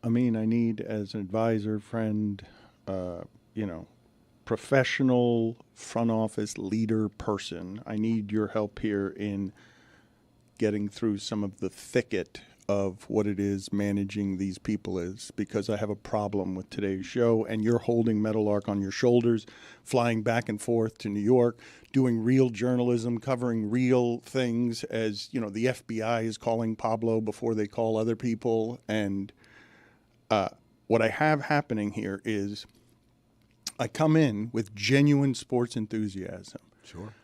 Amin, I need, as an advisor, friend, professional front office leader person, I need your help here in getting through some of the thicket of what it is managing these people is, because I have a problem with today's show, and you're holding Meadowlark on your shoulders, flying back and forth to New York, doing real journalism, covering real things, as the FBI is calling Pablo before they call other people. And what I have happening here is I come in with genuine sports enthusiasm. Sure.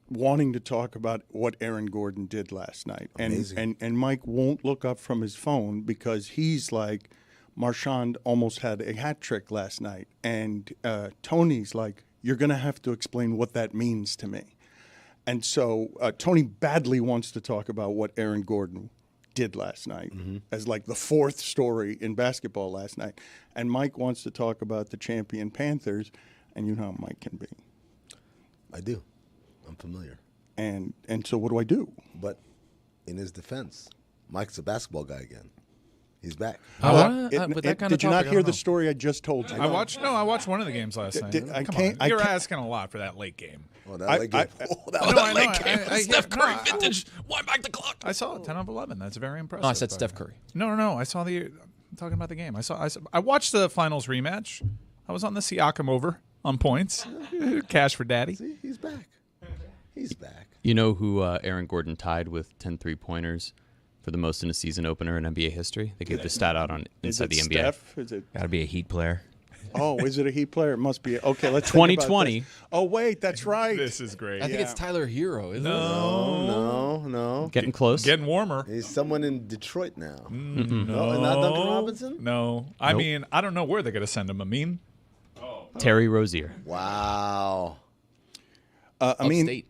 Wanting to talk about what Aaron Gordon did last night. Amazing. And Mike won't look up from his phone because he's like, Marchand almost had a hat trick last night. And Tony's like, you're going to have to explain what that means to me. And so Tony badly wants to talk about what Aaron Gordon did last night as like the fourth story in basketball last night. And Mike wants to talk about the champion Panthers. And you know how Mike can be. I do. I'm familiar. And so what do I do? But in his defense, Mike's a basketball guy again. He's back. Did you not hear the story I just told you? I watched one of the games last night. You're asking a lot for that late game. Oh, that late game. That late game. Steph Curry vintage. Wind back the clock. I saw it, 10 of 11. That's very impressive. No, I said Steph Curry. No. I saw I'm talking about the game. I watched the finals rematch. I was on the Siakam over on points. Cash for daddy. See, he's back. He's back. You know who Aaron Gordon tied with 10 3-pointers for the most in a season opener in NBA history? They gave the stat out on Inside the NBA. Steph? Is it? Got to be a Heat player. Oh, is it a Heat player? It must be. Okay, let's 2020. Oh, wait, that's right. This is great. I think it's Tyler Hero, isn't it? No. Getting close. Getting warmer. He's someone in Detroit now. No. Not Duncan Robinson? No. I mean, I don't know where they're going to send him. Amin? Terry Rozier. Wow.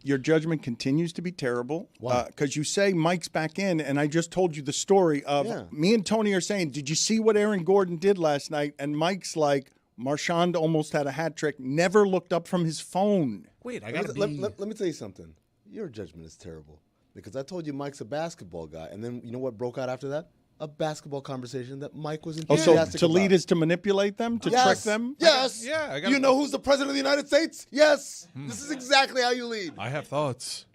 Your judgment continues to be terrible Why? Because you say Mike's back in, and I just told you the story of me and Tony are saying, did you see what Aaron Gordon did last night? And Mike's like, Marchand almost had a hat trick, never looked up from his phone. Wait, I got to be... Let me tell you something. Your judgment is terrible because I told you Mike's a basketball guy, and then you know what broke out after that? A basketball conversation that Mike was enthusiastic to lead about. is to manipulate them, to trick them? Yes. Yeah. You know who's the president of the United States? Yes. This is exactly how you lead. I have thoughts.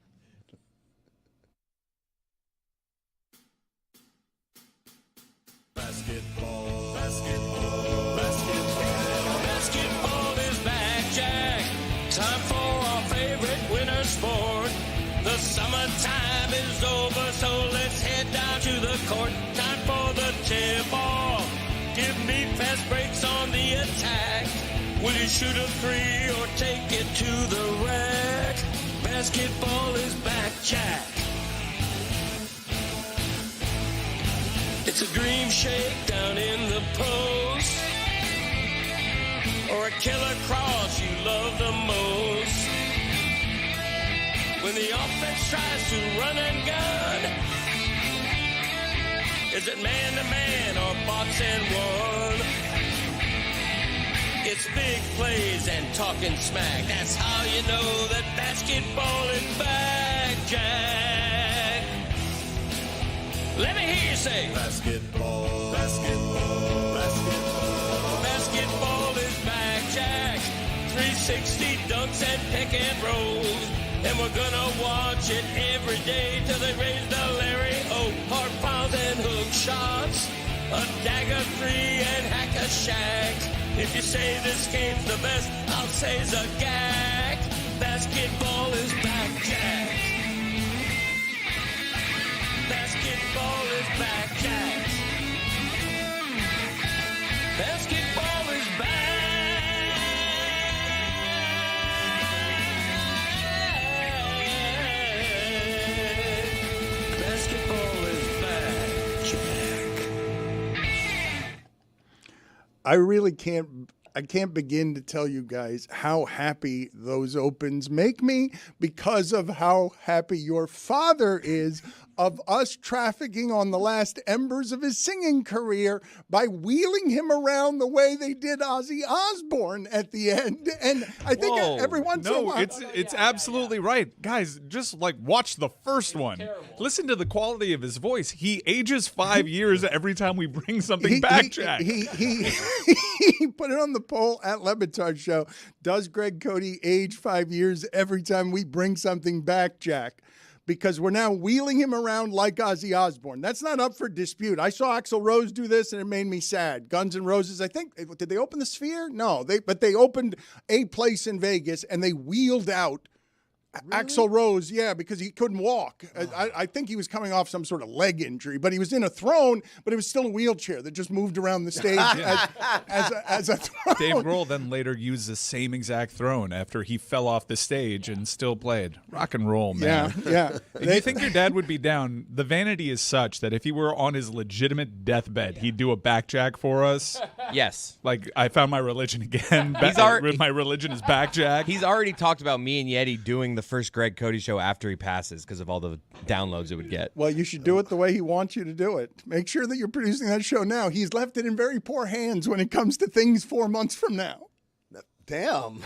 Basketball is back, Jack. Time for our favorite winter sport. The summertime is over, so let's head down to the court. Time for the tip-off. Give me fast breaks on the attack. Will you shoot a three or take it to the rack? Basketball is back, Jack. It's a dream shake down in the post, or a killer cross you love the most. When the offense tries to run and gun, is it man-to-man or box and one? It's big plays and talking smack. That's how you know that basketball is back, Jack. Let me hear you say, basketball is back, Jack. 360 dunks and pick and rolls. And we're gonna watch it every day till they raise the Larry O. Hard fouls and hook shots, a dagger three and hack a shack. If you say this game's the best, I'll say's a gag. Basketball is back, Jack. Basketball is back, Jack. Basketball is back. Basketball is back, Jack. I can't begin to tell you guys how happy those opens make me because of how happy your father is of us trafficking on the last embers of his singing career by wheeling him around the way they did Ozzy Osbourne at the end. And I think every once in a while... It's absolutely right. Guys, just like watch the first one. Listen to the quality of his voice. He ages 5 years every time we bring something back, Jack. He put it on the poll at Le Batard Show. Does Greg Cody age 5 years every time we bring something back, Jack? Because we're now wheeling him around like Ozzy Osbourne. That's not up for dispute. I saw Axl Rose do this, and it made me sad. Guns N' Roses, I think, did they open the Sphere? No, but they opened a place in Vegas, and they wheeled out Axl Rose, because he couldn't walk. I think he was coming off some sort of leg injury, but he was in a throne, but it was still a wheelchair that just moved around the stage as a throne. Dave Grohl then later used the same exact throne after he fell off the stage and still played. Rock and roll, man. Yeah. If you think your dad would be down, the vanity is such that if he were on his legitimate deathbed, he'd do a backjack for us. Yes. Like, I found my religion again. My religion is backjack. He's already talked about me and Yeti doing the first Greg Cody show after he passes because of all the downloads it would get. Well, you should do it the way he wants you to do it. Make sure that you're producing that show now. He's left it in very poor hands when it comes to things 4 months from now. Damn.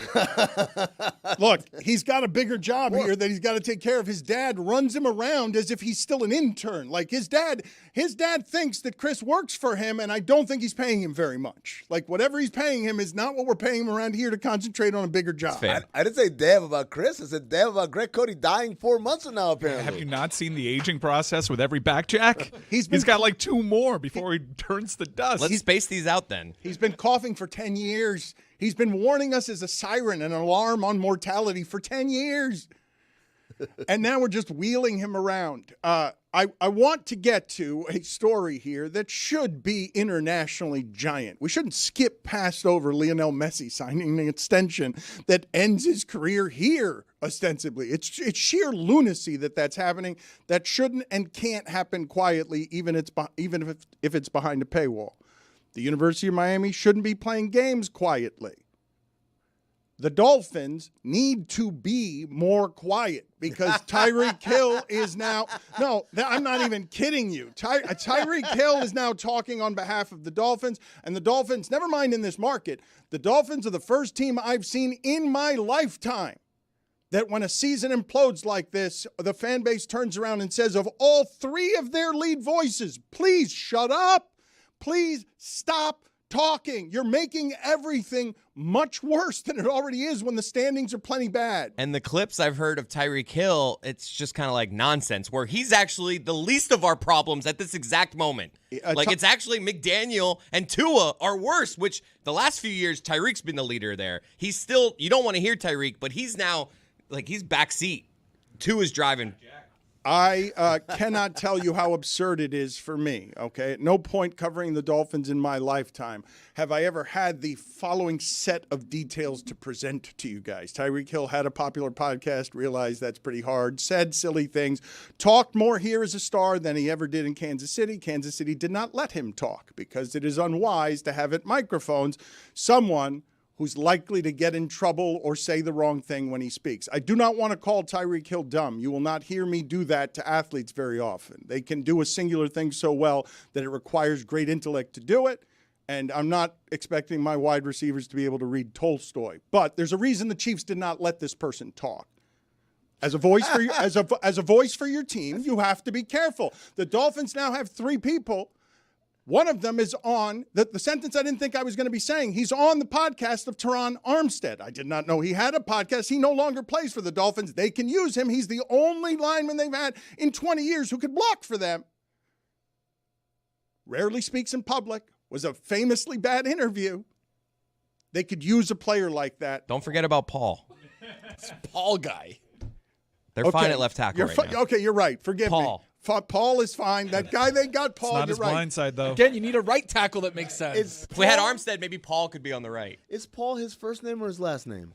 Look, he's got a bigger job here that he's got to take care of. His dad runs him around as if he's still an intern. Like his dad thinks that Chris works for him, and I don't think he's paying him very much. Like whatever he's paying him is not what we're paying him around here to concentrate on a bigger job. I didn't say damn about Chris. I said damn about Greg Cody dying 4 months from now, apparently. Have you not seen the aging process with every backjack? He's got like 2 more before he turns to dust. Let's space these out then. He's been coughing for 10 years. He's been warning us as a siren, an alarm on mortality for 10 years. And now we're just wheeling him around. I want to get to a story here that should be internationally giant. We shouldn't skip past over Lionel Messi signing an extension that ends his career here, ostensibly. It's sheer lunacy that's happening. That shouldn't and can't happen quietly, even if it's behind a paywall. The University of Miami shouldn't be playing games quietly. The Dolphins need to be more quiet because Tyreek Hill is now – no, I'm not even kidding you. Tyreek Hill is now talking on behalf of the Dolphins, and the Dolphins – never mind in this market. The Dolphins are the first team I've seen in my lifetime that when a season implodes like this, the fan base turns around and says of all 3 of their lead voices, please shut up. Please stop talking. You're making everything much worse than it already is when the standings are plenty bad. And the clips I've heard of Tyreek Hill, it's just kind of like nonsense, where he's actually the least of our problems at this exact moment. It's actually McDaniel and Tua are worse, which the last few years, Tyreek's been the leader there. He's still, you don't want to hear Tyreek, but he's now, he's backseat. Tua's driving. I cannot tell you how absurd it is for me, okay? At no point covering the Dolphins in my lifetime have I ever had the following set of details to present to you guys. Tyreek Hill had a popular podcast, realized that's pretty hard, said silly things, talked more here as a star than he ever did in Kansas City. Kansas City did not let him talk because it is unwise to have at microphones someone who's likely to get in trouble or say the wrong thing when he speaks. I do not want to call Tyreek Hill dumb. You will not hear me do that to athletes very often. They can do a singular thing so well that it requires great intellect to do it, and I'm not expecting my wide receivers to be able to read Tolstoy. But there's a reason the Chiefs did not let this person talk. As a voice for as a voice for your team, you have to be careful. The Dolphins now have 3 people. One of them is on, the sentence I didn't think I was going to be saying, he's on the podcast of Teron Armstead. I did not know he had a podcast. He no longer plays for the Dolphins. They can use him. He's the only lineman they've had in 20 years who could block for them. Rarely speaks in public. Was a famously bad interview. They could use a player like that. Don't forget about Paul. It's Paul guy. They're fine at left tackle right now. Okay, you're right. Forgive me. Paul is fine. That guy they got, Paul, it's not you're his right. blind side, though. Again, you need a right tackle that makes sense. If we had Armstead, maybe Paul could be on the right. Is Paul his first name or his last name?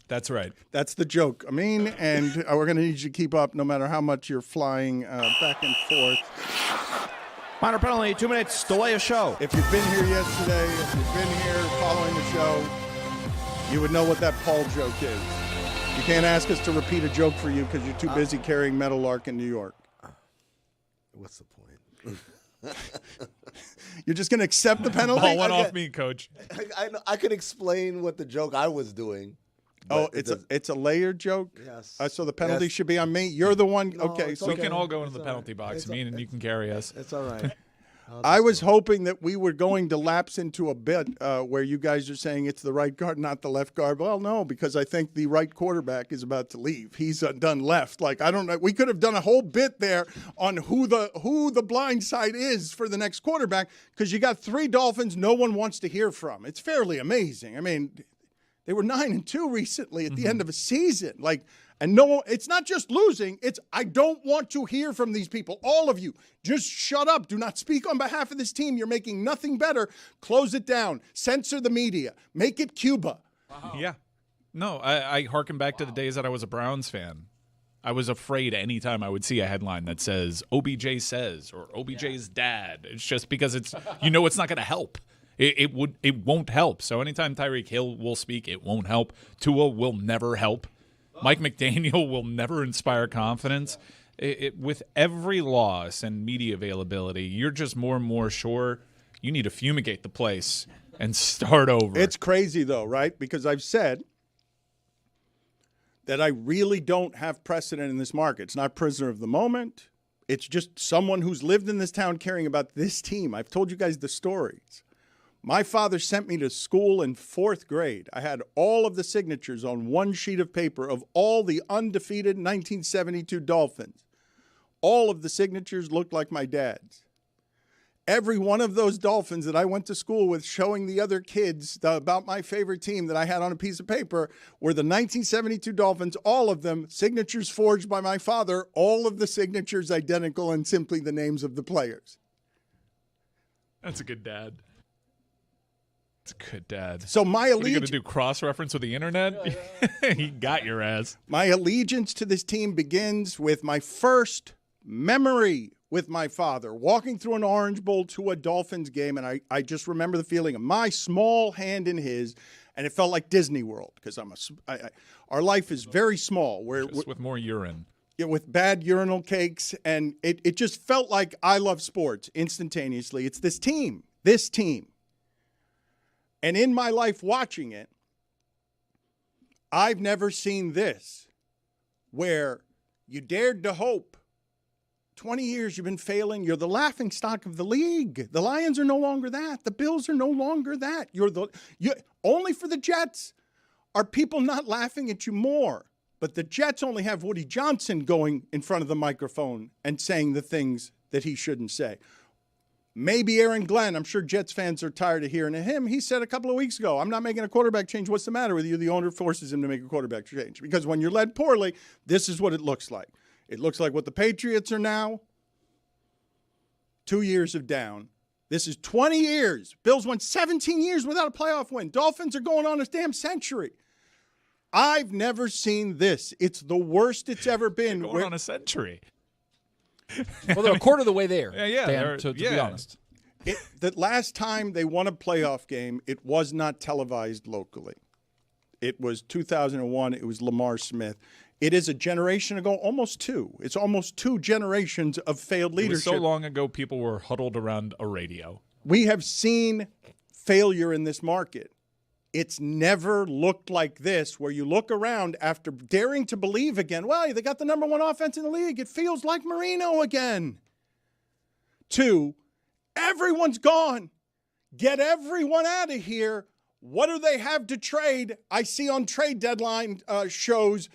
That's right. That's the joke. And we're going to need you to keep up no matter how much you're flying back and forth. Minor penalty, 2 minutes, delay a show. If you've been here yesterday, if you've been here following the show, you would know what that Paul joke is. You can't ask us to repeat a joke for you because you're too busy carrying Meadowlark in New York. What's the point? You're just going to accept the penalty? Ball went off me, Coach. I could explain what the joke I was doing. Oh, it's a layered joke? Yes. So the penalty Yes. should be on me? You're the one? No, okay. it's So We okay. can all go into It's the all penalty right. box, It's me, and you can carry us. It's all right. I was hoping that we were going to lapse into a bit where you guys are saying it's the right guard, not the left guard. Well, no, because I think the right quarterback is about to leave. He's done left. Like, I don't know. We could have done a whole bit there on who the blind side is for the next quarterback, because you got 3 Dolphins no one wants to hear from. It's fairly amazing. I mean, they were 9-2 recently at the end of a season. Like, and no, it's not just losing. It's I don't want to hear from these people. All of you, just shut up. Do not speak on behalf of this team. You're making nothing better. Close it down. Censor the media. Make it Cuba. Yeah. No, I harken back to the days that I was a Browns fan. I was afraid anytime I would see a headline that says OBJ says or OBJ's dad. It's just because it's it's not going to help. It won't help. So anytime Tyreek Hill will speak, it won't help. Tua will never help. Mike McDaniel will never inspire confidence. With every loss and media availability, you're just more and more sure you need to fumigate the place and start over. It's crazy, though, right? Because I've said that I really don't have precedent in this market. It's not prisoner of the moment. It's just someone who's lived in this town caring about this team. I've told you guys the stories. My father sent me to school in 4th grade. I had all of the signatures on one sheet of paper of all the undefeated 1972 Dolphins. All of the signatures looked like my dad's. Every one of those Dolphins that I went to school with showing the other kids about my favorite team that I had on a piece of paper were the 1972 Dolphins, all of them, signatures forged by my father, all of the signatures identical and simply the names of the players. That's a good dad. It's a good dad. So my What are you allegiance, going to do, cross-reference with the internet? He got your ass. my allegiance to this team begins with my first memory with my father, walking through an Orange Bowl to a Dolphins game, and I just remember the feeling of my small hand in his, and it felt like Disney World, because our life is very small. Just with more urine. With bad urinal cakes, and it just felt like I love sports instantaneously. It's this team. And in my life watching it, I've never seen this, where you dared to hope. 20 years you've been failing. You're the laughing stock of the league. The Lions are no longer that. The Bills are no longer that. Only for the Jets are people not laughing at you more. But the Jets only have Woody Johnson going in front of the microphone and saying the things that he shouldn't say. Maybe Aaron Glenn, I'm sure Jets fans are tired of hearing him. He said a couple of weeks ago, I'm not making a quarterback change. What's the matter with you? The owner forces him to make a quarterback change. Because when you're led poorly, this is what it looks like. It looks like what the Patriots are now. 2 years of down. This is 20 years. Bills went 17 years without a playoff win. Dolphins are going on a damn century. I've never seen this. It's the worst it's ever been. Going on a century. Well, they're a quarter of the way there. Yeah, Dan, to be honest. The last time they won a playoff game, it was not televised locally. It was 2001. It was Lamar Smith. It is a generation ago, almost 2. It's almost 2 generations of failed leadership. It was so long ago, people were huddled around a radio. We have seen failure in this market. It's never looked like this, where you look around after daring to believe again, well, they got the number 1 offense in the league. It feels like Marino again. 2, everyone's gone. Get everyone out of here. What do they have to trade? I see on trade deadline shows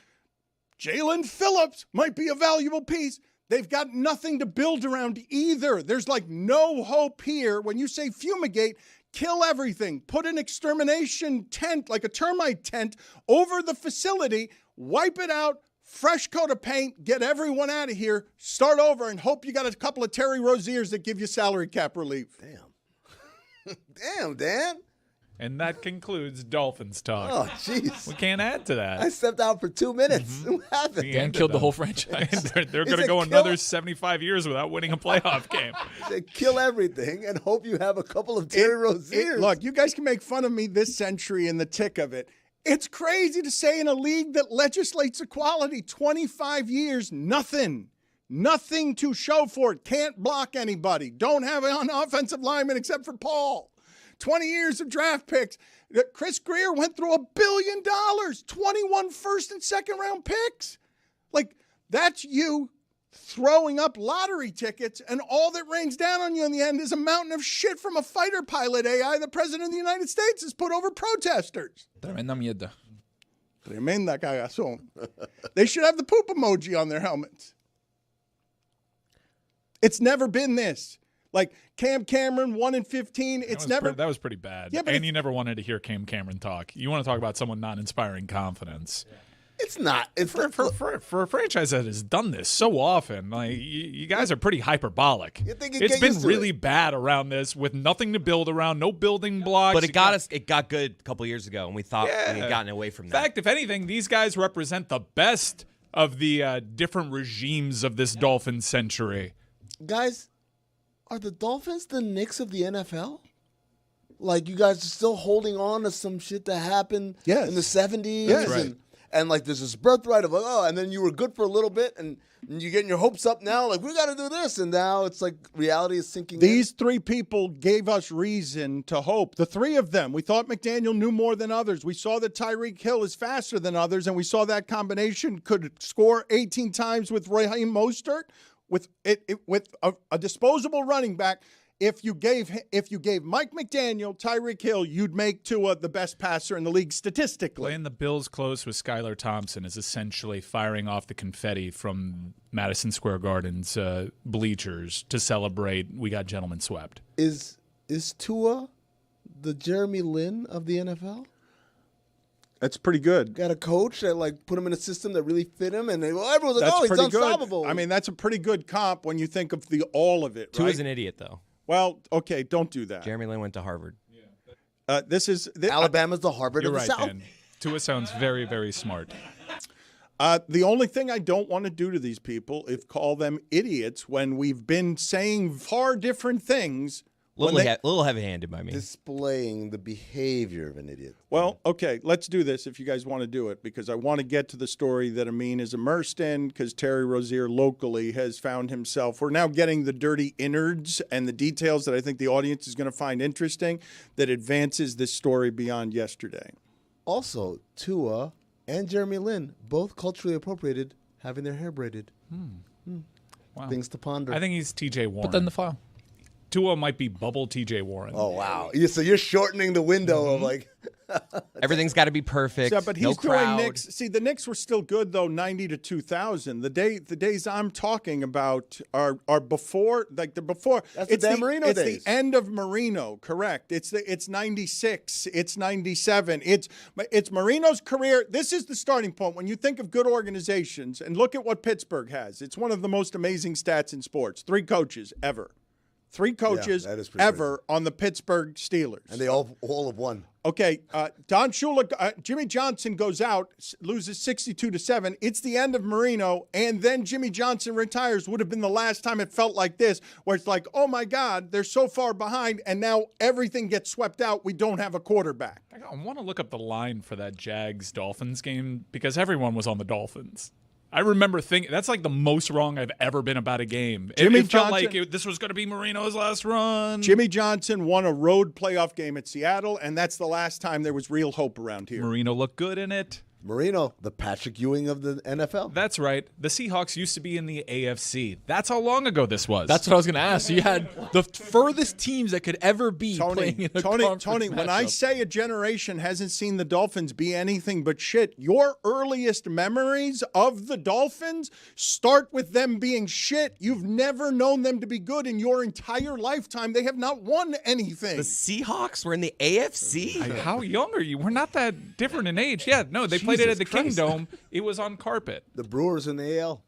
Jalen Phillips might be a valuable piece. They've got nothing to build around either. There's like no hope here. When you say fumigate, kill everything. Put an extermination tent, like a termite tent, over the facility. Wipe it out. Fresh coat of paint. Get everyone out of here. Start over and hope you got a couple of Terry Roziers that give you salary cap relief. Damn, Dan. And that concludes Dolphins talk. Oh, jeez. We can't add to that. I stepped out for 2 minutes. What happened? Dan killed the whole franchise. they're going to said go kill another it. 75 years without winning a playoff game. Say, kill everything and hope you have a couple of Terry Roziers. Look, you guys can make fun of me this century in the tick of it. It's crazy to say in a league that legislates equality, 25 years, nothing. Nothing to show for it. Can't block anybody. Don't have an offensive lineman except for Paul. 20 years of draft picks. Chris Greer went through $1 billion, 21 first and second round picks. Like, that's you throwing up lottery tickets, and all that rains down on you in the end is a mountain of shit from a fighter pilot AI the President of the United States has put over protesters. Tremenda mierda. Tremenda cagazón. They should have the poop emoji on their helmets. It's never been this. Like Cam Cameron, 1-15. That was pretty bad. Yeah, but and you never wanted to hear Cam Cameron talk. You want to talk about someone not inspiring confidence. Yeah. It's not. It's for a franchise that has done this so often. Like you guys are pretty hyperbolic. It's been really bad around this with nothing to build around, no building blocks. But it got good a couple years ago, and we thought we had gotten away from that. In fact, if anything, these guys represent the best of the different regimes of this Dolphin century. Guys, are the Dolphins the Knicks of the NFL? Like, you guys are still holding on to some shit that happened in the 70s? Yes. Right. And like, there's this birthright of, and then you were good for a little bit, and you're getting your hopes up now, like, we got to do this. And now it's like reality is sinking in. These three people gave us reason to hope. The three of them. We thought McDaniel knew more than others. We saw that Tyreek Hill is faster than others, and we saw that combination could score 18 times with Raheem Mostert, with a disposable running back. If you gave Mike McDaniel, Tyreek Hill, you'd make Tua the best passer in the league statistically. Playing the Bills close with Skylar Thompson is essentially firing off the confetti from Madison Square Garden's bleachers to celebrate we got gentlemen swept. Is Tua the Jeremy Lin of the NFL? That's pretty good. Got a coach that like put him in a system that really fit him, and everyone's like, that's he's pretty unstoppable. Good. I mean, that's a pretty good comp when you think of all of it. Tua's right? an idiot, though. Well, okay, don't do that. Jeremy Lin went to Harvard. Alabama's the Harvard You're of the right, South. Dan. Tua sounds very, very smart. The only thing I don't want to do to these people is call them idiots when we've been saying far different things. Little heavy-handed by me. Displaying the behavior of an idiot. Well, okay, let's do this if you guys want to do it, because I want to get to the story that Amin is immersed in, because Terry Rozier locally has found himself. We're now getting the dirty innards and the details that I think the audience is going to find interesting that advances this story beyond yesterday. Also, Tua and Jeremy Lin, both culturally appropriated, having their hair braided. Wow. Things to ponder. I think he's TJ Warren. Put that in the file. Tua might be bubble TJ Warren. Oh, wow. So you're shortening the window of like... Everything's got to be perfect. Yeah, but he's no crowd. doing Knicks. See, the Knicks were still good though, 90 to 2000. The days I'm talking about are before, like the before. That's the Dan Marino days. It's the end of Marino, correct? It's 96. It's 97. It's Marino's career. This is the starting point when you think of good organizations, and look at what Pittsburgh has. It's one of the most amazing stats in sports. 3 coaches ever. 3 coaches ever on the Pittsburgh Steelers. And they all have won. Okay, Don Shula, Jimmy Johnson goes out, loses 62-7. It's the end of Marino, and then Jimmy Johnson retires. Would have been the last time it felt like this, where it's like, oh my God, they're so far behind, and now everything gets swept out. We don't have a quarterback. I want to look up the line for that Jags-Dolphins game because everyone was on the Dolphins. I remember thinking that's like the most wrong I've ever been about a game. It felt like this was going to be Marino's last run. Jimmy Johnson won a road playoff game at Seattle, and that's the last time there was real hope around here. Marino looked good in it. Marino, the Patrick Ewing of the NFL. That's right. The Seahawks used to be in the AFC. That's how long ago this was. That's what I was going to ask. So you had the furthest teams that could ever be playing in a conference Tony, when I say a generation hasn't seen the Dolphins be anything but shit, your earliest memories of the Dolphins start with them being shit. You've never known them to be good in your entire lifetime. They have not won anything. The Seahawks were in the AFC? How young are you? We're not that different in age. Yeah, no, they played it at the Kingdom. It was on carpet. The Brewers in the AL.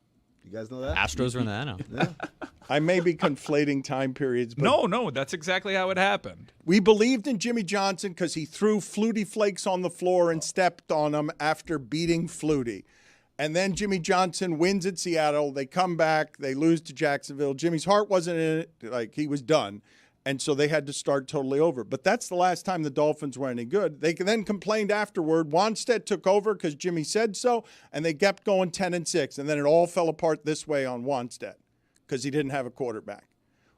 You guys know that? Astros are in the NL. Yeah. I may be conflating time periods, but No, that's exactly how it happened. we believed in Jimmy Johnson because he threw Flutie Flakes on the floor and stepped on them after beating Flutie. And then Jimmy Johnson wins at Seattle. They come back. They lose to Jacksonville. Jimmy's heart wasn't in it. Like, he was done. And so they had to start totally over. But that's the last time the Dolphins were any good. They then complained afterward. Wanstead took over because Jimmy said so, and they kept going 10-6. And then it all fell apart this way on Wanstead because he didn't have a quarterback.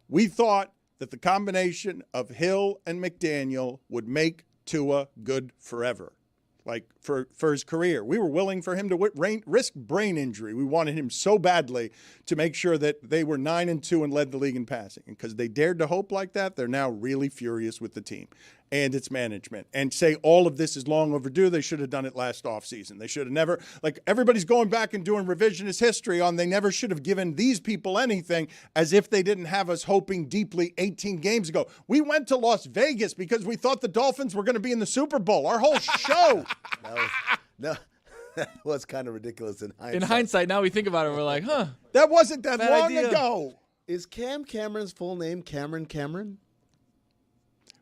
We thought that the combination of Hill and McDaniel would make Tua good forever. Like for his career. We were willing for him to risk brain injury. We wanted him so badly to make sure that they were 9-2 and led the league in passing. And because they dared to hope like that, they're now really furious with the team and its management and say all of this is long overdue. They should have done it last offseason. They should have never, like everybody's going back and doing revisionist history on they never should have given these people anything as if they didn't have us hoping deeply 18 games ago. We went to Las Vegas because we thought the Dolphins were going to be in the Super Bowl. Our whole show. That was kind of ridiculous in hindsight. In hindsight, now we think about it, we're like, huh. That wasn't that Bad long idea. ago. Is Cam Cameron's full name Cameron?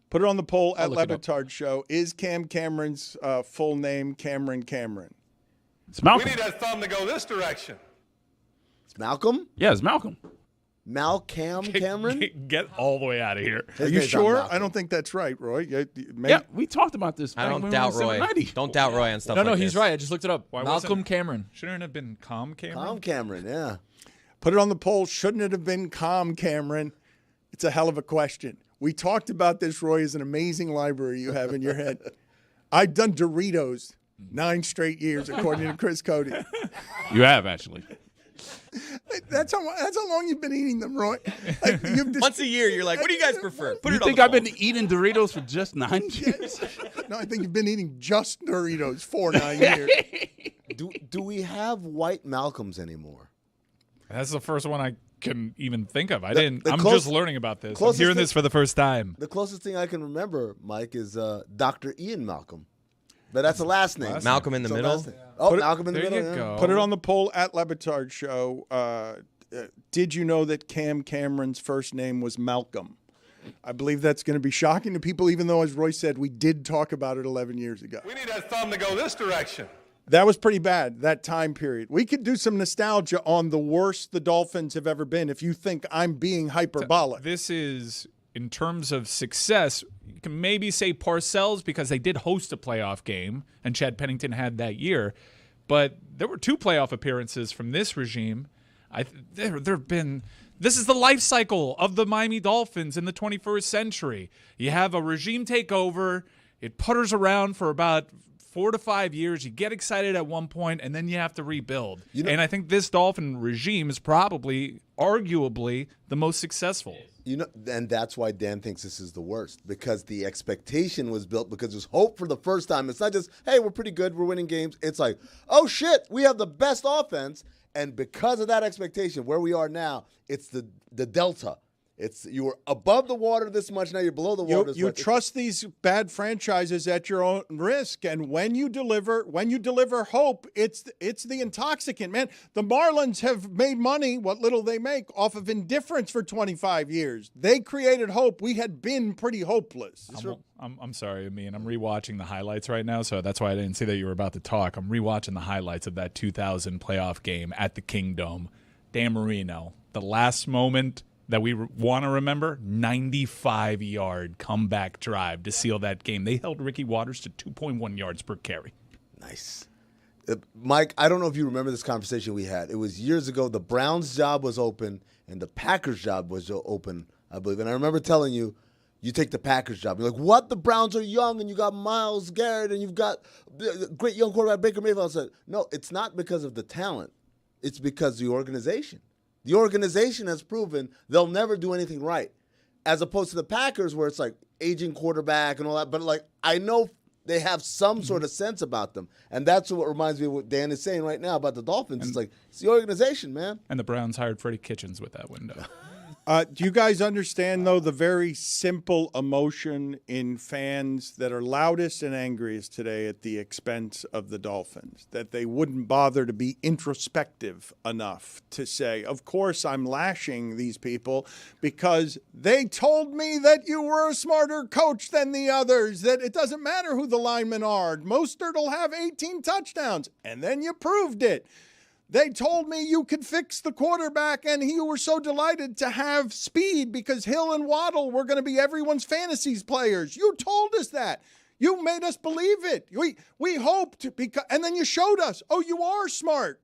Put it on the poll at look Le it up. Batard Show. Is Cam Cameron's full name Cameron? It's Malcolm. We need that thumb to go this direction. It's Malcolm? Yeah, it's Malcolm. Malcam Cameron? Get all the way out of here. Are His you name's not sure? Malcolm. I don't think that's right, Roy. Yeah, we talked about this. I back don't when doubt we were Roy. 790. Don't doubt Roy on stuff No, like he's this. right. I just looked it up. Why Malcolm wasn't- Cameron. Shouldn't it have been Calm Cameron? Tom Cameron, yeah. Put it on the poll. Shouldn't it have been Calm Cameron? It's a hell of a question. We talked about this, Roy, as an amazing library you have in your head. I've done Doritos 9 straight years, according to Chris Cody. You have, actually. That's how long you've been eating them, Roy. Like, you've just, Once a year, you're like, what do you guys prefer? Put You it on think the I've poll. been eating Doritos for just 9 years? no, I think you've been eating just Doritos for 9 years. Do we have white Malcolms anymore? That's the first one I can even think of. I'm close- just learning about this. I'm closest hearing thing- this for the first time. The closest thing I can remember, Mike, is Dr. Ian Malcolm. But that's the last name. Malcolm in the So middle. last name. Oh, Malcolm in the There middle. you yeah. go. Put it on the poll at Le Batard Show. Did you know that Cam Cameron's first name was Malcolm? I believe that's going to be shocking to people, even though, as Roy said, we did talk about it 11 years ago. We need that thumb to go this direction. That was pretty bad, that time period. We could do some nostalgia on the worst the Dolphins have ever been if you think I'm being hyperbolic. This is, in terms of success, you can maybe say Parcells because they did host a playoff game, and Chad Pennington had that year. But there were 2 playoff appearances from this regime. There have been. This is the life cycle of the Miami Dolphins in the 21st century. You have a regime take over. It putters around for about 4 to 5 years. You get excited at one point, and then you have to rebuild. And I think this Dolphin regime is probably, arguably, the most successful. And that's why Dan thinks this is the worst, because the expectation was built because there's hope for the first time. It's not just, hey, we're pretty good, we're winning games. It's like, oh, shit, we have the best offense. And because of that expectation, where we are now, it's the delta. It's you were above the water this much, now you're below the water this You much. trust these bad franchises at your own risk, and when you deliver hope, it's the intoxicant, man. The Marlins have made money, what little they make, off of indifference for 25 years. They created hope. We had been pretty hopeless. I'm sorry, Amin. I'm rewatching the highlights right now, so that's why I didn't see that you were about to talk. I'm rewatching the highlights of that 2000 playoff game at the Kingdome. Dan Marino, the last moment that we want to remember, 95-yard comeback drive to seal that game. They held Ricky Waters to 2.1 yards per carry. Nice. Mike, I don't know if you remember this conversation we had. It was years ago. The Browns' job was open, and the Packers' job was open, I believe. And I remember telling you, you take the Packers' job. You're like, what? The Browns are young, and you got Myles Garrett, and you've got the great young quarterback Baker Mayfield. I said, no, it's not because of the talent. It's because of the organization. The organization has proven they'll never do anything right, as opposed to the Packers where it's like aging quarterback and all that. But, like, I know they have some sort of sense about them. And that's what reminds me of what Dan is saying right now about the Dolphins. It's like, it's the organization, man. And the Browns hired Freddie Kitchens with that window. Do you guys understand, though, the very simple emotion in fans that are loudest and angriest today at the expense of the Dolphins? That they wouldn't bother to be introspective enough to say, of course I'm lashing these people because they told me that you were a smarter coach than the others, that it doesn't matter who the linemen are. Mostert will have 18 touchdowns, and then you proved it. They told me you could fix the quarterback, and you were so delighted to have speed because Hill and Waddle were going to be everyone's fantasies players. You told us that. You made us believe it. We hoped, because, and then you showed us, oh, you are smart.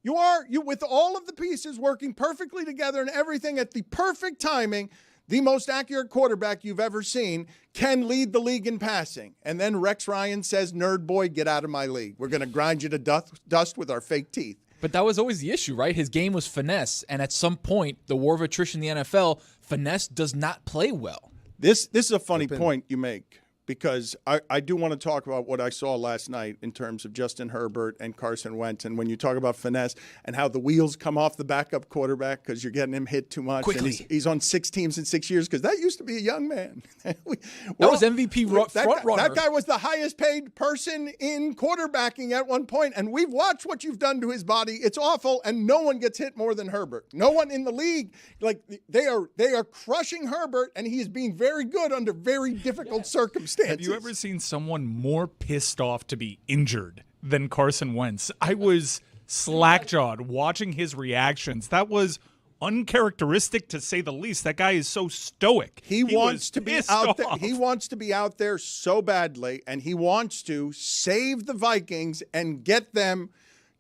You with all of the pieces working perfectly together and everything at the perfect timing, the most accurate quarterback you've ever seen can lead the league in passing. And then Rex Ryan says, nerd boy, get out of my league. We're going to grind you to dust with our fake teeth. But that was always the issue, right? His game was finesse, and at some point, the war of attrition in the NFL, finesse does not play well. This is a funny point you make, because I do want to talk about what I saw last night in terms of Justin Herbert and Carson Wentz. And when you talk about finesse and how the wheels come off the backup quarterback because you're getting him hit too much. Quickly. And he's on 6 teams in 6 years, because that used to be a young man. That was MVP front runner. That guy was the highest paid person in quarterbacking at one point. And we've watched what you've done to his body. It's awful. And no one gets hit more than Herbert. No one in the league. Like, they are crushing Herbert, and he is being very good under very difficult circumstances. Have you ever seen someone more pissed off to be injured than Carson Wentz? I was slack-jawed watching his reactions. That was uncharacteristic, to say the least. That guy is so stoic. He wants to be out there. off. He wants to be out there so badly, and he wants to save the Vikings and get them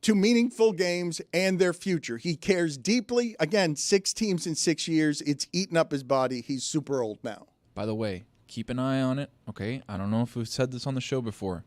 to meaningful games and their future. He cares deeply. Again, 6 teams in 6 years. It's eaten up his body. He's super old now. By the way, keep an eye on it, okay? I don't know if we've said this on the show before.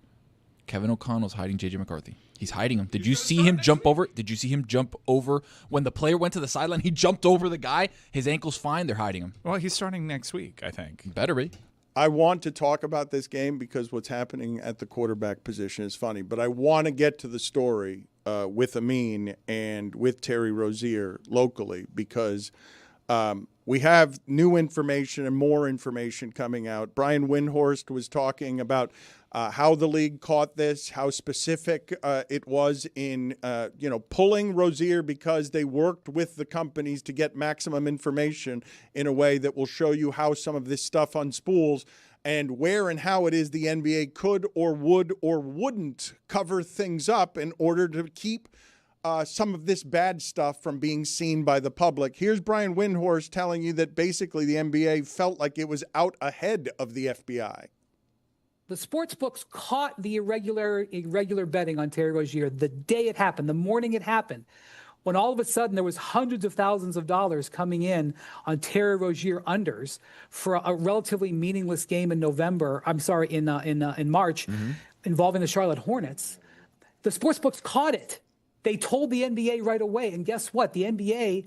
Kevin O'Connell's hiding J.J. McCarthy. He's hiding him. Did you see him jump over? Did you see him jump over when the player went to the sideline? He jumped over the guy. His ankle's fine. They're hiding him. Well, he's starting next week, I think. Better be. I want to talk about this game because what's happening at the quarterback position is funny, but I want to get to the story with Amin and with Terry Rozier locally, because we have new information and more information coming out. Brian Windhorst was talking about how the league caught this, how specific it was in pulling Rozier because they worked with the companies to get maximum information in a way that will show you how some of this stuff unspools and where and how it is the NBA could or would or wouldn't cover things up in order to keep some of this bad stuff from being seen by the public. Here's Brian Windhorst telling you that basically the NBA felt like it was out ahead of the FBI. The sports books caught the irregular betting on Terry Rozier the day it happened, the morning it happened, when all of a sudden there was hundreds of thousands of dollars coming in on Terry Rozier unders for a relatively meaningless game in March, involving the Charlotte Hornets. The sports books caught it. They told the NBA right away, and guess what? The NBA,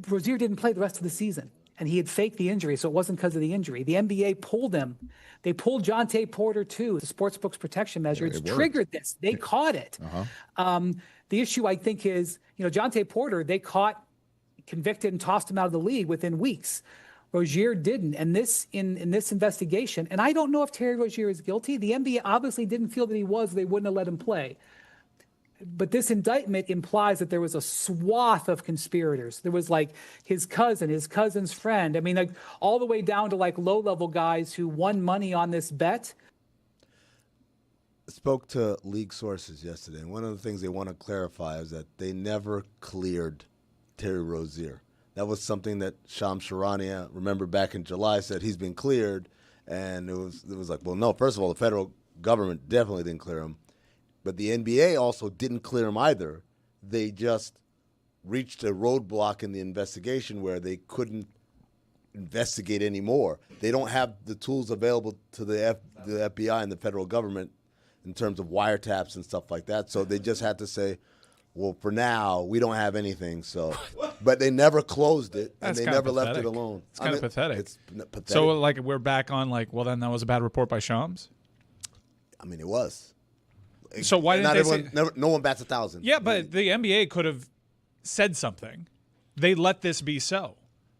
Rozier didn't play the rest of the season, and he had faked the injury, so it wasn't because of the injury. The NBA pulled him. They pulled Jonte Porter, too, the sportsbook's protection measure. It's triggered this. They caught it. The issue, I think, is, Jonte Porter, they caught, convicted, and tossed him out of the league within weeks. Rozier didn't. And this in this investigation, and I don't know if Terry Rozier is guilty. The NBA obviously didn't feel that he was. They wouldn't have let him play. But this indictment implies that there was a swath of conspirators. There was his cousin, his cousin's friend. I mean, all the way down to low-level guys who won money on this bet. Spoke to league sources yesterday, and one of the things they want to clarify is that they never cleared Terry Rozier. That was something that Shams Charania, remember back in July, said he's been cleared, and it was like, well, no, first of all, the federal government definitely didn't clear him. But the NBA also didn't clear him either. They just reached a roadblock in the investigation where they couldn't investigate anymore. They don't have the tools available to the FBI and the federal government in terms of wiretaps and stuff like that. So they just had to say, well, for now, we don't have anything. So, but they never closed it, and they never left it alone. It's kind of pathetic. It's pathetic. So, we're back on, well, then that was a bad report by Shams? I mean, it was. So why didn't no one bats 1,000. Yeah, but the NBA could have said something. They let this be so.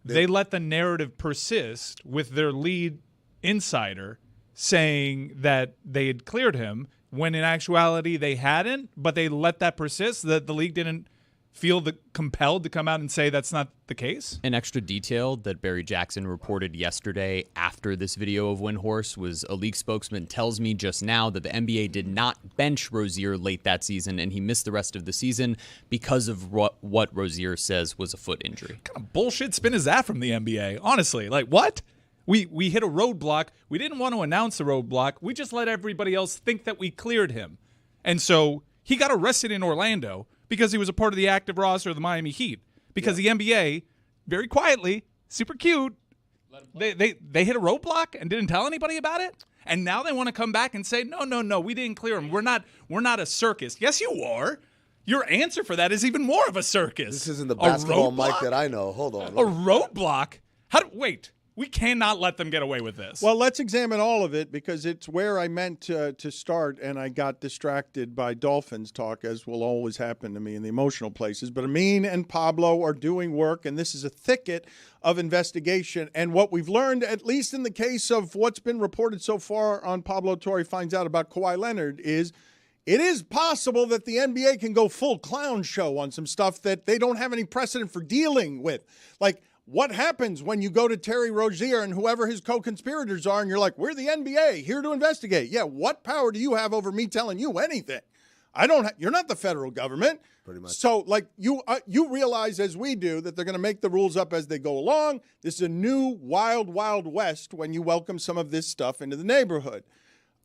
They let the narrative persist with their lead insider saying that they had cleared him when in actuality they hadn't, but they let that persist, that the league didn't feel compelled to come out and say that's not the case? An extra detail that Barry Jackson reported yesterday after this video of Windhorse was a league spokesman tells me just now that the NBA did not bench Rozier late that season, and he missed the rest of the season because of what Rozier says was a foot injury. What kind of bullshit spin is that from the NBA? Honestly, like what? We hit a roadblock. We didn't want to announce the roadblock. We just let everybody else think that we cleared him. And so he got arrested in Orlando because he was a part of the active roster of the Miami Heat. Because the NBA, very quietly, super cute, they hit a roadblock and didn't tell anybody about it. And now they want to come back and say, no, we didn't clear him. We're not a circus. Yes, you are. Your answer for that is even more of a circus. This isn't the basketball Mike that I know. Hold on. A roadblock? Wait. We cannot let them get away with this. Well, let's examine all of it because it's where I meant to start, and I got distracted by Dolphins talk, as will always happen to me in the emotional places. But Amin and Pablo are doing work, and this is a thicket of investigation. And what we've learned, at least in the case of what's been reported so far on Pablo Torre finds out about Kawhi Leonard, is it is possible that the NBA can go full clown show on some stuff that they don't have any precedent for dealing with. Like, what happens when you go to Terry Rozier and whoever his co-conspirators are and you're like, we're the NBA, here to investigate. Yeah, what power do you have over me telling you anything? You're not the federal government. Pretty much. So, like, you realize, as we do, that they're going to make the rules up as they go along. This is a new wild, wild west when you welcome some of this stuff into the neighborhood.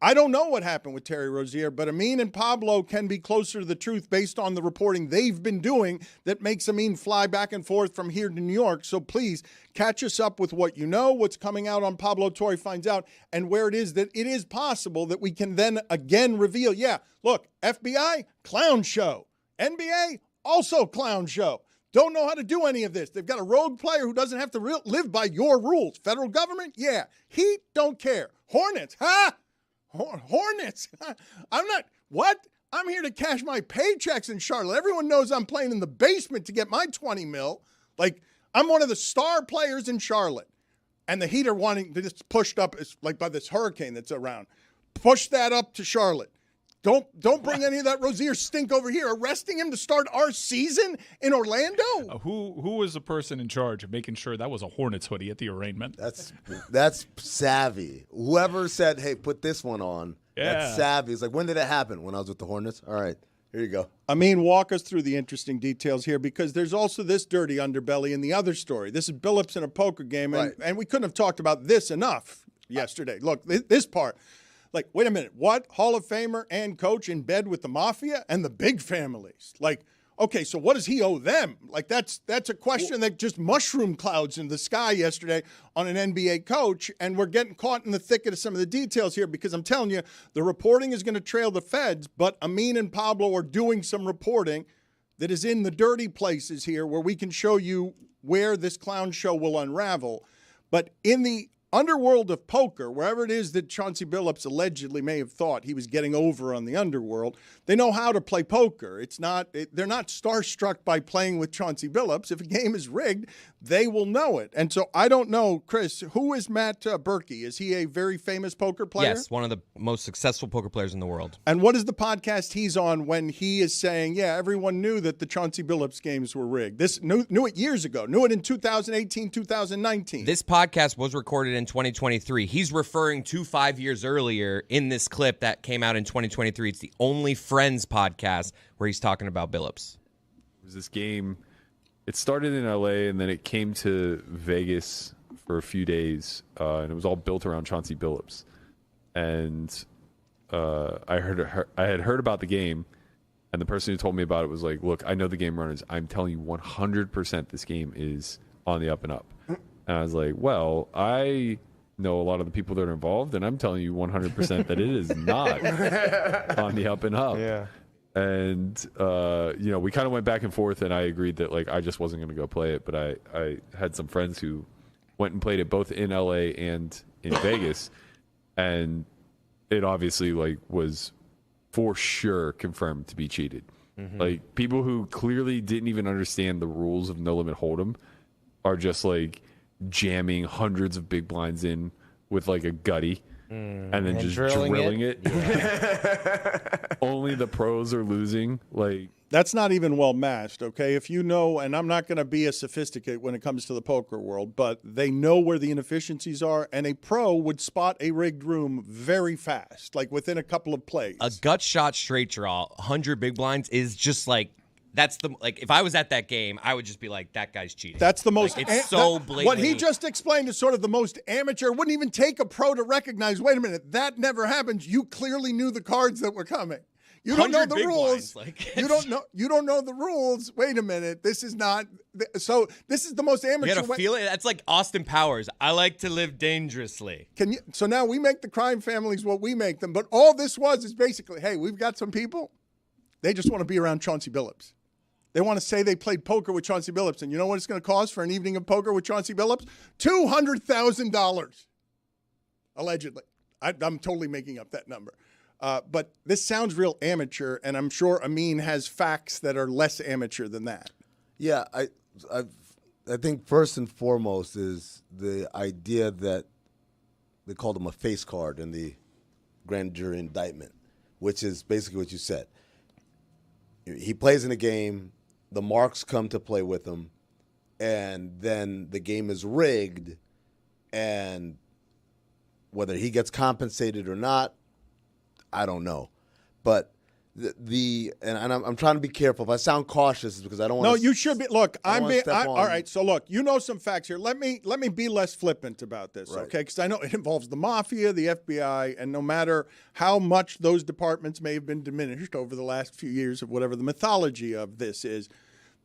I don't know what happened with Terry Rozier, but Amin and Pablo can be closer to the truth based on the reporting they've been doing that makes Amin fly back and forth from here to New York. So please catch us up with what you know, what's coming out on Pablo Torre Finds Out, and where it is that it is possible that we can then again reveal, yeah, look, FBI, clown show. NBA, also clown show. Don't know how to do any of this. They've got a rogue player who doesn't have to live by your rules. Federal government, yeah. Heat, don't care. Hornets, Hornets. I'm here to cash my paychecks in Charlotte. Everyone knows I'm playing in the basement to get my 20 mil. Like, I'm one of the star players in Charlotte. And the Heat are wanting to just pushed up, like by this hurricane that's around. Push that up to Charlotte. Don't bring any of that Rozier stink over here. Arresting him to start our season in Orlando? Who was the person in charge of making sure that was a Hornets hoodie at the arraignment? That's savvy. Whoever said, hey, put this one on, that's savvy. It's like, when did it happen? When I was with the Hornets? All right, here you go. I mean, walk us through the interesting details here because there's also this dirty underbelly in the other story. This is Billups in a poker game, and we couldn't have talked about this enough yesterday. Look, this part. Like, wait a minute, what? Hall of Famer and coach in bed with the mafia and the big families. Like, okay, so what does he owe them? Like, that's a question that just mushroom clouds in the sky yesterday on an NBA coach, and we're getting caught in the thicket of some of the details here because I'm telling you, the reporting is going to trail the feds, but Amin and Pablo are doing some reporting that is in the dirty places here where we can show you where this clown show will unravel. But in the underworld of poker, wherever it is that Chauncey Billups allegedly may have thought he was getting over on the underworld, they know how to play poker. They're not starstruck by playing with Chauncey Billups. If a game is rigged, they will know it. And so I don't know, Chris, who is Matt Berkey? Is he a very famous poker player? Yes, one of the most successful poker players in the world. And what is the podcast he's on when he is saying, yeah, everyone knew that the Chauncey Billups games were rigged? This knew it years ago, knew it in 2018, 2019. This podcast was recorded in 2023. He's referring to 5 years earlier in this clip that came out in 2023. It's the Only Friends podcast where he's talking about Billups. It was this game. It started in LA and then it came to Vegas for a few days, and it was all built around Chauncey Billups. And I had heard about the game, and the person who told me about it was like, "Look, I know the game runners. I'm telling you 100% this game is on the up and up." And I was like, well, I know a lot of the people that are involved, and I'm telling you 100% that it is not on the up and up. Yeah. And, we kind of went back and forth, and I agreed that, like, I just wasn't going to go play it. But I had some friends who went and played it both in L.A. and in Vegas. And it obviously, like, was for sure confirmed to be cheated. Mm-hmm. Like, people who clearly didn't even understand the rules of No Limit Hold'em are just, like, jamming hundreds of big blinds in with like a gutty and then And just drilling drilling it. Only the pros are losing. Like, that's not even well matched, okay? If you know, and I'm not going to be a sophisticate when it comes to the poker world, but they know where the inefficiencies are, and a pro would spot a rigged room very fast, like within a couple of plays. A gut shot straight draw, 100 big blinds is just like, that's the, like, if I was at that game, I would just be like, that guy's cheating. That's the most. Like, it's so blatant. What he just explained is sort of the most amateur. Wouldn't even take a pro to recognize. Wait a minute, that never happens. You clearly knew the cards that were coming. You don't know the rules. You don't know the rules. Wait a minute. This is not. So this is the most amateur. You gotta feel it. That's like Austin Powers. I like to live dangerously. So now we make the crime families what we make them. But all this is basically, hey, we've got some people. They just want to be around Chauncey Billups. They want to say they played poker with Chauncey Billups. And you know what it's going to cost for an evening of poker with Chauncey Billups? $200,000. Allegedly. I'm totally making up that number. But this sounds real amateur, and I'm sure Amin has facts that are less amateur than that. Yeah, I think first and foremost is the idea that they called him a face card in the grand jury indictment, which is basically what you said. He plays in a game, the marks come to play with him, and then the game is rigged, and whether he gets compensated or not, I don't know. But I'm trying to be careful. If I sound cautious, it's because I don't want to. No, you should be. Look, all right. So look, you know some facts here. Let me be less flippant about this, Right. okay? Because I know it involves the mafia, the FBI, and no matter how much those departments may have been diminished over the last few years of whatever the mythology of this is,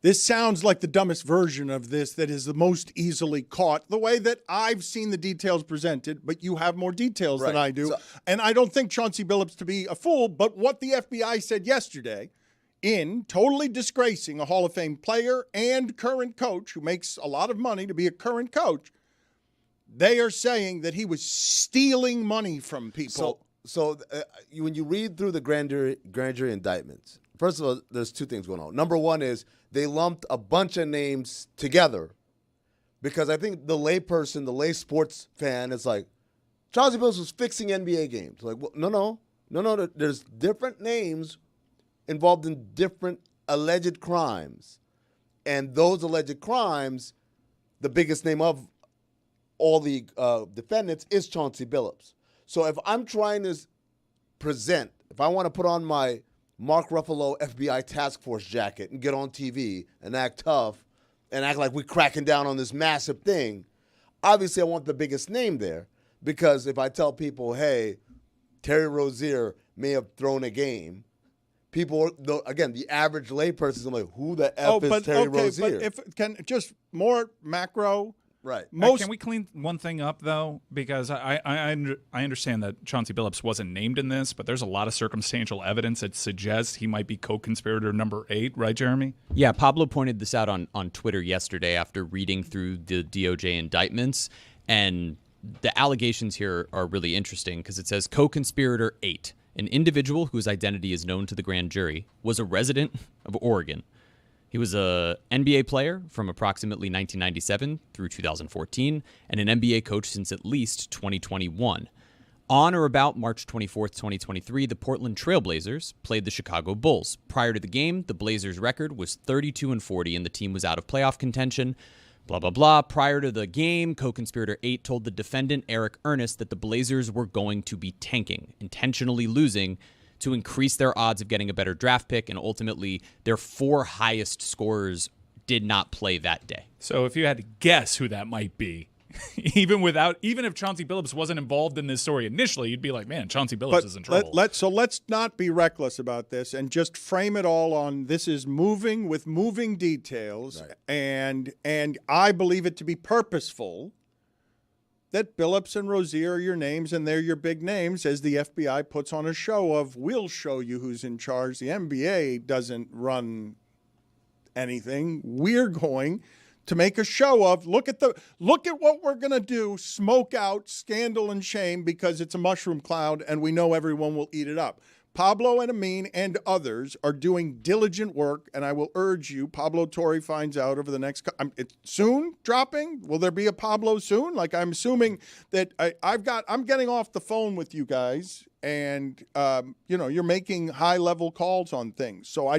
this sounds like the dumbest version of this that is the most easily caught, the way that I've seen the details presented, but you have more details than I do. And I don't think Chauncey Billups to be a fool, but what the FBI said yesterday in totally disgracing a Hall of Fame player and current coach who makes a lot of money to be a current coach, they are saying that he was stealing money from people. So when you read through the grand jury indictments, first of all, there's two things going on. Number one is they lumped a bunch of names together because I think the layperson, the lay sports fan is like, Chauncey Billups was fixing NBA games. Like, well, no. There's different names involved in different alleged crimes. And those alleged crimes, the biggest name of all the defendants is Chauncey Billups. So if I'm trying to if I want to put on my Mark Ruffalo FBI task force jacket and get on TV and act tough and act like we're cracking down on this massive thing, obviously I want the biggest name there because if I tell people, hey, Terry Rozier may have thrown a game, people, again, the average layperson is like, who the F is Terry Rozier? But if can just more macro. Right. Can we clean one thing up, though? Because I understand that Chauncey Billups wasn't named in this, but there's a lot of circumstantial evidence that suggests he might be co-conspirator number 8, right, Jeremy? Yeah, Pablo pointed this out on Twitter yesterday after reading through the DOJ indictments, and the allegations here are really interesting because it says co-conspirator 8, an individual whose identity is known to the grand jury, was a resident of Oregon. He was an NBA player from approximately 1997 through 2014 and an NBA coach since at least 2021. On or about March 24th, 2023, the Portland Trail Blazers played the Chicago Bulls. Prior to the game, the Blazers' record was 32-40 and the team was out of playoff contention. Blah, blah, blah. Prior to the game, co-conspirator 8 told the defendant, Eric Ernest, that the Blazers were going to be tanking, intentionally losing to increase their odds of getting a better draft pick, and ultimately their 4 highest scorers did not play that day. So if you had to guess who that might be, even if Chauncey Billups wasn't involved in this story initially, you'd be like, man, Chauncey Billups is in trouble. Let's not be reckless about this and just frame it all on this is moving with moving details, right. and I believe it to be purposeful that Billups and Rozier are your names and they're your big names as the FBI puts on a show of, we'll show you who's in charge. The NBA doesn't run anything. We're going to make a show of, look at what we're going to do, smoke out scandal and shame because it's a mushroom cloud and we know everyone will eat it up. Pablo and Amin and others are doing diligent work, and I will urge you, Pablo Torre finds out over the next it's soon dropping. Will there be a Pablo soon? Like, I'm assuming that I'm getting off the phone with you guys, and you're making high-level calls on things. So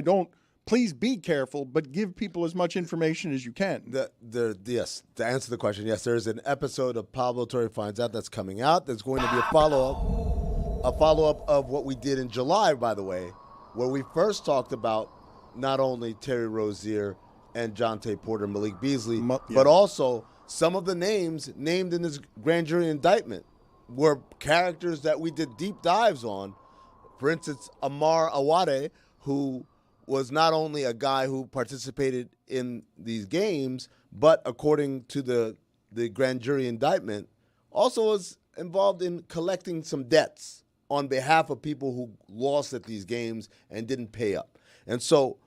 please be careful, but give people as much information as you can. Yes, to answer the question, yes, there's an episode of Pablo Torre Finds Out that's coming out. There's going to be a follow-up of what we did in July, by the way, where we first talked about not only Terry Rozier and Jonte Porter, Malik Beasley, but also some of the names named in this grand jury indictment were characters that we did deep dives on. For instance, Amar Awade, who was not only a guy who participated in these games, but according to the grand jury indictment, also was involved in collecting some debts on behalf of people who lost at these games and didn't pay up. And so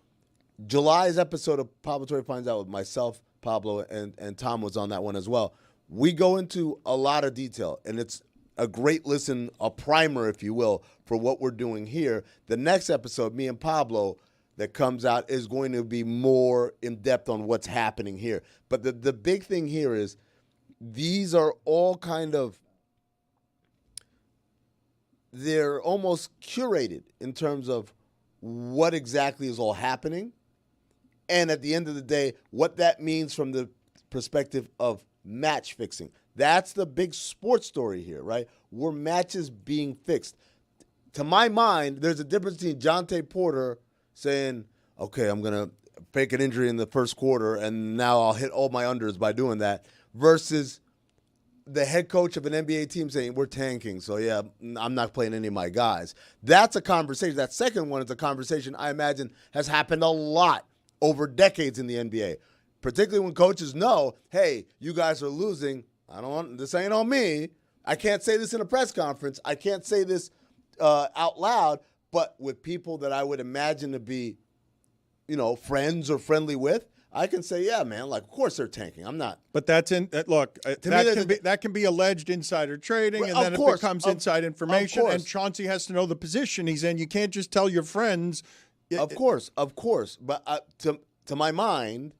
July's episode of Pablo Torre Finds Out with myself, Pablo, and Tom was on that one as well. We go into a lot of detail, and it's a great listen, a primer, if you will, for what we're doing here. The next episode, me and Pablo, that comes out is going to be more in depth on what's happening here. But the big thing here is these are all they're almost curated in terms of what exactly is all happening. And at the end of the day, what that means from the perspective of match fixing. That's the big sports story here, right? Were matches being fixed? To my mind, there's a difference between Jonte Porter saying, okay, I'm going to fake an injury in the first quarter and now I'll hit all my unders by doing that, versus the head coach of an NBA team saying, we're tanking, so yeah, I'm not playing any of my guys. That's a conversation. That second one is a conversation I imagine has happened a lot over decades in the NBA, particularly when coaches know, hey, you guys are losing. This ain't on me. I can't say this in a press conference. I can't say this out loud. But with people that I would imagine to be, friends or friendly with, I can say, yeah, man, like, of course they're tanking. I'm not. But that's that can be alleged insider trading, and then it becomes inside information, and Chauncey has to know the position he's in. You can't just tell your friends. Of course. But to my mind,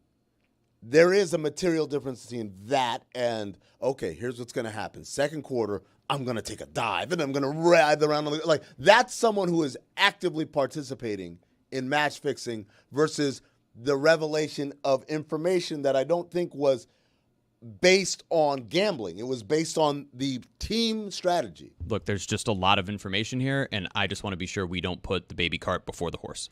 there is a material difference between that and, okay, here's what's going to happen. Second quarter, I'm going to take a dive, and I'm going to writhe around. Like, that's someone who is actively participating in match fixing versus the revelation of information that I don't think was based on gambling. It was based on the team strategy. Look, there's just a lot of information here, and I just want to be sure we don't put the baby cart before the horse.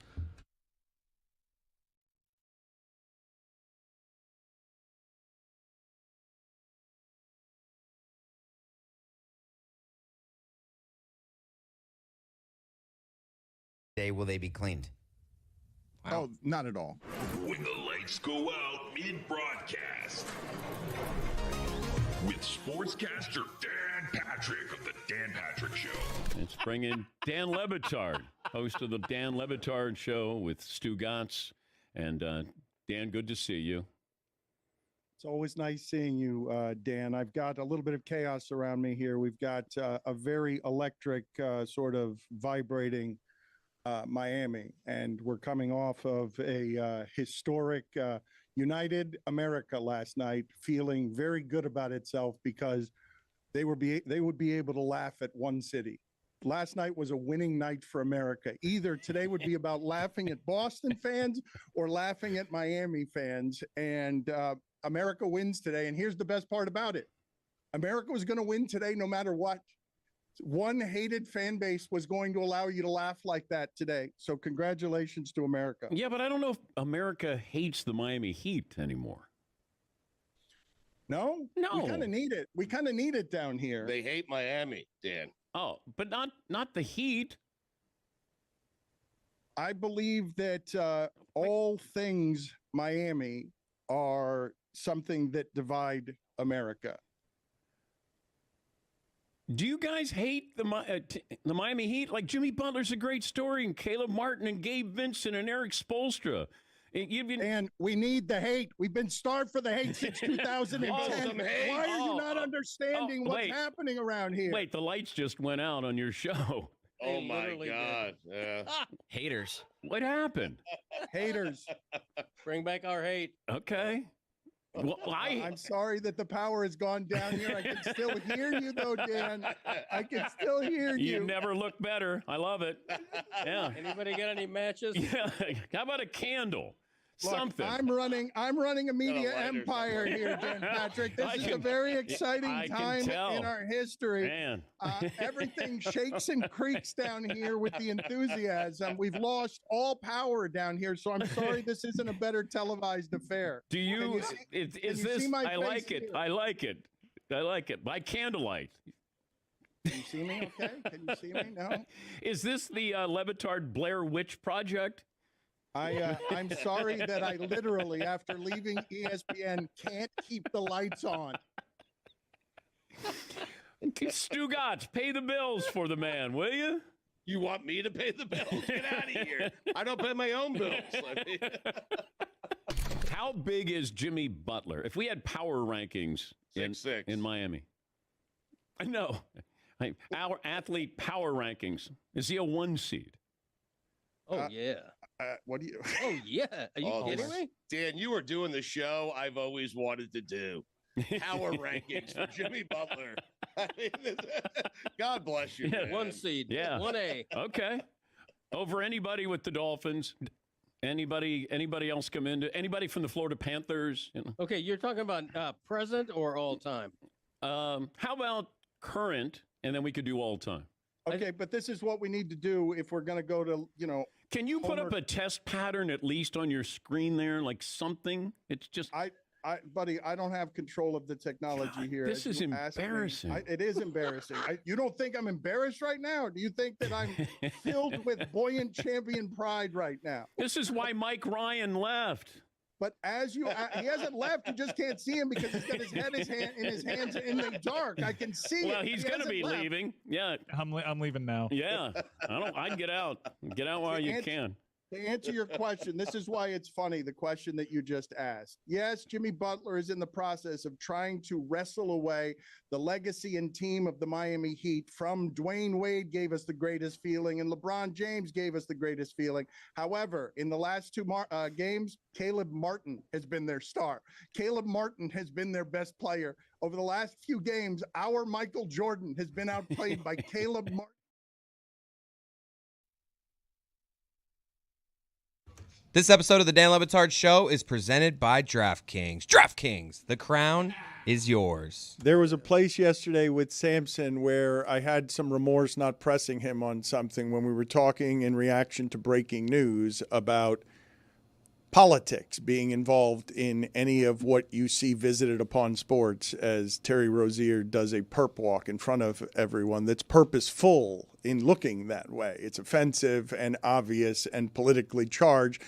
Will they be cleaned? Oh, not at all. When the lights go out mid-broadcast. With sportscaster Dan Patrick of the Dan Patrick Show. Let's bring in Dan Le Batard, host of the Dan Le Batard Show with Stugotz. And Dan, good to see you. It's always nice seeing you, Dan. I've got a little bit of chaos around me here. We've got a very electric, sort of vibrating Miami, and we're coming off of a historic United America last night, feeling very good about itself because they would be able to laugh at one city. Last night was a winning night for America. Either today would be about laughing at Boston fans or laughing at Miami fans, and America wins today. And here's the best part about it: America was going to win today no matter what. One hated fan base was going to allow you to laugh like that today. So congratulations to America. Yeah, but I don't know if America hates the Miami Heat anymore. No? No. We kind of need it. We kind of need it down here. They hate Miami, Dan. Oh, but not the Heat. I believe that all things Miami are something that divide America. Do you guys hate the Miami Heat? Like, Jimmy Butler's a great story, and Caleb Martin and Gabe Vincent and Eric Spoelstra. And we need the hate. We've been starved for the hate since 2010. Why are you not understanding what's happening around here? Wait, the lights just went out on your show. Oh my God! Yeah. Haters. What happened? Haters. Bring back our hate. Okay. Well, I'm sorry that the power has gone down here. I can still hear you, though, Dan. I can still hear you. You never look better. I love it. Yeah. Anybody got any matches? Yeah. How about a candle? Look, Something. I'm running a media empire here, Dan Patrick. This is a very exciting time in our history. Man. Everything shakes and creaks down here with the enthusiasm. We've lost all power down here, so I'm sorry this isn't a better televised affair. Do you? Is this? see my I face like it. here? I like it. I like it. By candlelight. Can you see me? Okay. Can you see me? No. Is this the Le Batard Blair Witch Project? I'm sorry that I literally, after leaving ESPN, can't keep the lights on. Stugotz, pay the bills for the man, will you? You want me to pay the bills? Get out of here! I don't pay my own bills. How big is Jimmy Butler? If we had power rankings in Miami, no, our athlete power rankings, is he a 1 seed? Oh yeah. What do you? Oh yeah. Are you kidding me? Dan, you are doing the show I've always wanted to do. Power rankings for Jimmy Butler. I mean, God bless you. Man. 1 seed. Yeah. 1A. Okay. Over anybody with the Dolphins. Anybody else come into? Anybody from the Florida Panthers? You know? Okay, you're talking about present or all time? How about current? And then we could do all time. Okay, but this is what we need to do if we're going to go to, Can you put up a test pattern at least on your screen there, like something? It's just buddy, I don't have control of the technology here. This is embarrassing. It is embarrassing. You don't think I'm embarrassed right now? Or do you think that I'm filled with buoyant champion pride right now? This is why Mike Ryan left. But he hasn't left. You just can't see him because he's got his head in his hands in the dark. I can see it. Well, he's going to be leaving. Yeah, I'm leaving now. Yeah, I'd get out. Get out while you can. To answer your question, this is why it's funny, the question that you just asked. Yes, Jimmy Butler is in the process of trying to wrestle away the legacy and team of the Miami Heat from Dwayne Wade gave us the greatest feeling and LeBron James gave us the greatest feeling. However, in the last two games, Caleb Martin has been their star. Caleb Martin has been their best player. Over the last few games, our Michael Jordan has been outplayed by Caleb Martin. This episode of the Dan Le Batard Show is presented by DraftKings. DraftKings, the crown is yours. There was a place yesterday with Samson where I had some remorse not pressing him on something when we were talking in reaction to breaking news about politics being involved in any of what you see visited upon sports, as Terry Rozier does a perp walk in front of everyone that's purposeful in looking that way. It's offensive and obvious and politically charged.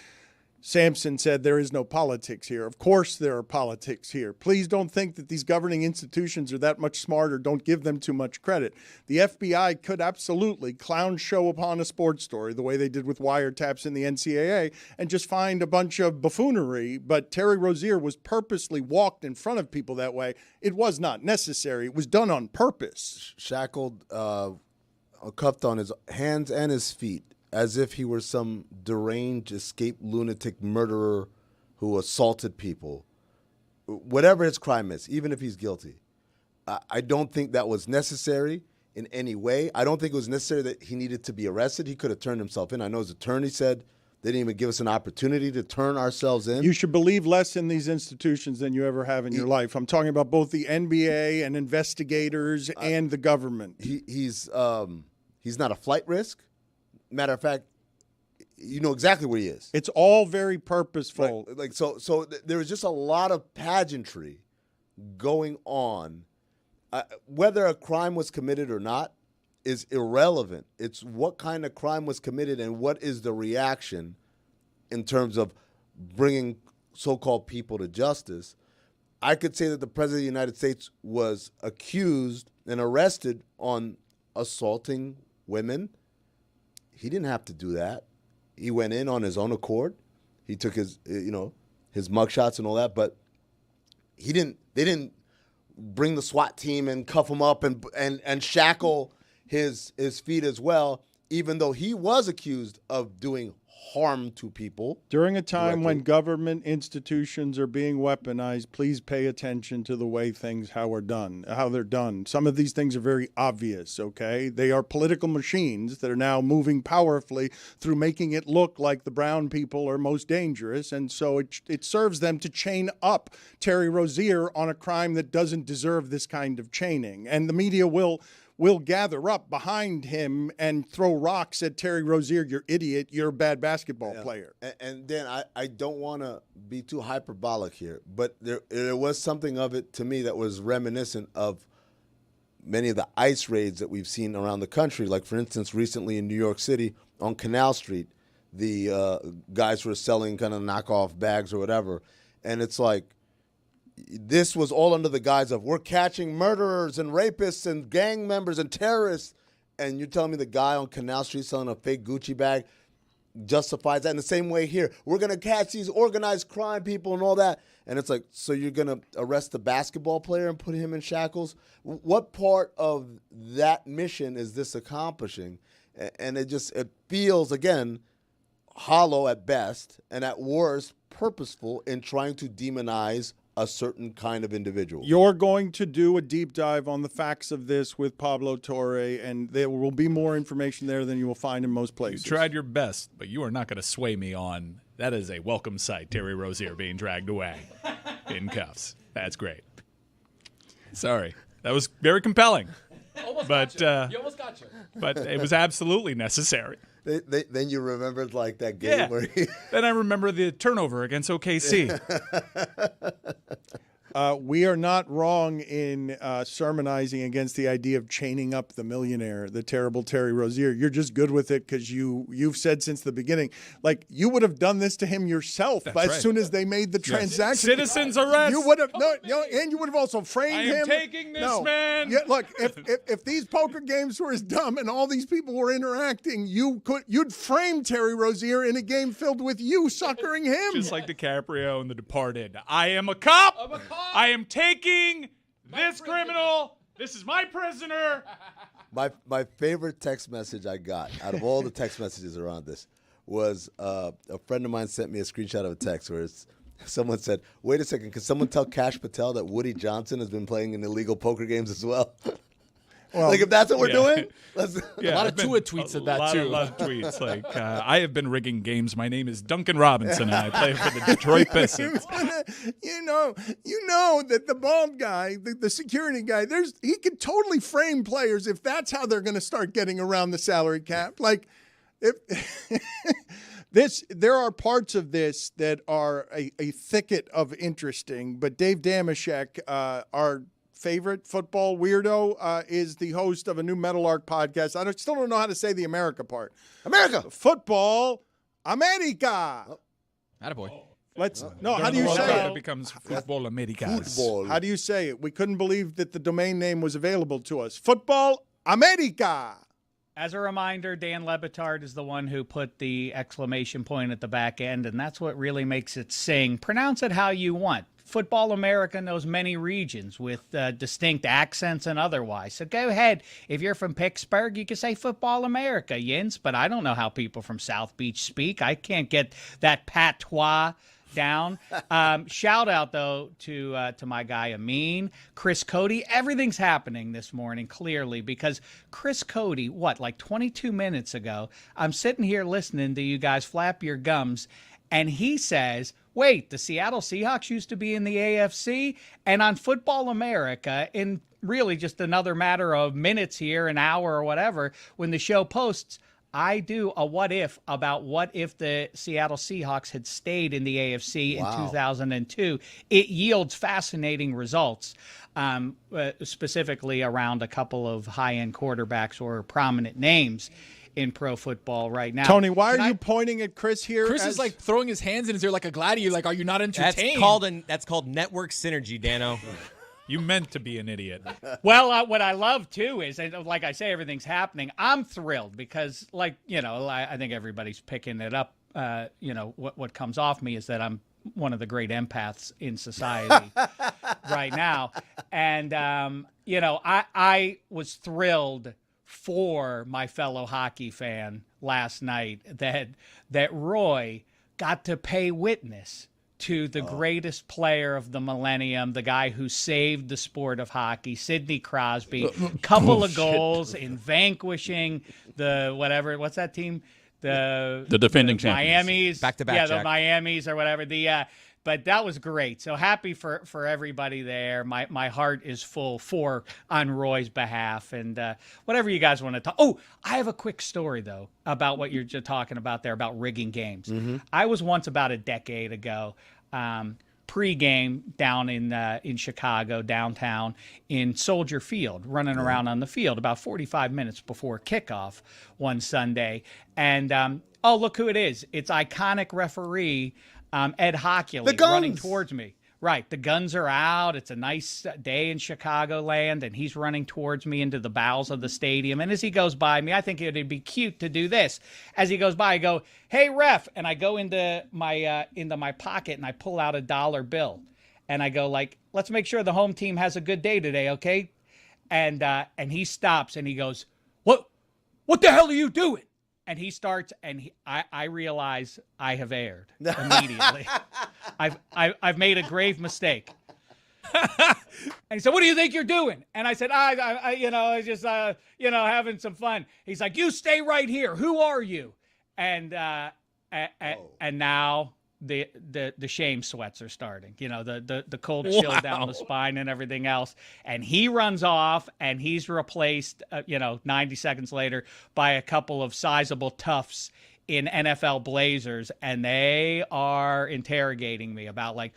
Sampson said there is no politics here. Of course there are politics here. Please don't think that these governing institutions are that much smarter. Don't give them too much credit. The FBI could absolutely clown show upon a sports story the way they did with wiretaps in the NCAA and just find a bunch of buffoonery. But Terry Rozier was purposely walked in front of people that way. It was not necessary. It was done on purpose. Shackled, cuffed on his hands and his feet, as if he were some deranged, escaped lunatic murderer who assaulted people. Whatever his crime is, even if he's guilty. I don't think that was necessary in any way. I don't think it was necessary that he needed to be arrested. He could have turned himself in. I know his attorney said they didn't even give us an opportunity to turn ourselves in. You should believe less in these institutions than you ever have in your life. I'm talking about both the NBA and investigators and the government. He's not a flight risk. Matter of fact, you know exactly where he is. It's all very purposeful. Right. So there was just a lot of pageantry going on. Whether a crime was committed or not is irrelevant. It's what kind of crime was committed and what is the reaction in terms of bringing so-called people to justice. I could say that the President of the United States was accused and arrested on assaulting women. He didn't have to do that. He went in on his own accord. He took his mugshots and all that, but they didn't bring the SWAT team and cuff him up and shackle his feet as well. even though he was accused of doing harm to people. During a time when directly. government institutions are being weaponized, please pay attention to the way how they're done. Some of these things are very obvious, okay? They are political machines that are now moving powerfully through making it look like the brown people are most dangerous, and so it serves them to chain up Terry Rozier on a crime that doesn't deserve this kind of chaining. And the media will gather up behind him and throw rocks at Terry Rozier. You're idiot. You're a bad basketball player. And then I don't want to be too hyperbolic here, but there was something of it to me that was reminiscent of many of the ICE raids that we've seen around the country. Like, for instance, recently in New York City on Canal Street, the guys were selling kind of knockoff bags or whatever. And it's like, this was all under the guise of we're catching murderers and rapists and gang members and terrorists. And you're telling me the guy on Canal Street selling a fake Gucci bag justifies that in the same way here. We're going to catch these organized crime people and all that. And it's like, so you're going to arrest the basketball player and put him in shackles? What part of that mission is this accomplishing? And it feels, again, hollow at best and at worst purposeful in trying to demonize a certain kind of individual. You're going to do a deep dive on the facts of this with Pablo Torre, and there will be more information there than you will find in most places. You tried your best, but you are not going to sway me on that is a welcome sight, Terry Rozier being dragged away in cuffs. That's great. Sorry. That was very compelling. Almost but got you. You almost got you. But it was absolutely necessary. Then you remembered like that game where Then I remember the turnover against OKC. We are not wrong in sermonizing against the idea of chaining up the millionaire, the terrible Terry Rozier. You're just good with it because you've said since the beginning, like you would have done this to him yourself as soon as they made the transaction. Citizens arrest. You would have and you would have also framed him. I am taking this man. Yeah, look, if these poker games were as dumb and all these people were interacting, you'd frame Terry Rozier in a game filled with you suckering him. Just like DiCaprio in The Departed. I am a cop. I am taking this criminal. This is my prisoner. My favorite text message I got out of all the text messages around this was a friend of mine sent me a screenshot of a text where someone said, wait a second, can someone tell Cash Patel that Woody Johnson has been playing in illegal poker games as well? Well, like if that's what we're doing? A lot of Tua tweets of that too. A lot of tweets. Like, I have been rigging games. My name is Duncan Robinson, and I play for the Detroit Pistons. You know that the bald guy, the security guy, he could totally frame players if that's how they're going to start getting around the salary cap. Like, there are parts of this that are a thicket of interesting, but Dave Damashek, our favorite football weirdo, is the host of a new Metal Arc podcast. I still don't know how to say the America part. America. Football America. Attaboy. How do you say it? It becomes Football Americas. Football. How do you say it? We couldn't believe that the domain name was available to us. Football America. As a reminder, Dan Le Batard is the one who put the exclamation point at the back end, and that's what really makes it sing. Pronounce it how you want. Football America knows many regions with distinct accents and otherwise. So go ahead. If you're from Pittsburgh, you can say Football America, Yins, but I don't know how people from South Beach speak. I can't get that patois down. Shout out, though, to my guy Amin, Chris Cody. Everything's happening this morning, clearly, because Chris Cody, like 22 minutes ago, I'm sitting here listening to you guys flap your gums, and he says, wait, the Seattle Seahawks used to be in the AFC? And on Football America, in really just another matter of minutes here, an hour or whatever, when the show posts, I do a what if about what if the Seattle Seahawks had stayed in the AFC in 2002. It yields fascinating results, specifically around a couple of high-end quarterbacks or prominent names in pro football right now. Tony, why are you pointing at Chris here? Chris is like throwing his hands in his ear like a gladiator. Like, are you not entertained? That's called network synergy, Dano. You meant to be an idiot. Well, what I love, too, is, like I say, everything's happening. I'm thrilled because, I think everybody's picking it up. What comes off me is that I'm one of the great empaths in society right now. And, I was thrilled for my fellow hockey fan last night that Roy got to pay witness to the greatest player of the millennium, the guy who saved the sport of hockey, Sidney Crosby. Couple of goals in vanquishing the what's that team? The defending champions. Miamis. Back-to-back, Yeah, Jack. the Miamis or whatever. But that was great. So happy for everybody there. My heart is full on Roy's behalf. And whatever you guys want to talk. Oh, I have a quick story, though, about what you're just talking about there, about rigging games. I was once about a decade ago pre-game down in Chicago, downtown, in Soldier Field, running around on the field about 45 minutes before kickoff one Sunday. And, look who it is. It's iconic referee Ed Hockley running towards me. Right. The guns are out. It's a nice day in Chicagoland, and he's running towards me into the bowels of the stadium. And as he goes by me, I think it'd be cute to do this. As he goes by, I go, "Hey, ref," and I go into my pocket and I pull out a dollar bill, and I go like, "Let's make sure the home team has a good day today, okay?" And he stops and he goes, "What the hell are you doing?" And he starts, and I realize I have erred immediately. I've made a grave mistake. And he said, "What do you think you're doing?" And I said, I just having some fun. He's like, "You stay right here. Who are you?" And now the shame sweats are starting. The cold chill down the spine and everything else. And he runs off, and he's replaced 90 seconds later by a couple of sizable toughs in NFL Blazers, and they are interrogating me about like,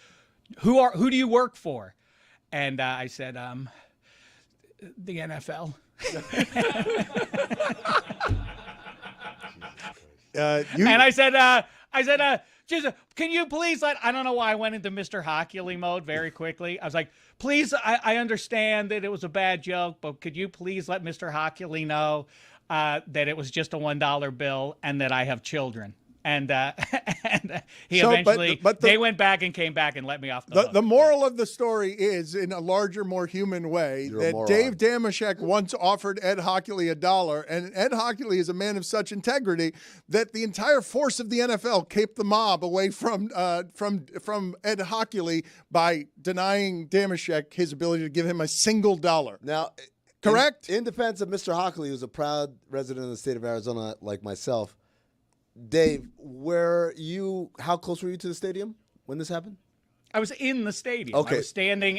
who do you work for? And I said, the NFL. And I said, just, can you please I don't know why I went into Mr. Hockley mode very quickly. I was like, please, I understand that it was a bad joke, but could you please let Mr. Hockley know that it was just a $1 bill and that I have children? And he eventually, they went back and came back and let me off the hook. The moral of the story is, in a larger, more human way, that Dave Damashek once offered Ed Hockley $1, and Ed Hockley is a man of such integrity that the entire force of the NFL kept the mob away from Ed Hockley by denying Damashek his ability to give him a single dollar. Now, correct? In defense of Mr. Hockley, who's a proud resident of the state of Arizona like myself, Dave, how close were you to the stadium when this happened? I was in the stadium. Okay.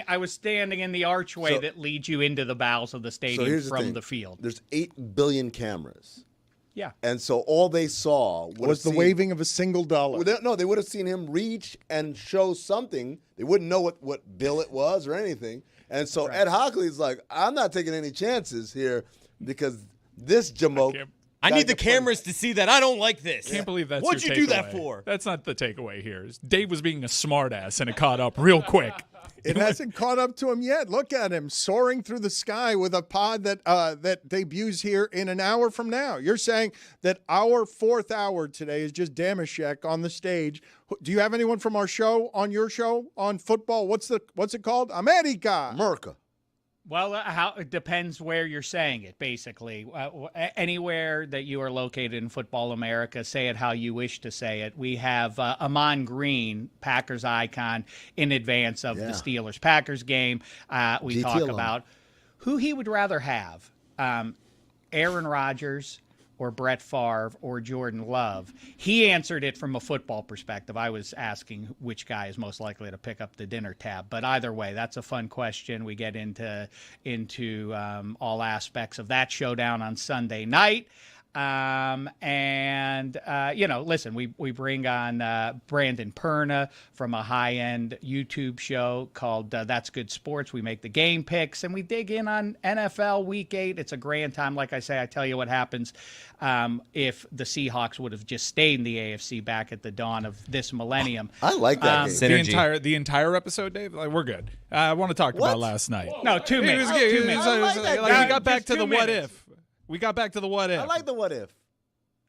I was standing in the archway that leads you into the bowels of the stadium from the field. There's 8 billion cameras. Yeah. And so all they saw was the waving of a single dollar. No, they would have seen him reach and show something. They wouldn't know what bill it was or anything. And so Ed Hockley's like, I'm not taking any chances here because this jamoke. I need the cameras to see that I don't like this. Can't believe that's What'd your you do takeaway. that for? That's not the takeaway here. Dave was being a smartass, and it caught up real quick. It hasn't caught up to him yet. Look at him soaring through the sky with a pod that debuts here in an hour from now. You're saying that our 4th hour today is just Damashek on the stage. Do you have anyone from our show on your show on football? What's it called? America. Well, it depends where you're saying it, basically. Anywhere that you are located in Football America, say it how you wish to say it. We have Amon Green, Packers icon, in advance of the Steelers-Packers game. We talk about who he would rather have, Aaron Rodgers or Brett Favre or Jordan Love. He answered it from a football perspective. I was asking which guy is most likely to pick up the dinner tab. But either way, that's a fun question. We get into all aspects of that showdown on Sunday night. Listen, we bring on Brandon Perna from a high-end YouTube show called That's Good Sports. We make the game picks, and we dig in on NFL Week 8. It's a grand time. Like I say, I tell you what happens if the Seahawks would have just stayed in the AFC back at the dawn of this millennium. I like that game. The entire episode, Dave? Like, we're good. I want to talk about last night. No, 2 minutes. We got back to the what if. We got back to the what if. I like the what if.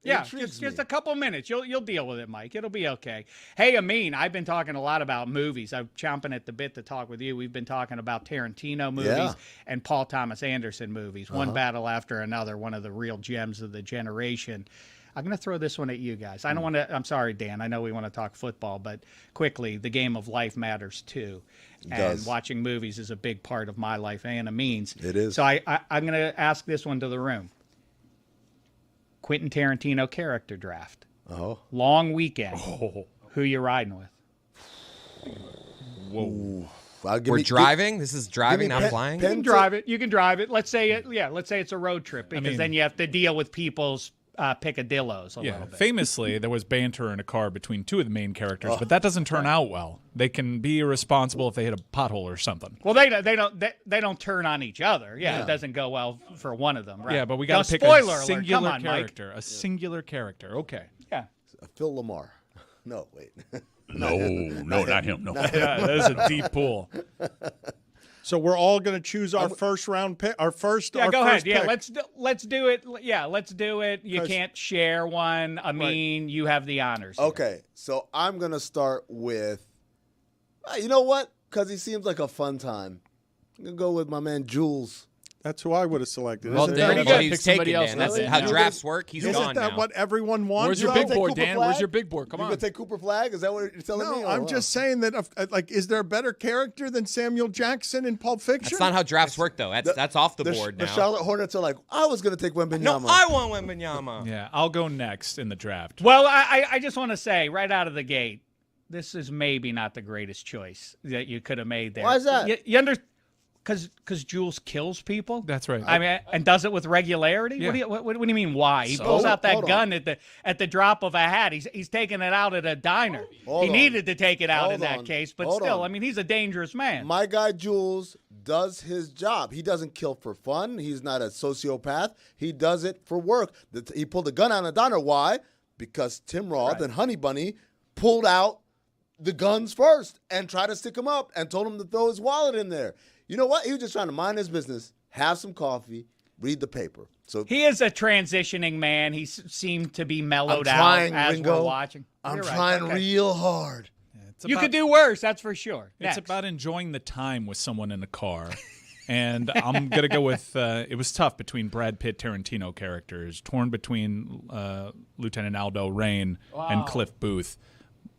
Yeah, just a couple minutes. You'll deal with it, Mike. It'll be okay. Hey, Amin, I've been talking a lot about movies. I'm chomping at the bit to talk with you. We've been talking about Tarantino movies and Paul Thomas Anderson movies. One battle after another, one of the real gems of the generation. I'm going to throw this one at you guys. I don't want to. I'm sorry, Dan. I know we want to talk football, but quickly, the game of life matters too. And watching movies is a big part of my life and Amin's. It is. So I'm going to ask this one to the room. Quentin Tarantino character draft. Oh. Long weekend. Who you riding with? Whoa. We're driving? This is driving, not flying? You can drive it. You can drive it. Let's say it's a road trip because then you have to deal with people's picadillos a little bit. Famously, there was banter in a car between two of the main characters, but that doesn't turn out well. They can be irresponsible if they hit a pothole or something. Well, they don't turn on each other. Yeah, it doesn't go well for one of them, right? Yeah, but we got to pick spoiler a singular alert. Come on, character. Mike. A singular character. Okay. Yeah. Phil Lamar. No, wait. No, not him. No. Yeah, that is a deep pool. So we're all going to choose our first round pick. Our first. Yeah, our go first ahead. Yeah, pick. let's do it. Yeah, let's do it. You can't share one. I mean, you have the honors. Okay, so I'm gonna start with. You know what? Because he seems like a fun time. I'm gonna go with my man Jules. That's who I would have selected. Well, Isn't Dan, that, he's taken, Dan. That's how drafts work. He's isn't gone that now. what everyone wants? Where's your big board, Dan? Where's your big board? Come You on. gonna take Cooper Flag? Is that what you're telling me? No, I'm just saying that. Is there a better character than Samuel Jackson in Pulp Fiction? That's not how drafts work, though. That's off the board now. The Charlotte Hornets are like, I was gonna take Wembanyama. No, I want Wembanyama. Yeah, I'll go next in the draft. Well, I just want to say right out of the gate, this is maybe not the greatest choice that you could have made there. Why is that? You understand? Because Jules kills people. That's right. I mean, and does it with regularity. Yeah. What do you mean? Why he pulls out that gun at the drop of a hat? He's taking it out at a diner. He needed to take it out in that case, but still, I mean, he's a dangerous man. My guy Jules does his job. He doesn't kill for fun. He's not a sociopath. He does it for work. He pulled a gun out in a diner. Why? Because Tim Roth and Honey Bunny pulled out the guns first and tried to stick him up and told him to throw his wallet in there. You know what? He was just trying to mind his business, have some coffee, read the paper. So he is a transitioning man. He seemed to be mellowed out as Ringo. we're watching. I'm trying real hard. You could do worse, that's for sure. It's about enjoying the time with someone in a car. And I'm going to go with, it was tough between Brad Pitt, Tarantino characters, torn between Lieutenant Aldo Rain and Cliff Booth.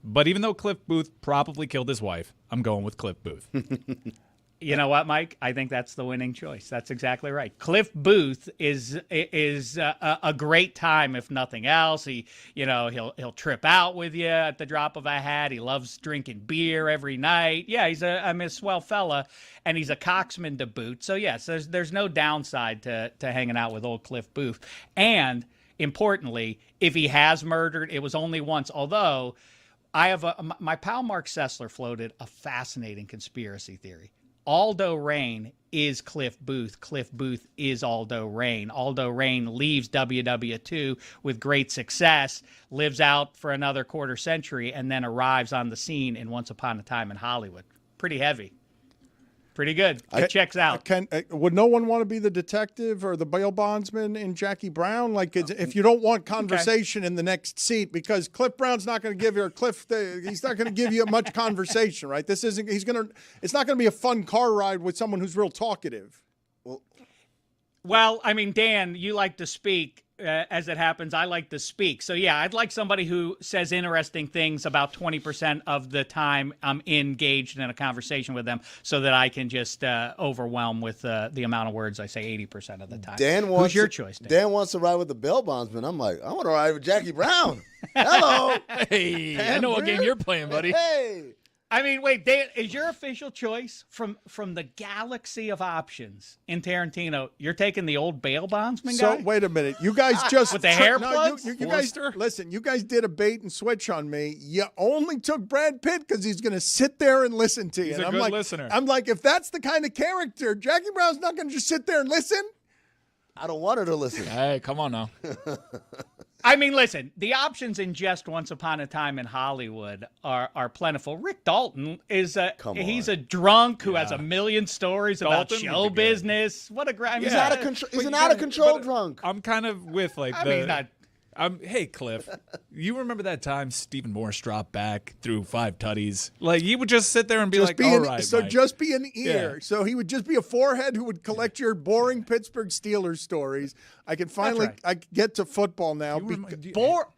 But even though Cliff Booth probably killed his wife, I'm going with Cliff Booth. You know what, Mike? I think that's the winning choice. That's exactly right. Cliff Booth is a great time, if nothing else. He'll trip out with you at the drop of a hat. He loves drinking beer every night. Yeah, he's a swell fella, and he's a coxman to boot. So yes, there's no downside to hanging out with old Cliff Booth. And importantly, if he has murdered, it was only once. Although I have my pal Mark Sessler floated a fascinating conspiracy theory. Aldo Rain is Cliff Booth. Cliff Booth is Aldo Rain. Aldo Rain leaves WW2 with great success, lives out for another quarter century, and then arrives on the scene in Once Upon a Time in Hollywood. Pretty heavy. Pretty good. It checks out. Would no one want to be the detective or the bail bondsman in Jackie Brown? Like, if you don't want conversation in the next seat, because Cliff Brown's not going to give you he's not going to give you much conversation, right? It's not going to be a fun car ride with someone who's real talkative. Well, I mean, Dan, you like to speak. As it happens, I like to speak. So, yeah, I'd like somebody who says interesting things about 20% of the time I'm engaged in a conversation with them so that I can just overwhelm with the amount of words I say 80% of the time. Who's your choice, Dan? Dan wants to ride with the bail bondsman. I'm like, I want to ride with Jackie Brown. Hello. Hey, I know what game you're playing, buddy. Hey. I mean, wait, Dan, is your official choice from the galaxy of options in Tarantino? You're taking the old bail bondsman guy? So wait a minute, you guys just with the hair plugs? You guys, listen, you guys did a bait and switch on me. You only took Brad Pitt because he's going to sit there and listen to you. He's and a I'm good like, listener. I'm like, if that's the kind of character, Jackie Brown's not going to just sit there and listen. I don't want her to listen. Hey, come on now. I mean, listen, the options in just Once Upon a Time in Hollywood are plentiful. Rick Dalton he's a drunk who has a million stories about show business. What a great He's an out of control drunk. I'm kind of with I mean, not Hey, Cliff, you remember that time Stephen Morris dropped back, threw 5 tutties? Like, he would just sit there and be Just like, be all an, right, so Mike. just be an ear. Yeah. So he would just be a forehead who would collect your boring Pittsburgh Steelers stories. I can finally right. I can get to football now.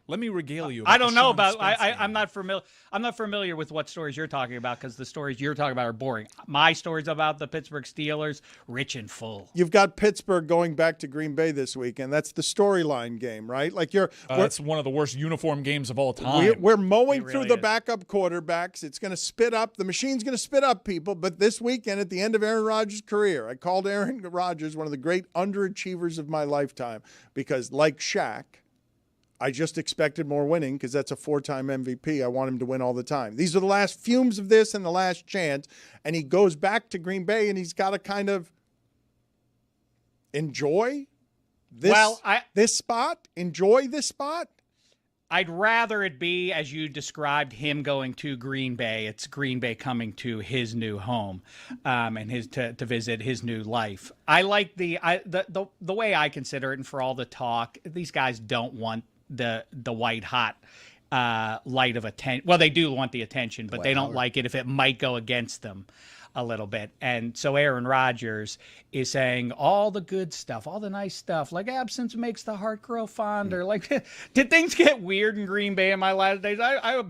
Let me regale you. I don't know Sean about. Spence I'm not familiar. I'm not familiar with what stories you're talking about because the stories you're talking about are boring. My stories about the Pittsburgh Steelers, rich and full. You've got Pittsburgh going back to Green Bay this weekend. That's the storyline game, right? Like that's one of the worst uniform games of all time. we're mowing It through really the is. backup quarterbacks. It's going to spit up. The machine's going to spit up people. But this weekend, at the end of Aaron Rodgers' career, I called Aaron Rodgers one of the great underachievers of my lifetime because, like Shaq, I just expected more winning because that's a 4-time MVP. I want him to win all the time. These are the last fumes of this and the last chance. And he goes back to Green Bay, and he's got to kind of enjoy this spot. Enjoy this spot. I'd rather it be, as you described, him going to Green Bay. It's Green Bay coming to his new home, and his to visit his new life. I like the way I consider it, and for all the talk, these guys don't want the white hot light of attention. Well, they do want the attention, but they don't like it if it might go against them a little bit. And so Aaron Rodgers is saying all the good stuff, all the nice stuff, like absence makes the heart grow fonder. Like, did things get weird in Green Bay in my last days? I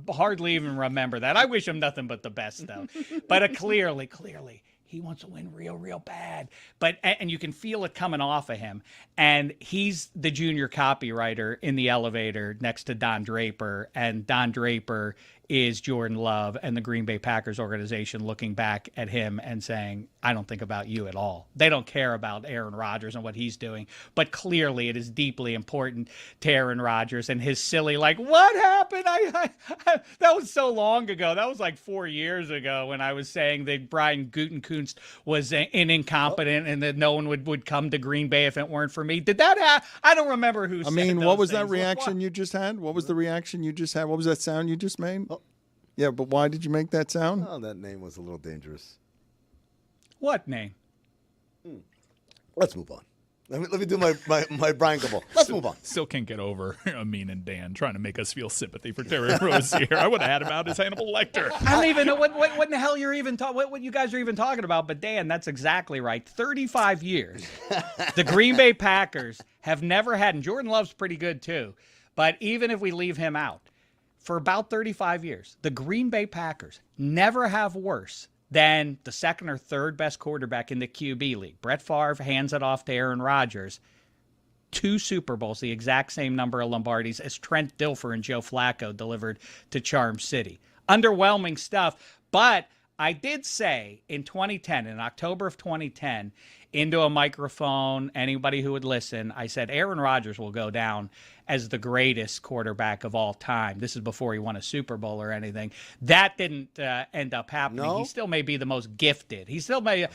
hardly even remember that. I wish him nothing but the best, though. But clearly, he wants to win real bad. And you can feel it coming off of him. And he's the junior copywriter in the elevator next to Don Draper. And Don Draper is Jordan Love and the Green Bay Packers organization looking back at him and saying, I don't think about you at all. They don't care about Aaron Rodgers and what he's doing. But clearly it is deeply important to Aaron Rodgers and his silly, like, what happened? I that was so long ago. That was like 4 years ago when I was saying that Brian Gutekunst was incompetent and that no one would come to Green Bay if it weren't for me. Did that happen? I don't remember who said those what was that things. reaction you just had? What was the reaction you just had? What was that sound you just made? Yeah, but why did you make that sound? Oh, that name was a little dangerous. What name? Let's move on. Let me do my Brian Gable. Let's move on. Still can't get over Amin and Dan trying to make us feel sympathy for Terry Rozier. I would have had him out as Hannibal Lecter. I don't even know what in the hell you're even what you guys are even talking about. But Dan, that's exactly right. 35 years. The Green Bay Packers have never had, and Jordan Love's pretty good too. But even if we leave him out, for about 35 years, the Green Bay Packers never have worse than the second or third best quarterback in the QB league. Brett Favre hands it off to Aaron Rodgers. 2 Super Bowls, the exact same number of Lombardis as Trent Dilfer and Joe Flacco delivered to Charm City. Underwhelming stuff, but I did say in 2010, in October of 2010, into a microphone, anybody who would listen, I said Aaron Rodgers will go down as the greatest quarterback of all time. This is before he won a Super Bowl or anything. That didn't end up happening. No? He still may be the most gifted. He still may,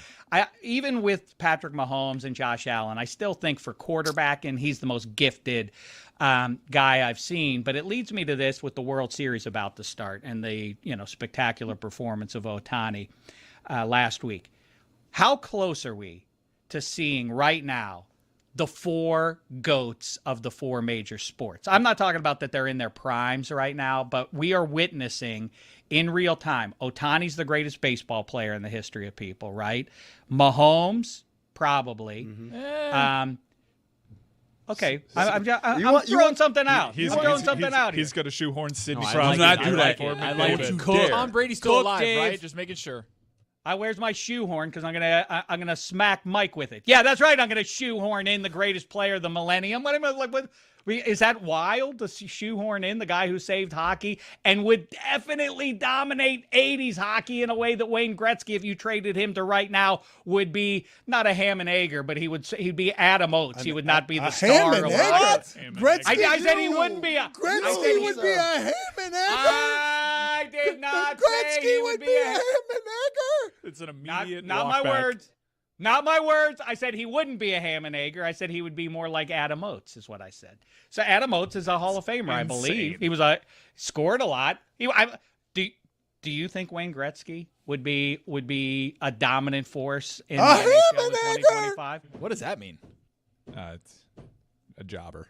even with Patrick Mahomes and Josh Allen, I still think for quarterbacking, he's the most gifted guy I've seen. But it leads me to this with the World Series about to start and the spectacular performance of Ohtani last week. How close are we to seeing right now the 4 GOATs of the 4 major sports? I'm not talking about that they're in their primes right now, but we are witnessing in real time. Ohtani's the greatest baseball player in the history of people, right? Mahomes, probably. Mm-hmm. Okay, I'm throwing something out. I'm throwing something out here. He's going to shoehorn Sidney I Crosby. like Do it. that for me. I like David. it. Tom Brady's still Cook, alive, Dave. right? Just making sure. Where's my shoehorn? Because I'm gonna smack Mike with it. Yeah, that's right. I'm gonna shoehorn in the greatest player of the millennium. Is that wild to shoehorn in the guy who saved hockey and would definitely dominate 80s hockey in a way that Wayne Gretzky, if you traded him to right now, would be not a ham and egger, but he'd be Adam Oates. He would not be the star of Gretzky, I said he wouldn't be. Gretzky would be a ham and egger. I did not say he would be a ham and egger. It's an immediate not my words. Not my words. I said he wouldn't be a ham and egger. I said he would be more like Adam Oates, is what I said. So Adam Oates is a Hall of Famer, I believe. He was scored a lot. Do you think Wayne Gretzky would be a dominant force in the NHL in 2025? What does that mean? It's a jobber.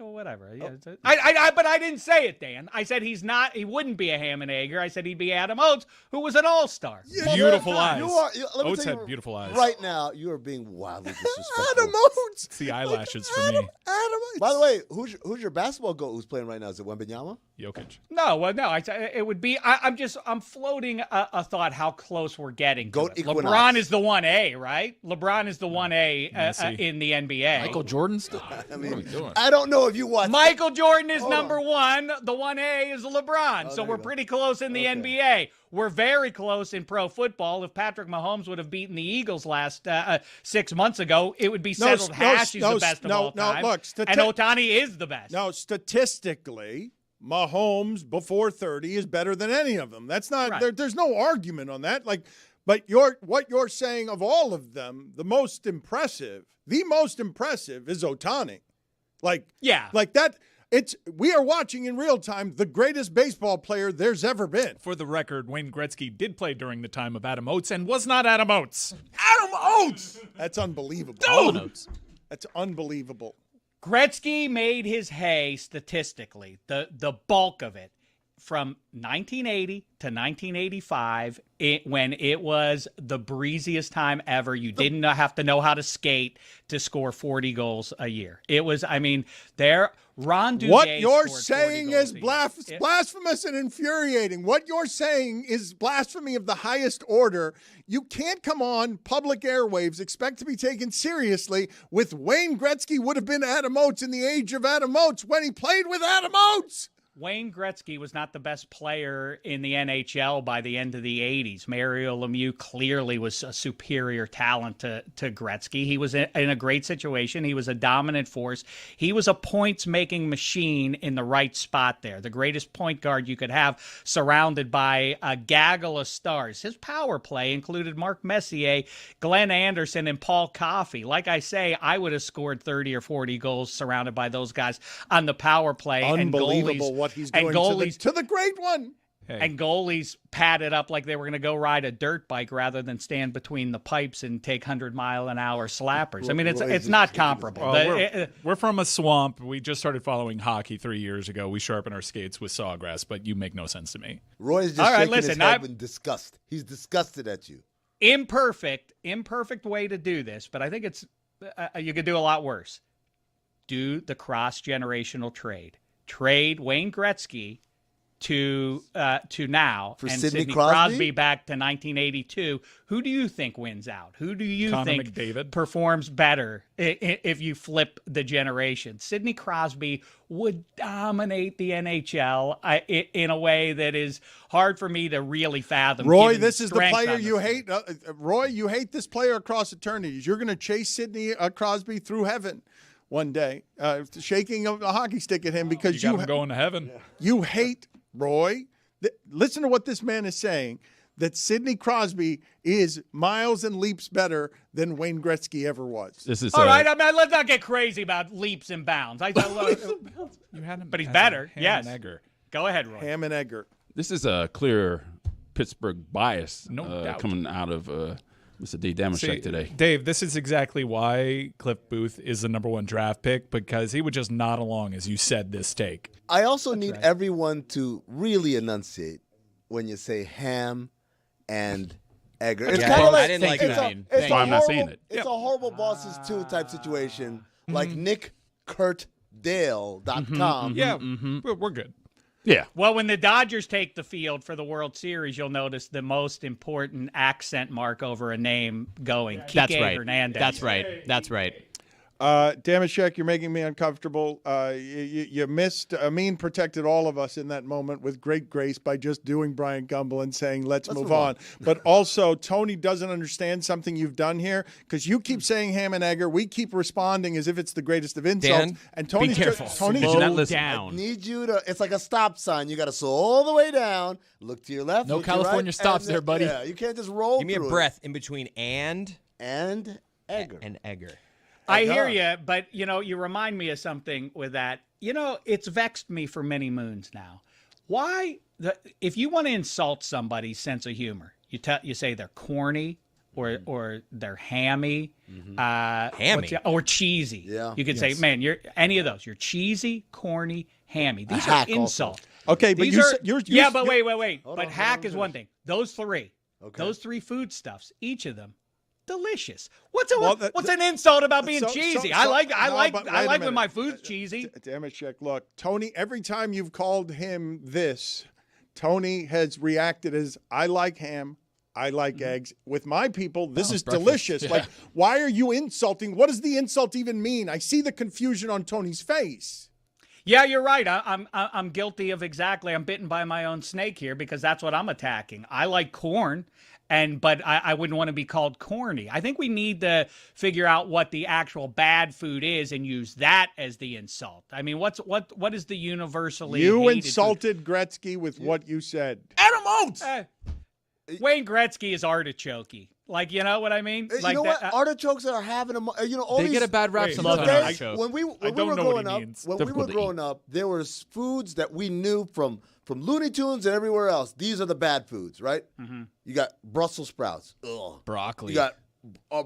whatever. Yeah, but I didn't say it, Dan. I said he wouldn't be a ham and egger. I said he'd be Adam Oates, who was an all-star. Beautiful eyes. Let me Oates tell you, had beautiful eyes. Right now, you are being wildly disrespectful. Adam Oates. It's the eyelashes for me. Adam Oates. By the way, who's your basketball goat who's playing right now? Is it Wembanyama? Jokic. No, it would be. I'm floating a thought how close we're getting. To Goat it. Equinox. LeBron is the 1A, right? LeBron is the 1A in the NBA. Michael Jordan still. I mean, I don't know if you watch. Michael Jordan is number 1. The 1A is LeBron. So we're pretty close in the NBA. We're very close in pro football. If Patrick Mahomes would have beaten the Eagles last 6 months ago, it would be settled hash. He's the best of all time. Look, and Ohtani is the best. No, statistically, Mahomes before 30 is better than any of them. That's not there's no argument on that. But what you're saying of all of them, the most impressive is Ohtani. Like that. We are watching in real time the greatest baseball player there's ever been. For the record, Wayne Gretzky did play during the time of Adam Oates and was not Adam Oates. Adam Oates! That's unbelievable. Dude! That's unbelievable. Gretzky made his hay statistically, the bulk of it, from 1980 to 1985, when it was the breeziest time ever. You didn't have to know how to skate to score 40 goals a year. It was, Ron Duguay. What you're saying is blasphemous and infuriating. What you're saying is blasphemy of the highest order. You can't come on public airwaves, expect to be taken seriously with Wayne Gretzky would have been Adam Oates in the age of Adam Oates when he played with Adam Oates. Wayne Gretzky was not the best player in the NHL by the end of the 80s. Mario Lemieux clearly was a superior talent to Gretzky. He was in a great situation. He was a dominant force. He was a points-making machine in the right spot there. The greatest point guard you could have, surrounded by a gaggle of stars. His power play included Mark Messier, Glenn Anderson, and Paul Coffey. Like I say, I would have scored 30 or 40 goals surrounded by those guys on the power play. Unbelievable what he's doing to the great one. And goalies padded up like they were going to go ride a dirt bike rather than stand between the pipes and take 100-mile-an-hour slappers. I mean, it's not comparable. We're from a swamp. We just started following hockey 3 years ago. We sharpen our skates with sawgrass, but you make no sense to me. Roy's just shaking his head in disgust. He's disgusted at you. Imperfect way to do this, but I think it's you could do a lot worse. Do the cross-generational trade. Trade Wayne Gretzky to now for and Sidney Crosby back to 1982. Who do you think wins out? Who do you Connor think McDavid performs better if you flip the generation? Sidney Crosby would dominate the NHL in a way that is hard for me to really fathom. Roy, this is the player you hate. Roy, you hate this player across eternities. You're going to chase Sidney Crosby through heaven one day, shaking a hockey stick at him because you got him going to heaven. You hate Roy. Listen to what this man is saying, that Sidney Crosby is miles and leaps better than Wayne Gretzky ever was. This is all right. Let's not get crazy about leaps and bounds. But he's better. Yes. Go ahead, Roy. Ham and Egger. This is a clear Pittsburgh bias doubt. coming out of Mr. D. Damashek today. Dave, this is exactly why Cliff Booth is the number 1 draft pick, because he would just nod along as you said this take. I also need everyone to really enunciate when you say ham and egger. It's kind of like, I didn't like that. That's why I'm not saying it. It's a horrible bosses too type situation, like NickKurtDale.com. Yeah, we're good. Yeah. Well, when the Dodgers take the field for the World Series, you'll notice the most important accent mark over a name going. Kike Hernandez. That's right. That's right. Damashek, you're making me uncomfortable. You missed. Amin protected all of us in that moment with great grace by just doing Brian Gumbel and saying, let's move on. But also, Tony doesn't understand something you've done here, because you keep saying ham and egger. We keep responding as if it's the greatest of insults. Dan, and Tony's be careful. Slow down. I need you to, it's like a stop sign. You got to slow all the way down, look to your left. No look to your California right, stops there, buddy. Yeah, you can't just roll Give me a through breath in between and egger. and egger. I hear you, but, you remind me of something with that. It's vexed me for many moons now. Why, if you want to insult somebody's sense of humor, you say they're corny or they're hammy. Hammy? Or cheesy. Yeah. You could say, man, you're any of those. You're cheesy, corny, hammy. These are hack insults. Okay, but These you're, are, you're yeah, but you're- wait. Hold But on, hack hold on, is one thing. Those three. Okay. Those three foodstuffs, each of them, delicious. What's Well, an insult about being so- cheesy? so- I like no, but wait a when minute. my food's cheesy. Damashek, look, Tony, every time you've called him this, Tony has reacted as, I like ham, I like eggs. With my people, this is breakfast. delicious. Yeah. Like, why are you insulting? What does the insult even mean? I see the confusion on Tony's face. Yeah, you're right. I'm guilty of exactly. I'm bitten by my own snake here because that's what I'm attacking. I like corn, but I wouldn't want to be called corny. I think we need to figure out what the actual bad food is and use that as the insult. I mean, what is the universally You hated insulted Gretzky with what you said. Adam Oates? Wayne Gretzky is artichokey. Like, you know what I mean? You Like know that, what? Artichokes are having all They these, get a bad rap Wait, sometimes. love an Okay, artichoke. when we I were don't know what growing he up, means. when we were Difficult to growing up, there was foods that we knew from Looney Tunes and everywhere else. These are the bad foods, right? Mm-hmm. You got Brussels sprouts, Broccoli. You got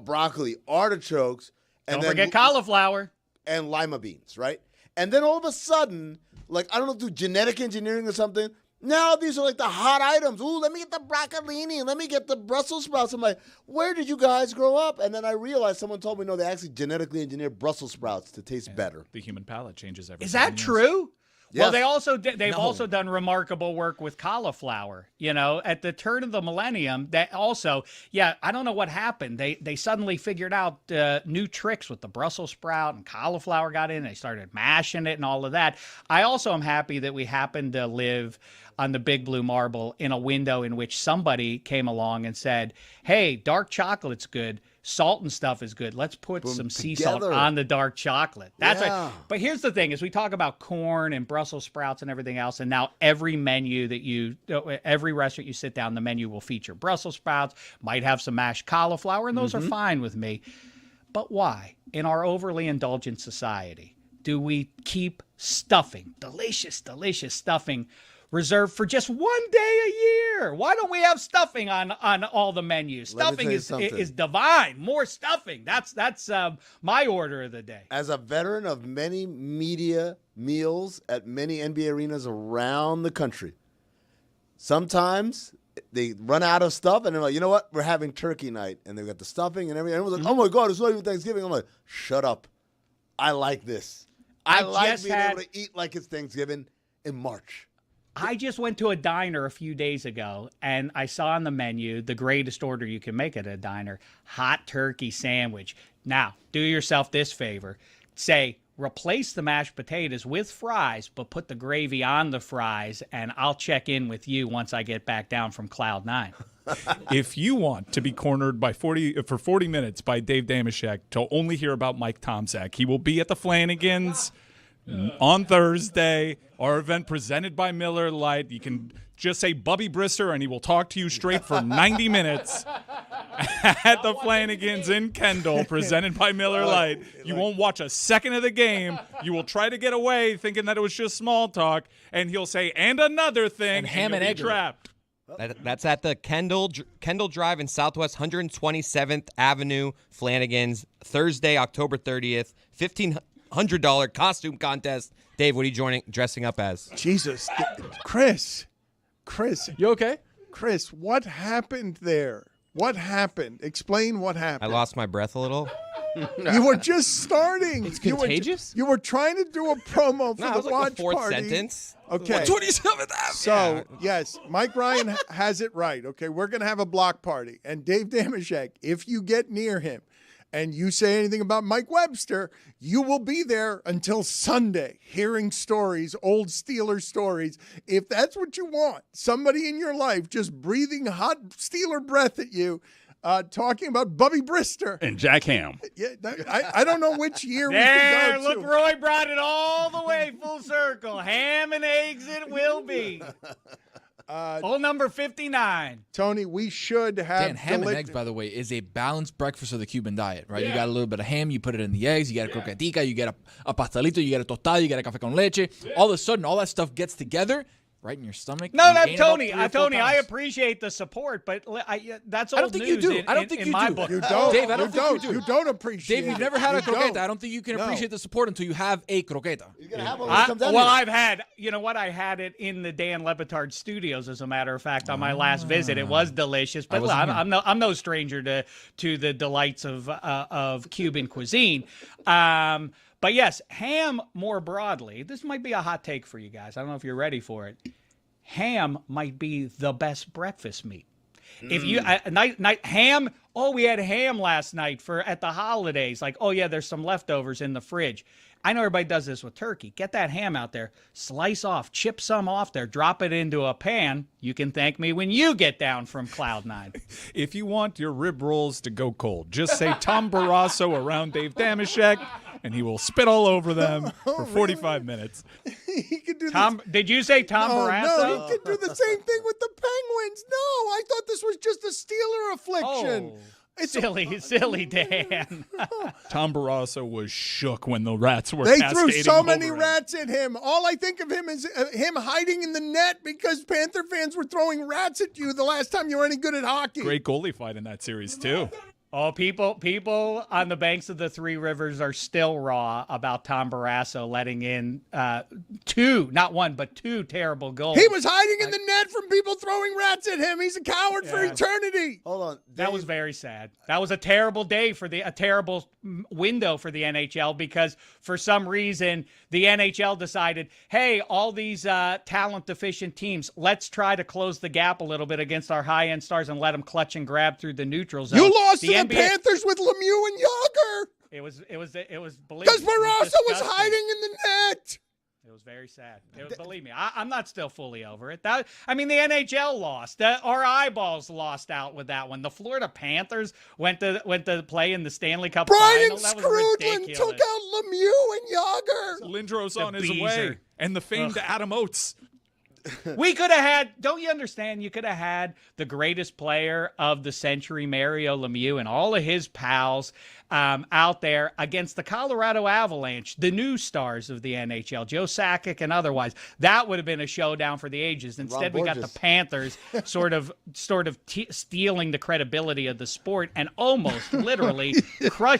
broccoli, artichokes, and don't then forget cauliflower. and lima beans, right? And then all of a sudden, like I don't know, through genetic engineering or something. Now these are like the hot items. Ooh, let me get the broccolini. Let me get the Brussels sprouts. I'm like, where did you guys grow up? And then I realized someone told me, no, they actually genetically engineered Brussels sprouts to taste better. The human palate changes every Is 7 that years. true? Well, Yes. they've also done remarkable work with cauliflower. You know, at the turn of the millennium, that also, I don't know what happened. They suddenly figured out new tricks with the Brussels sprout and cauliflower got in. They started mashing it and all of that. I also am happy that we happen to live on the big blue marble in a window in which somebody came along and said, hey, dark chocolate's good. Salt and stuff is good. Let's put some sea salt together. on the dark chocolate. That's Yeah. right. But here's the thing: is we talk about corn and Brussels sprouts and everything else, and now every restaurant you sit down, the menu will feature Brussels sprouts, might have some mashed cauliflower, and those are fine with me. But why, in our overly indulgent society, do we keep stuffing, delicious stuffing, reserved for just one day a year? Why don't we have stuffing on all the menus? Let me Stuffing tell you is something. divine. More stuffing. That's my order of the day. As a veteran of many media meals at many NBA arenas around the country, sometimes they run out of stuff and they're like, you know what? We're having turkey night. And they've got the stuffing and everything. Everyone's like, oh my God, it's not even Thanksgiving. I'm like, shut up. I like this. I like just being had- able to eat like it's Thanksgiving in March. I just went to a diner a few days ago, and I saw on the menu the greatest order you can make at a diner: hot turkey sandwich. Now, do yourself this favor. Say, replace the mashed potatoes with fries, but put the gravy on the fries, and I'll check in with you once I get back down from Cloud 9. If you want to be cornered for 40 minutes by Dave Damashek to only hear about Mike Tomczak, he will be at the Flanagans on Thursday. Our event presented by Miller Lite. You can just say Bubby Brister and he will talk to you straight for 90 minutes at the Flanagans in Kendall, presented by Miller Lite. You won't watch a second of the game. You will try to get away thinking that it was just small talk, and he'll say, and another thing, And ham you'll and be egg. trapped. That's at the Kendall Drive in Southwest 127th Avenue, Flanagan's, Thursday, October 30th, $1,500 costume contest. Dave, what are you dressing up as? Jesus. Chris, You okay? Chris, what happened there? What happened? Explain what I happened. lost my breath a little. You were just starting. It's You were contagious? You were trying to do a promo for No, it the was like watch the fourth party. sentence. Okay. 27th So, yes, Mike Ryan has it right. Okay, we're going to have a block party. And Dave Damashek, if you get near him and you say anything about Mike Webster, you will be there until Sunday hearing stories, old Steeler stories. If that's what you want, somebody in your life just breathing hot Steeler breath at you, talking about Bubby Brister. And Jack Ham. Yeah, I don't know which year There, we can look, go to. Roy brought it all the way full circle. Ham and eggs it will be. Hole number 59. Tony, we should have Dan, ham and eggs, by the way, is a balanced breakfast of the Cuban diet, right? You got a little bit of ham, you put it in the eggs, you get a croquetica, you get a pastelito, you get a tostada, you get a café con leche. All of a sudden, all that stuff gets together. right in your stomach. No, You no, gain about Tony. 3 or 4 Tony, I pounds. appreciate the support, but that's old I don't think you news do. in- I don't in- think in you my do. book. You don't. Dave, I don't think you do. You don't appreciate Dave, you've it. never had a You croqueta. don't. I don't think you can No. appreciate the support until you have a croqueta. You're gonna have one when it comes down Well, here. I've had, you know what? I had it in the Dan Le Batard studios, as a matter of fact, on my last visit. It was delicious, but wasn't I'm no stranger to the delights of Cuban cuisine. But yes, ham more broadly. This might be a hot take for you guys. I don't know if you're ready for it. Ham might be the best breakfast meat. If you night ham, we had ham last night at the holidays. Like, oh yeah, there's some leftovers in the fridge. I know everybody does this with turkey. Get that ham out there, slice off, chip some off there, drop it into a pan. You can thank me when you get down from Cloud 9. If you want your rib rolls to go cold, just say Tom Barrasso around Dave Damashek, and he will spit all over them for 45 minutes. He could do Tom, did you say Tom Barrasso? No, he could do the same thing with the Penguins. No, I thought this was just a Steeler affliction. Oh, silly Dan. Tom Barrasso was shook when the rats were They cascading threw so many over him. rats at him. All I think of him is him hiding in the net because Panther fans were throwing rats at you the last time you were any good at hockey. Great goalie fight in that series, too. Oh, people on the banks of the Three Rivers are still raw about Tom Barrasso letting in not one, but 2 terrible goals. He was hiding in the net from people throwing rats at him. He's a coward for eternity. Hold on. That was very sad. That was a terrible day a terrible window for the NHL because for some reason the NHL decided, hey, all these talent deficient teams, let's try to close the gap a little bit against our high end stars and let them clutch and grab through the neutral zone. You lost to the NBA Panthers with Lemieux and Yager. It was Because believe me, Barrasso was disgusting. hiding in the net. It was very sad. Believe me, I'm not still fully over it. The NHL lost. Our eyeballs lost out with that one. The Florida Panthers went to play in the Stanley Cup Brian final. That was Scrutland ridiculous. took out Lemieux and Yager. Lindros on his Beezer. way. And the famed Adam Oates. We could have had, don't you understand? You could have had the greatest player of the century, Mario Lemieux, and all of his pals out there against the Colorado Avalanche, the new stars of the NHL, Joe Sakic and otherwise. That would have been a showdown for the ages. Instead, we got the Panthers sort of stealing the credibility of the sport and almost literally crush.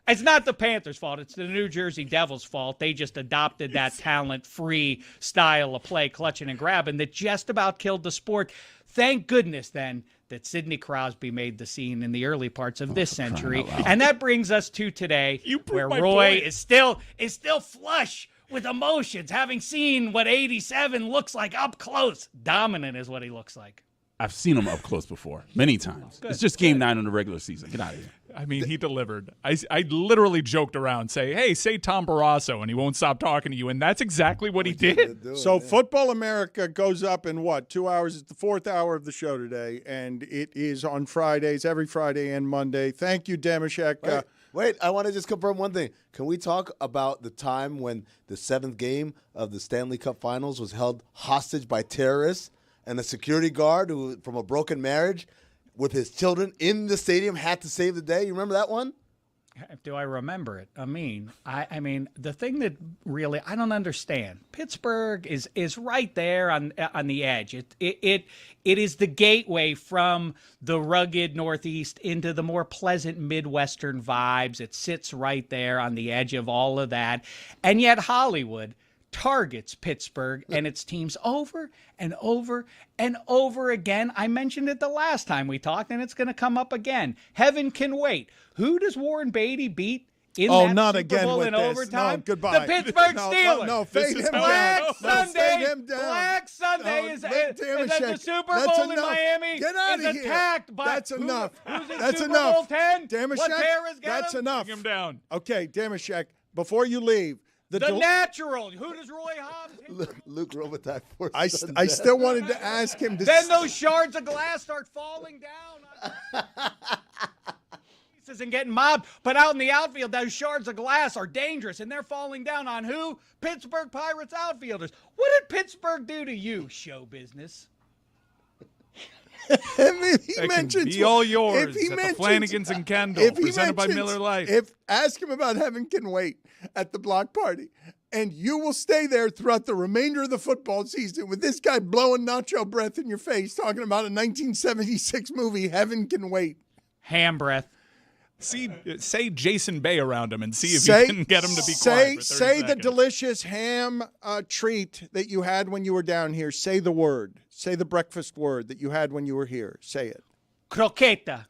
It's not the Panthers' fault. It's the New Jersey Devils' fault. They just adopted that talent-free style of play, clutching and grabbing, that just about killed the sport. Thank goodness, then, that Sidney Crosby made the scene in the early parts of this century. And that brings us to today, where Roy is still flush with emotions, having seen what 87 looks like up close. Dominant is what he looks like. I've seen him up close before, many times. It's just game 9 in the regular season. Get out of here. I mean, he delivered. I literally joked around, say Tom Barrasso, and he won't stop talking to you, and that's exactly what he did. So Football America goes up in 2 hours? It's the 4th hour of the show today, and it is on Fridays, every Friday and Monday. Thank you, Damashek. Wait, I want to just confirm one thing. Can we talk about the time when the 7th game of the Stanley Cup Finals was held hostage by terrorists and a security guard who, from a broken marriage, with his children in the stadium, had to save the day? You remember that one? Do I remember it? I mean, the thing that really I don't understand. Pittsburgh is right there on the edge. It is the gateway from the rugged Northeast into the more pleasant Midwestern vibes. It sits right there on the edge of all of that, and yet Hollywood targets Pittsburgh and its teams over and over and over again. I mentioned it the last time we talked, and it's going to come up again. Heaven can wait. Who does Warren Beatty beat in that not Super again Bowl with in this. overtime? No, goodbye. The Pittsburgh Steelers. No, fade him Black down. Sunday. Fade him down. Black Sunday is at the Damashek. Super That's Bowl in enough. Miami. Get out is of here. attacked by That's enough. Who's in That's Super enough. Bowl 10? Damashek, What terrorists got that's him? enough. Bring him down. Okay, Damashek, before you leave, The natural. Who does Roy Hobbs hit? Luke Robitaille. I still wanted to ask him to. Then those shards of glass start falling down and getting mobbed. But out in the outfield, those shards of glass are dangerous, and they're falling down on who? Pittsburgh Pirates outfielders. What did Pittsburgh do to you, show business? If he That mentions can be all yours if he at the mentions- Flanagans and Kendall, if he presented by mentions- Miller Lite. Ask him about Heaven Can Wait at the block party. and you will stay there throughout the remainder of the football season with this guy blowing nacho breath in your face talking about a 1976 movie, Heaven Can Wait. Ham breath. Say Jason Bay around him and see if you can get him to be quiet for 30 Say the seconds. delicious ham treat that you had when you were down here. Say the word. Say the breakfast word that you had when you were here. Say it. Croqueta.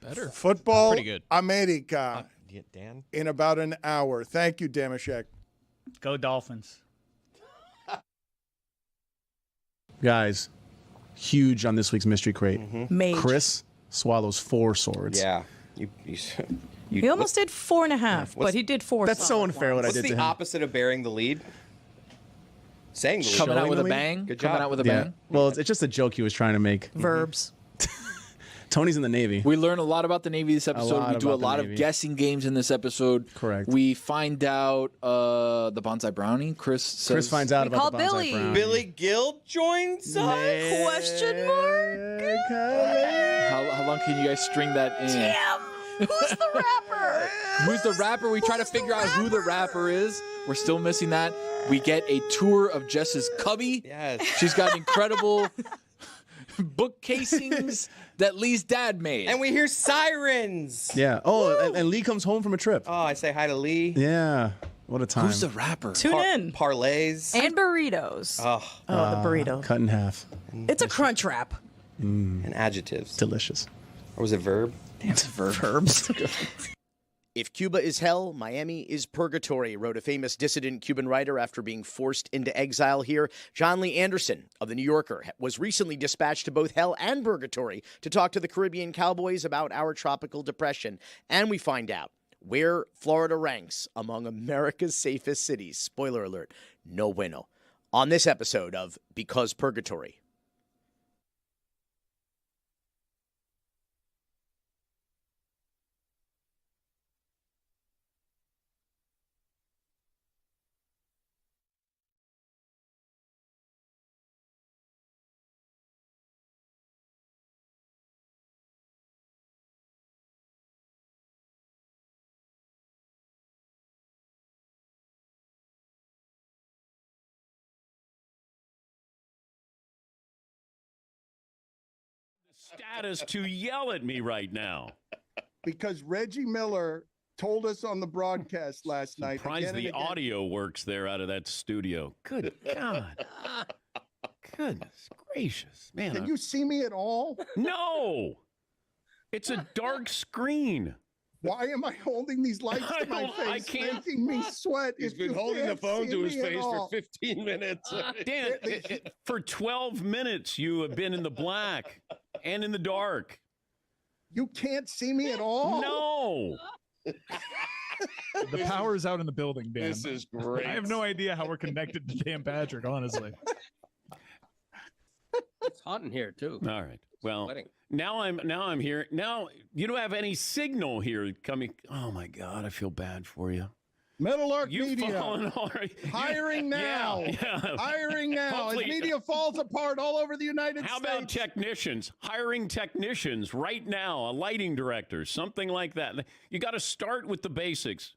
Better. Football Pretty good. America Dan? in about an hour. Thank you, Damashek. Go Dolphins. Guys, huge on this week's Mystery Crate. Mage. Chris swallows 4 swords. Yeah. He almost did 4.5, but he did 4. That's so unfair what I What's did to the him. opposite of bearing the lead? Saying the lead. Coming out with a lead? bang. Good Coming job. out with a Yeah. bang. Well, it's just a joke he was trying to make. Verbs. Tony's in the Navy. We learn a lot about the Navy this episode. lot We do a about the lot of Navy. guessing games in this episode. Correct. We find out the bonsai brownie. Chris finds out We about call the bonsai Billy. brownie. Billy Gill joins us? Question mark? How long can you guys string that in? Damn. Who's the rapper? Who's the rapper? We try to figure out who the rapper is. We're still missing that. We get a tour of Jess's cubby. Yes. She's got incredible bookcasings that Lee's dad made. And we hear sirens. Yeah. Oh, and Lee comes home from a trip. Oh, I say hi to Lee. Yeah. What a time. Who's the rapper? Tune in. Parlays. And burritos. Oh, the burrito. Cut in half. It's a crunch wrap. and adjectives. Delicious. Or was it verb? Damn, it's a verb. Verbs. If Cuba is hell, Miami is purgatory, wrote a famous dissident Cuban writer after being forced into exile here. John Lee Anderson of The New Yorker was recently dispatched to both hell and purgatory to talk to the Caribbean cowboys about our tropical depression. And we find out where Florida ranks among America's safest cities. Spoiler alert, no bueno. On this episode of Because Purgatory. Status to yell at me right now. Because Reggie Miller told us on the broadcast last night. Surprised again and the again, audio works there out of that studio. Good God. Goodness gracious. Man. Can you see me at all? No. It's a dark screen. Why am I holding these lights to my face, I can't. making me sweat? He's if been you holding the can't phone see to his me at face for all? 15 minutes. Dan, for 12 minutes you have been in the black and in the dark. You can't see me at all? No. The power is out in the building, Dan. This is great. I have no idea how we're connected to Dan Patrick, honestly. It's hot in here too. All right. Well, Sweating. now I'm here. Now you don't have any signal here coming. Oh my God, I feel bad for you. Metal Arc You've Media. fallen already. Hiring now. Yeah. Hiring now. Hopefully- As media falls apart all over the United How States. about technicians? Hiring technicians right now, a lighting director, something like that. You got to start with the basics.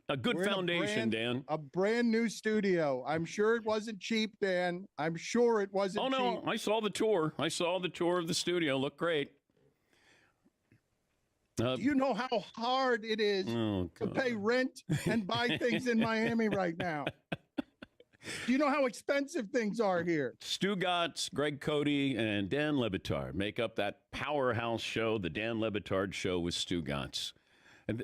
A good We're in foundation, Dan. A brand new studio. I'm sure it wasn't cheap, Dan. I'm sure it wasn't Oh, no, cheap. I saw the tour. I saw the tour of the studio. Looked great. Do you know how hard it is Oh, to God. pay rent and buy things in Miami right now? Do you know how expensive things are here? Stugotz, Greg Cody, and Dan Le Batard make up that powerhouse show, the Dan Le Batard Show with Stugotz. And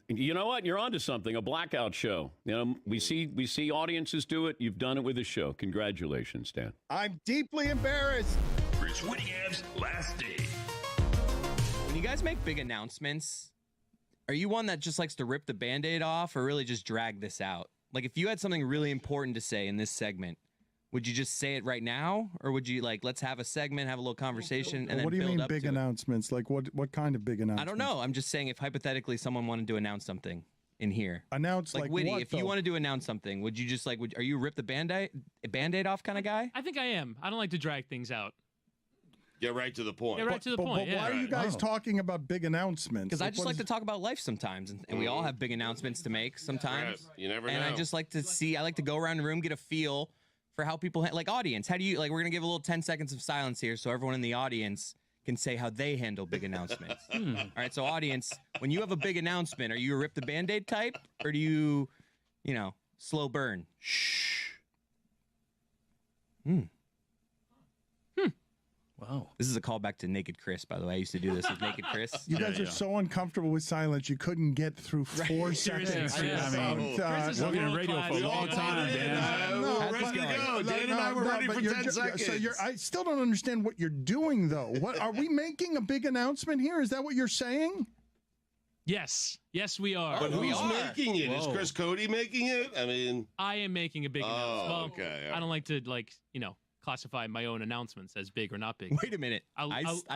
you know what? You're onto something. A blackout show. You know, we see audiences do it. You've done it with a show. Congratulations, Dan. I'm deeply embarrassed. Chris Whittingham's last day. When you guys make big announcements, are you one that just likes to rip the Band-Aid off or really just drag this out? Like, if you had something really important to say in this segment, would you just say it right now? Or would you, like, let's have a segment, have a little conversation, and then What do you build mean up big to it? announcements? Like what kind of big announcements? I don't know. I'm just saying if hypothetically someone wanted to announce something in here. Announce like Witty, what, if you though? wanted to announce something, would you just like, are you rip the Band-Aid off kind of guy? I think I am. I don't like to drag things out. Get right to the point. Get right to the point. But why are you guys talking about big announcements? Because I just like to talk about life sometimes, and we all have big announcements to make sometimes. Right. You never know. And I just like to see. I like to go around the room, get a feel for how people like audience. How do you like? We're gonna give a little 10 seconds of silence here, so everyone in the audience can say how they handle big announcements. All right, so audience, when you have a big announcement, are you a rip the Band-Aid type, or do you slow burn? Shh. Wow. This is a callback to Naked Chris, by the way. I used to do this with Naked Chris. You guys are so uncomfortable with silence, you couldn't get through 4 seconds. We're getting radio for a long time, Dan. Ready to go. Dan and I were ready for 10 seconds. So I still don't understand what you're doing, though. What are we making a big announcement here? Is that what you're saying? Yes, we are. But who's making it? Is Chris Cody making it? I mean, I am making a big announcement. Well, okay. I don't like to classify my own announcements as big or not big. Wait a minute. I'll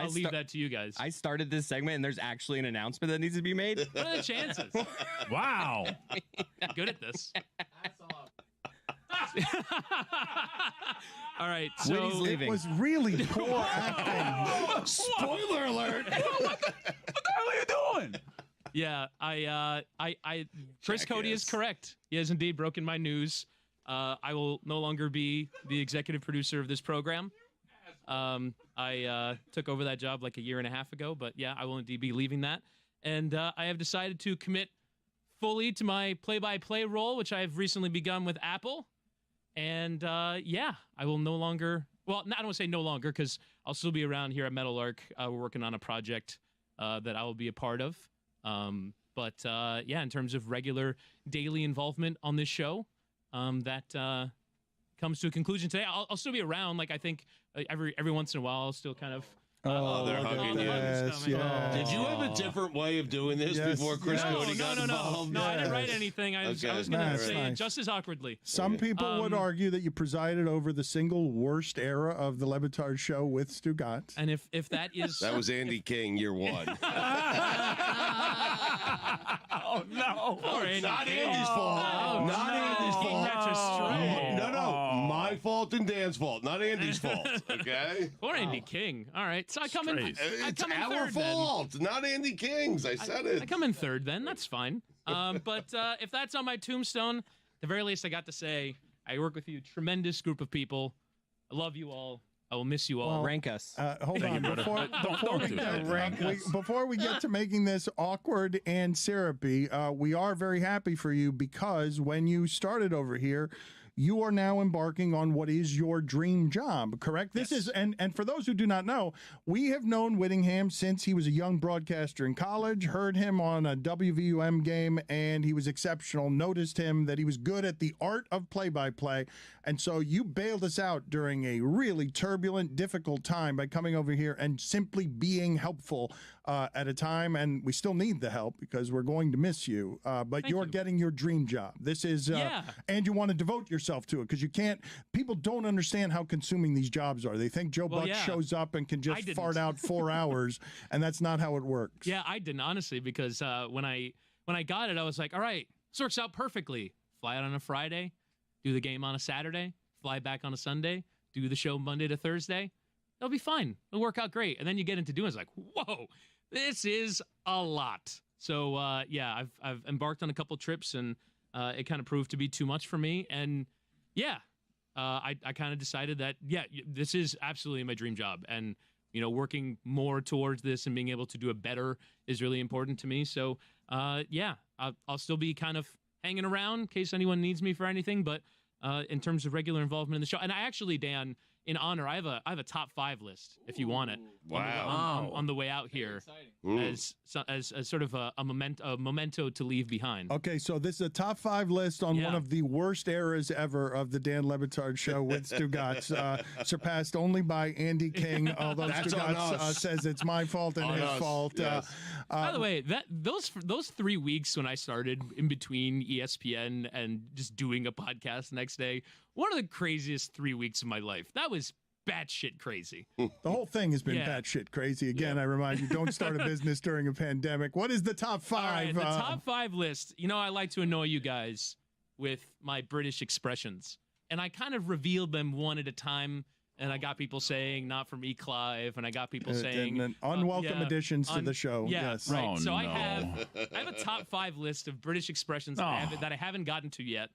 leave that to you guys. I started this segment, and there's actually an announcement that needs to be made. What are the chances? Wow. Good at this. All right, so it was really poor acting. Spoiler alert. What the hell are you doing? Yeah, Chris Cody is correct. He has indeed broken my news. I will no longer be the executive producer of this program. I took over that job like a year and a half ago, but yeah, I will indeed be leaving that. And I have decided to commit fully to my play-by-play role, which I have recently begun with Apple. And I will no longer, well, I don't want to say no longer, because I'll still be around here at Metal Arc. We're working on a project that I will be a part of. But in terms of regular daily involvement on this show, that comes to a conclusion today. I'll still be around. Like, I think every once in a while, I'll still kind of. They're hugging you. Yes. Did you have a different way of doing this before Chris Cody got involved? No, I didn't write anything. I was going to say it just as awkwardly. Some people would argue that you presided over the single worst era of the Le Batard Show with Stugotz. And if that is... That was Andy King, year one. Oh, no. Not Andy's fault. Not Andy's fault. That's a stray. No. My fault and Dan's fault, not Andy's fault. Okay? Or Andy King. All right. So I come in. It's our our fault, not Andy King's. I said it. I come in third then. That's fine. But if that's on my tombstone, at the very least, I got to say, I work with you, tremendous group of people. I love you all. I will miss you all. Well, rank us. Hold on. Before we get to making this awkward and syrupy, we are very happy for you, because when you started over here, you are now embarking on what is your dream job, correct? This is, and for those who do not know, we have known Whittingham since he was a young broadcaster in college, heard him on a WVUM game, and he was exceptional, noticed him that he was good at the art of play-by-play, and so you bailed us out during a really turbulent, difficult time by coming over here and simply being helpful at a time, and we still need the help because we're going to miss you, but you're getting your dream job. This is, and you want to devote yourself to it, because you can't, people don't understand how consuming these jobs are. They think Joe Buck shows up and can just fart out 4 hours, and that's not how it works. Yeah, I didn't, honestly, because when I got it, I was like, all right, this works out perfectly. Fly out on a Friday, do the game on a Saturday, fly back on a Sunday, do the show Monday to Thursday. It'll be fine. It'll work out great. And then you get into doing it, it's like, whoa, this is a lot. So I've embarked on a couple trips, and it kind of proved to be too much for me. And I kind of decided that, this is absolutely my dream job. And, working more towards this and being able to do it better is really important to me. So, I'll still be kind of hanging around in case anyone needs me for anything. But in terms of regular involvement in the show, and I actually, Dan, in honor, I have a top 5 list if you want it. Wow! On the way out here, as sort of a memento to leave behind. Okay, so this is a top 5 list on one of the worst eras ever of the Dan Le Batard Show with Stugotz, surpassed only by Andy King. Although Stugotz says it's my fault and his fault. Yes. By the way, those 3 weeks when I started in between ESPN and just doing a podcast the next day, one of the craziest 3 weeks of my life. That was batshit crazy. The whole thing has been batshit crazy. Again, I remind you, don't start a business during a pandemic. What is the top 5? All right, the top 5 list. I like to annoy you guys with my British expressions, and I kind of revealed them one at a time And I got people saying not from E. Clive, and I got people saying and unwelcome additions to the show. Yeah, Yes. right. Oh, so I no. have a top 5 list of British expressions that I haven't gotten to yet,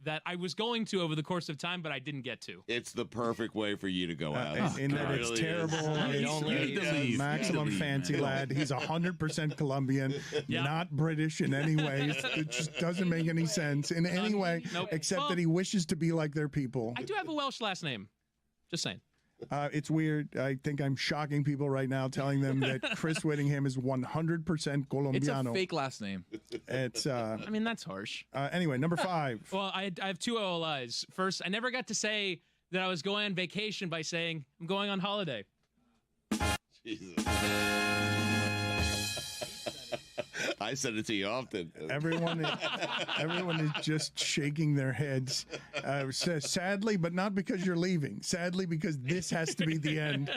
that I was going to over the course of time, but I didn't get to. It's the perfect way for you to go out. In that it's terrible. It's maximum fancy lad. He's 100% Colombian, not British in any way. It just doesn't make any sense in any way, except that he wishes to be like their people. I do have a Welsh last name. Just saying. It's weird. I think I'm shocking people right now, telling them that Chris Whittingham is 100% Colombiano. It's a fake last name. It's. I mean, that's harsh. Anyway, number 5. Well, I have 2 OLIs. First, I never got to say that I was going on vacation by saying I'm going on holiday. Jesus. I said it to you often. Everyone is just shaking their heads. Sadly, but not because you're leaving. Sadly, because this has to be the end.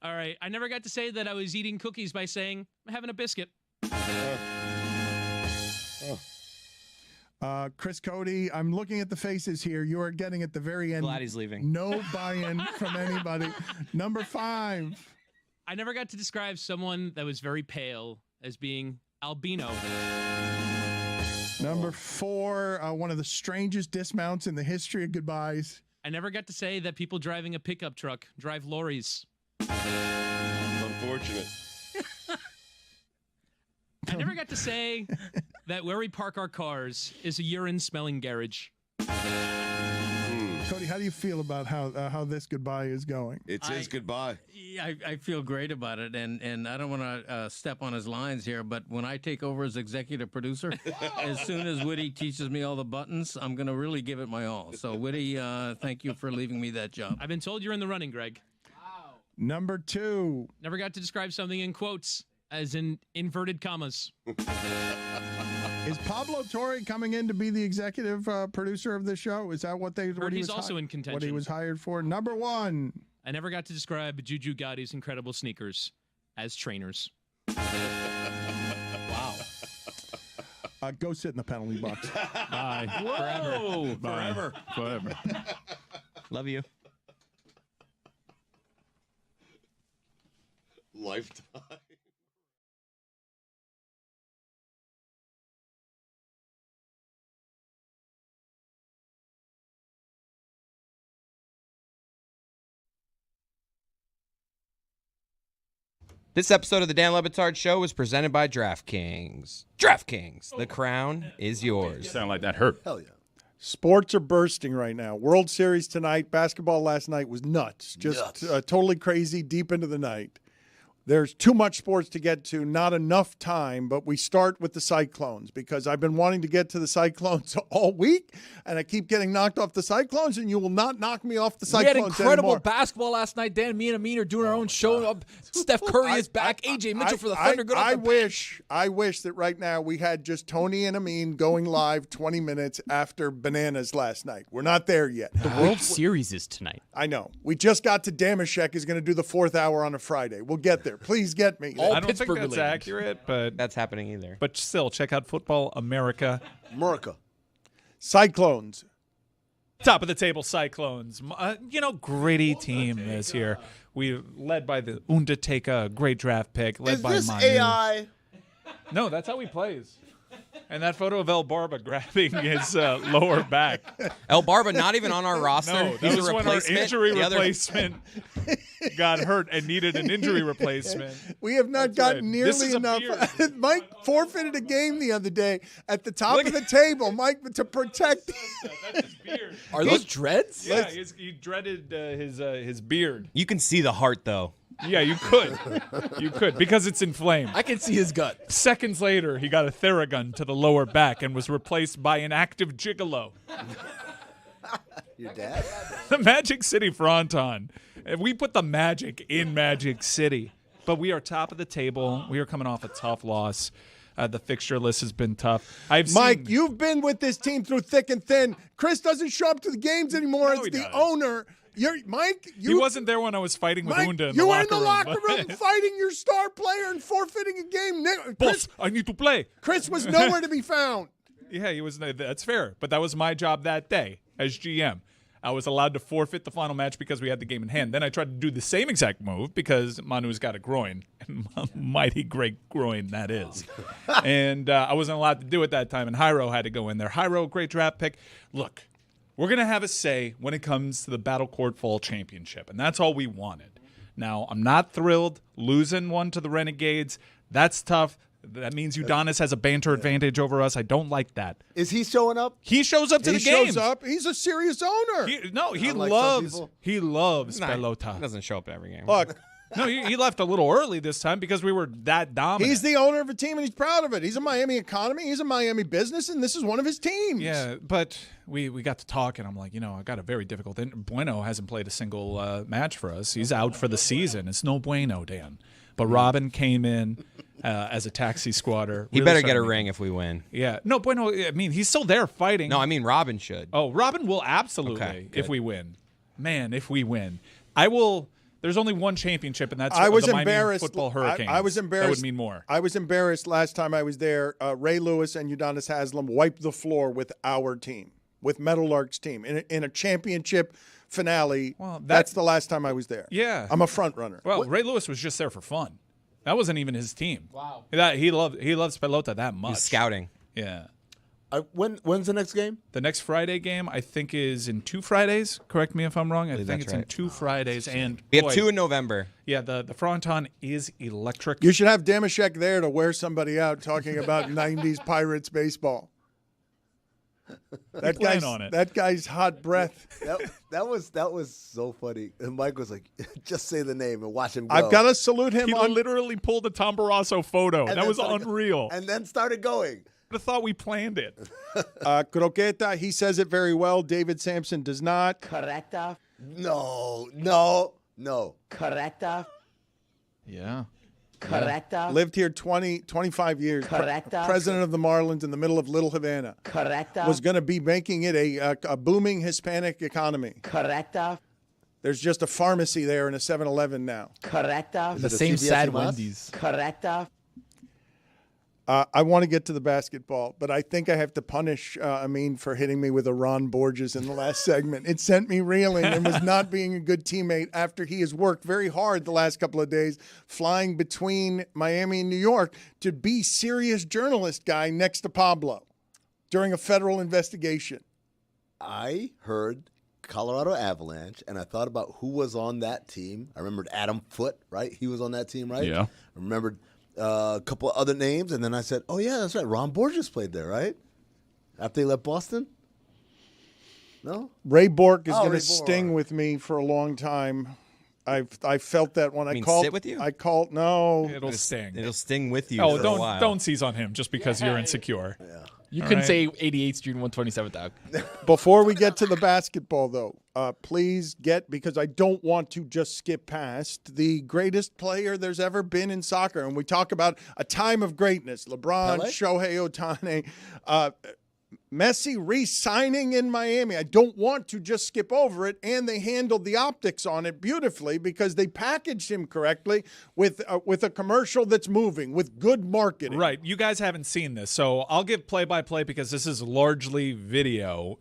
All right. I never got to say that I was eating cookies by saying I'm having a biscuit. Chris Cody, I'm looking at the faces here. You are getting at the very end. Glad he's leaving. No buy-in from anybody. Number 5. I never got to describe someone that was very pale as being albino. Number 4, one of the strangest dismounts in the history of goodbyes. I never got to say that people driving a pickup truck drive lorries. Unfortunate. I never got to say that where we park our cars is a urine-smelling garage. Cody, how do you feel about how this goodbye is going? It's his goodbye. Yeah, I feel great about it, and I don't want to step on his lines here, but when I take over as executive producer, as soon as Woody teaches me all the buttons, I'm going to really give it my all. So, Woody, thank you for leaving me that job. I've been told you're in the running, Greg. Number 2. Never got to describe something in quotes, as in inverted commas. Is Pablo Torre coming in to be the executive producer of the show? Is that what they? He's also in contention. What he was hired for? Number 1. I never got to describe Juju Gotti's incredible sneakers as trainers. Wow. Go sit in the penalty box. Bye. Whoa. Forever. Forever. Love you. Lifetime. This episode of the Dan Le Batard Show was presented by DraftKings. DraftKings, the crown is yours. Sound like that hurt. Hell yeah. Sports are bursting right now. World Series tonight. Basketball last night was nuts. Just totally crazy deep into the night. There's too much sports to get to, not enough time, but we start with the Cyclones because I've been wanting to get to the Cyclones all week, and I keep getting knocked off the Cyclones, and you will not knock me off the Cyclones We had incredible anymore. basketball last night. Dan, me and Amin are doing our own show. Steph Curry is back. AJ Mitchell for the Thunder. Good I wish that right now we had just Tony and Amin going live 20 minutes after Bananas last night. We're not there yet. The World Series is tonight. I know. We just got to Damashek is going to do the 4th hour on a Friday. We'll get there. Please get me. I don't think that's accurate, but that's happening either. But still, check out Football America. Cyclones. Top of the table Cyclones. Gritty team this year. We led by the Undertaker, great draft pick. Led Is by this Manu. AI? No, that's how he plays. And that photo of El Barba grabbing his lower back. El Barba not even on our roster. No, that He's was a when our replacement. injury The other- replacement got hurt and needed an injury replacement. We have not gotten right. This nearly is a enough. Mike forfeited a game the other day at the top of the table, Mike, to protect. That's his beard. Are those dreads? Yeah, he dreaded his beard. You can see the heart, though. Yeah, you could. You could, because it's inflamed. I can see his gut. Seconds later, he got a Theragun to the lower back and was replaced by an active gigolo. Your dad? The Magic City Fronton. And we put the magic in Magic City. But we are top of the table. We are coming off a tough loss. The fixture list has been tough. Mike, you've been with this team through thick and thin. Chris doesn't show up to the games anymore. No, It's he the does. owner. He wasn't there when I was fighting with Mike, Unda in you the were locker in the locker room room. fighting your star player and forfeiting a game. Boss, I need to play. Chris was nowhere to be found. Yeah, he was. That's fair. But that was my job that day as GM. I was allowed to forfeit the final match because we had the game in hand. Then I tried to do the same exact move because Manu's got a groin, and mighty great groin that is. And I wasn't allowed to do it that time, and Hyro had to go in there. Hyro, great draft pick. Look, we're going to have a say when it comes to the Battle Court Fall Championship, and that's all we wanted. Now, I'm not thrilled losing one to the Renegades. That's tough. That means Udonis has a banter advantage over us. I don't like that. Is he showing up? He shows up to the games. He shows up. He's a serious owner. He loves pelota. He doesn't show up every game. Look. No, he left a little early this time because we were that dominant. He's the owner of a team, and he's proud of it. He's a Miami economy. He's a Miami business, and this is one of his teams. Yeah, but we got to talk, and I'm like, I got a very difficult Bueno hasn't played a single match for us. He's out for the season. It's no bueno, Dan. But Robin came in as a taxi squatter. He better get a ring if we win. Yeah. No, Bueno, I mean, he's still there fighting. No, I mean Robin should. Oh, Robin will absolutely if we win. Man, if we win. I will. There's only one championship, and that's the Miami Football Hurricanes. I was embarrassed. That would mean more. I was embarrassed last time I was there. Ray Lewis and Udonis Haslem wiped the floor with our team, with Meadowlark's team, in a championship finale. Well, that's the last time I was there. Yeah. I'm a front runner. Well, Ray Lewis was just there for fun. That wasn't even his team. Wow. He loves pelota that much. He's scouting. Yeah. When's the next game? The next Friday game, I think, is in 2 Fridays. Correct me if I'm wrong. I think it's in 2 Fridays. And we have 2 in November. Yeah, the fronton is electric. You should have Damashek there to wear somebody out talking about 90s Pirates baseball. That guy's hot breath. That was so funny. And Mike was like, just say the name and watch him go. I've got to salute him. He literally pulled a Tom Barrasso photo. That was unreal. And then started going. I thought we planned it. Croqueta, he says it very well. David Sampson does not. Correcta. No. Correcta. Yeah. Correcta. Lived here 25 years. Correcta. President of the Marlins in the middle of Little Havana. Correcta. Was going to be making it a booming Hispanic economy. Correcta. There's just a pharmacy there and a 7-Eleven now. Correcta. The same sad Wendy's. Correcta. I want to get to the basketball, but I think I have to punish Amin for hitting me with a Ron Borges in the last segment. It sent me reeling and was not being a good teammate after he has worked very hard the last couple of days flying between Miami and New York to be serious journalist guy next to Pablo during a federal investigation. I heard Colorado Avalanche, and I thought about who was on that team. I remembered Adam Foote, right? He was on that team, right? Yeah. I remembered a couple of other names, and then I said, oh, yeah, that's right. Ron Borges played there, right? After he left Boston? No? Ray Bork is going to sting with me for a long time. I felt that when I called. Sit with you? I called. No, it'll sting. It'll sting with you. Oh, for a while. don't seize on him just because you're insecure. Yeah. You couldn't say 88th Street and 127th out. Before we get to the basketball, though, please because I don't want to just skip past the greatest player there's ever been in soccer. And we talk about a time of greatness. LeBron, Pele? Shohei Ohtani, Messi re-signing in Miami. I don't want to just skip over it, and they handled the optics on it beautifully because they packaged him correctly with a commercial that's moving, with good marketing. Right. You guys haven't seen this, so I'll give play-by-play because this is largely video.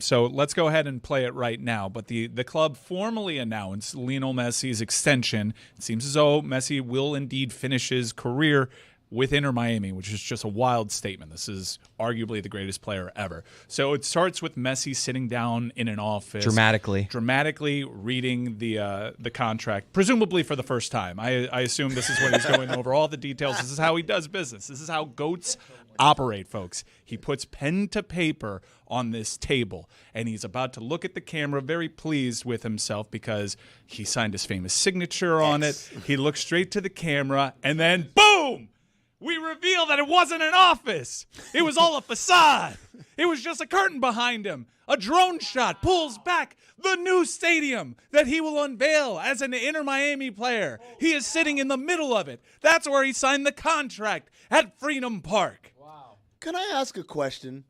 So let's go ahead and play it right now. But the club formally announced Lionel Messi's extension. It seems as though Messi will indeed finish his career with Inter Miami, which is just a wild statement. This is arguably the greatest player ever. So it starts with Messi sitting down in an office. Dramatically reading the contract, presumably for the first time. I assume this is when he's going over all the details. This is how he does business. This is how GOATs operate, folks. He puts pen to paper on this table, and he's about to look at the camera, very pleased with himself because he signed his famous signature on it. He looks straight to the camera, and then boom! We reveal that it wasn't an office. It was all a facade. It was just a curtain behind him. A drone shot pulls back the new stadium that he will unveil as an Inter Miami player. He is sitting in the middle of it. That's where he signed the contract at Freedom Park. Wow. Can I ask a question?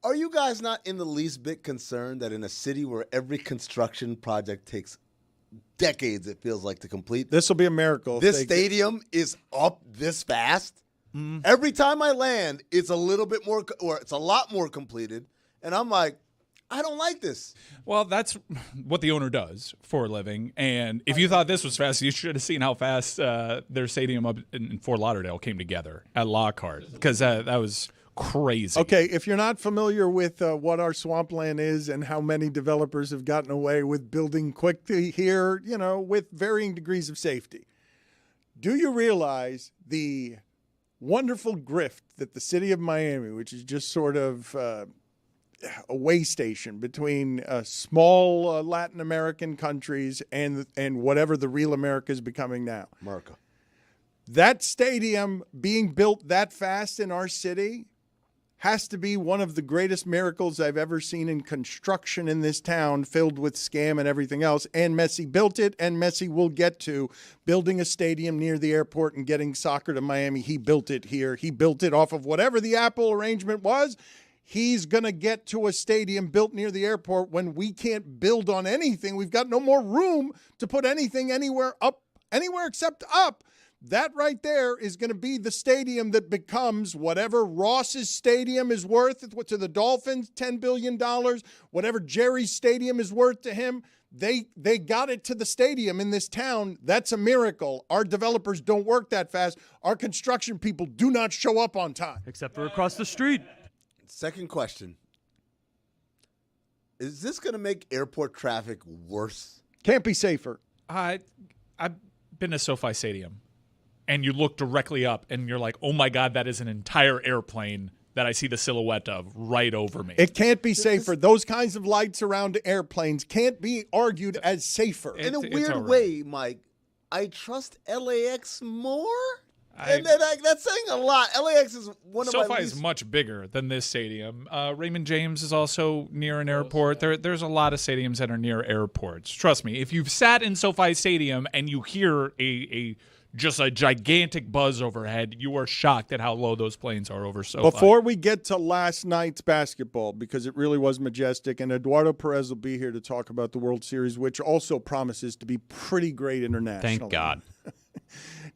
Are you guys not in the least bit concerned that in a city where every construction project takes decades, it feels like, to complete, this will be a miracle. This stadium is up this fast? Every time I land, it's a little bit more, or it's a lot more completed. And I'm like, I don't like this. Well, that's what the owner does for a living. And if you thought this was fast, you should have seen how fast their stadium up in Fort Lauderdale came together at Lockhart, because that was crazy. Okay, if you're not familiar with what our swampland is and how many developers have gotten away with building quickly here, with varying degrees of safety, do you realize the wonderful grift that the city of Miami, which is just sort of a way station between small Latin American countries and whatever the real America is becoming now. America. That stadium being built that fast in our city has to be one of the greatest miracles I've ever seen in construction in this town, filled with scam and everything else. And Messi built it, and Messi will get to building a stadium near the airport and getting soccer to Miami. He built it here. He built it off of whatever the Apple arrangement was. He's going to get to a stadium built near the airport when we can't build on anything. We've got no more room to put anything anywhere except up. That right there is going to be the stadium that becomes whatever Ross's stadium is worth to the Dolphins, $10 billion, whatever Jerry's stadium is worth to him. They got it to the stadium in this town. That's a miracle. Our developers don't work that fast. Our construction people do not show up on time. Except for across the street. Second question. Is this going to make airport traffic worse? Can't be safer. I've been to SoFi Stadium. And you look directly up, and you're like, oh, my God, that is an entire airplane that I see the silhouette of right over me. It can't be safer. Those kinds of lights around airplanes can't be argued as safer. In a weird way, Mike, I trust LAX more? That's saying a lot. LAX is one of SoFi my is much bigger than this stadium. Raymond James is also near an airport. There's a lot of stadiums that are near airports. Trust me, if you've sat in SoFi Stadium and you hear just a gigantic buzz overhead, you are shocked at how low those planes are over SoFi. Before we get to last night's basketball, because it really was majestic, and Eduardo Perez will be here to talk about the World Series, which also promises to be pretty great internationally. Thank God.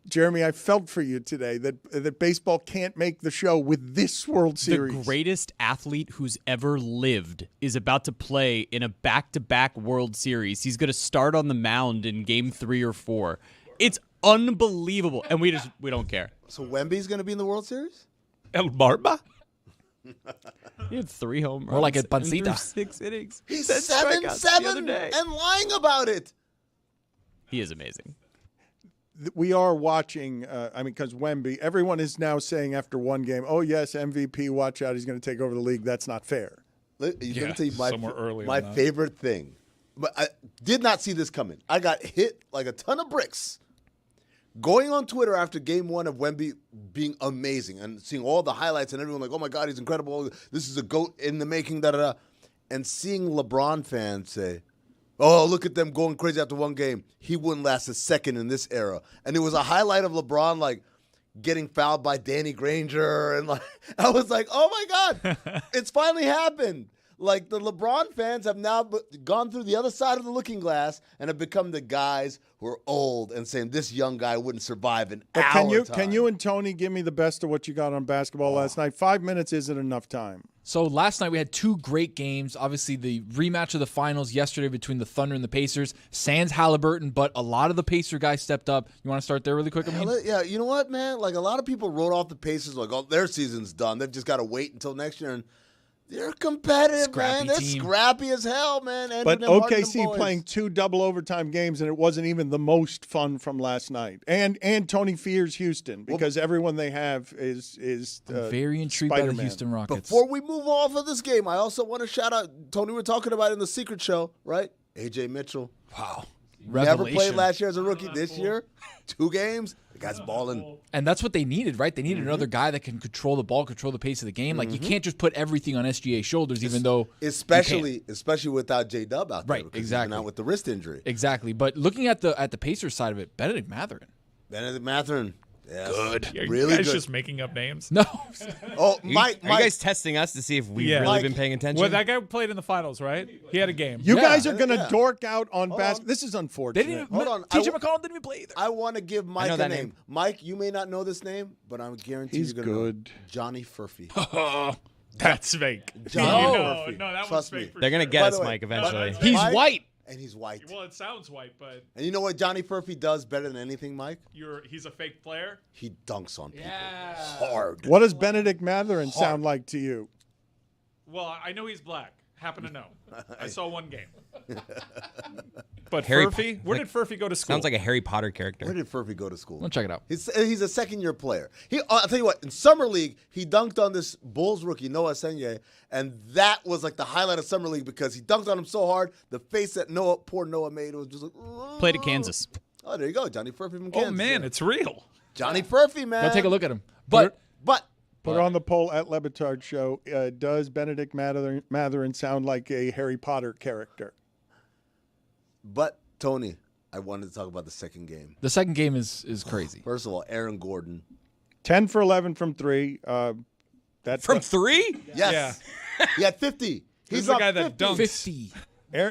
Jeremy, I felt for you today that baseball can't make the show with this World Series. The greatest athlete who's ever lived is about to play in a back-to-back World Series. He's going to start on the mound in Game 3 or 4. It's unbelievable, and we don't care. So Wemby's going to be in the World Series? El Barba? He had 3 home runs. More like a pancita. 6 innings. He's Said strikeouts the other 7-7 day. and lying about it. He is amazing. We are watching, because Wemby, everyone is now saying after one game, oh, yes, MVP, watch out, he's going to take over the league. That's not fair. Let me tell you somewhere early my on that. favorite thing. But I did not see this coming. I got hit like a ton of bricks. Going on Twitter after game 1 of Wemby being amazing and seeing all the highlights and everyone like, oh, my God, he's incredible. This is a GOAT in the making, da-da-da. And seeing LeBron fans say, oh, look at them going crazy after one game. He wouldn't last a second in this era. And it was a highlight of LeBron, like, getting fouled by Danny Granger. And, like, I was like, oh, my God, it's finally happened. Like, the LeBron fans have now gone through the other side of the looking glass and have become the guys who are old and saying this young guy wouldn't survive an hour. Can you and Tony give me the best of what you got on basketball last night? 5 minutes isn't enough time. So last night we had 2 great games. Obviously, the rematch of the finals yesterday between the Thunder and the Pacers. Sans Halliburton, but a lot of the Pacer guys stepped up. You want to start there really quick? Yeah, you know what, man? Like, a lot of people wrote off the Pacers like, oh, their season's done. They've just got to wait until next year. And they're competitive, Scrappy man. They're team. scrappy as hell, man. But OKC playing 2 double overtime games, and it wasn't even the most fun from last night. And Tony fears Houston because everyone they have is very intrigued by the Spider-Man. Houston Rockets. Before we move off of this game, I also want to shout out, Tony, we're talking about it in the Secret Show, right? A.J. Mitchell. Wow. Never played Revelation. last year as a rookie. This year, 2 games. The guy's balling. And that's what they needed, right? They needed another guy that can control the ball, control the pace of the game. Like, you can't just put everything on SGA's shoulders, even though especially without J-Dub out there. Right, because he's exactly. been out with the wrist injury. Exactly. But looking at the Pacers side of it, Benedict Mathurin. Yes. Good. Yeah, Really you guys good. just making up names? No. Oh, Are you Mike. guys testing us to see if we've really been paying attention? Well, that guy played in the finals, right? He had a game. You guys are going to dork out on basketball. This is unfortunate. They didn't Hold on. TJ McConnell didn't even play either. I want to give Mike know a that name. name. Mike, you may not know this name, but I'm guaranteed He's you're going to know good. Johnny Furphy. That's fake. Johnny no, Murphy. no, that was Trust fake. me. For They're gonna sure. get By us, the way, Mike, eventually. He's Mike- white. And he's white. Well, it sounds white, but And you know what Johnny Murphy does better than anything, Mike? he's a fake player. He dunks on people. Yeah. Hard. What does Benedict Mathurin sound like to you? Well, I know he's black. Happen to know. I saw one game. But Harry Furphy, where did Furphy go to school? Sounds like a Harry Potter character. Where did Furphy go to school? Let's check it out. He's a second-year player. I'll tell you what, in Summer League, he dunked on this Bulls rookie, Noah Senye, and that was like the highlight of Summer League because he dunked on him so hard, the face that poor Noah made was just like... Played at Kansas. Oh, there you go, Johnny Furphy from Kansas. Oh, man, it's real. Johnny Furphy, man. Go take a look at him. But Put on the poll at Le Batard Show. Does Benedict Mathurin sound like a Harry Potter character? But, Tony, I wanted to talk about the second game. the second game is crazy. First of all, Aaron Gordon. 10 for 11 from 3. That's From 3? Yes. He had 50. He's the guy that 50. dunks. 50.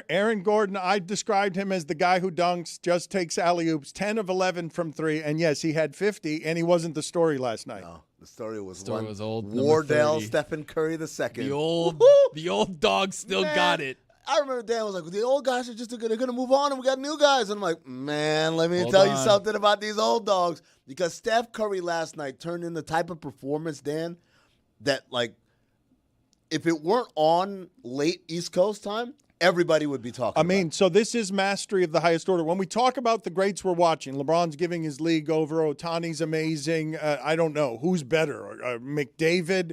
Aaron Gordon, I described him as the guy who dunks, just takes alley-oops, 10 of 11 from 3. And, yes, he had 50, and he wasn't the story last night. No, the story was Story was old. Number Wardell 30. Stephen Curry II. The old dog still Man, got it. I remember Dan was like, the old guys are they're gonna move on and we got new guys. And I'm like, man, let me Hold tell you on. something about these old dogs. Because Steph Curry last night turned in the type of performance, Dan, that like if it weren't on late East Coast time, everybody would be talking about. So this is mastery of the highest order. When we talk about the greats we're watching, LeBron's giving his league over, Ohtani's amazing. I don't know. Who's better, McDavid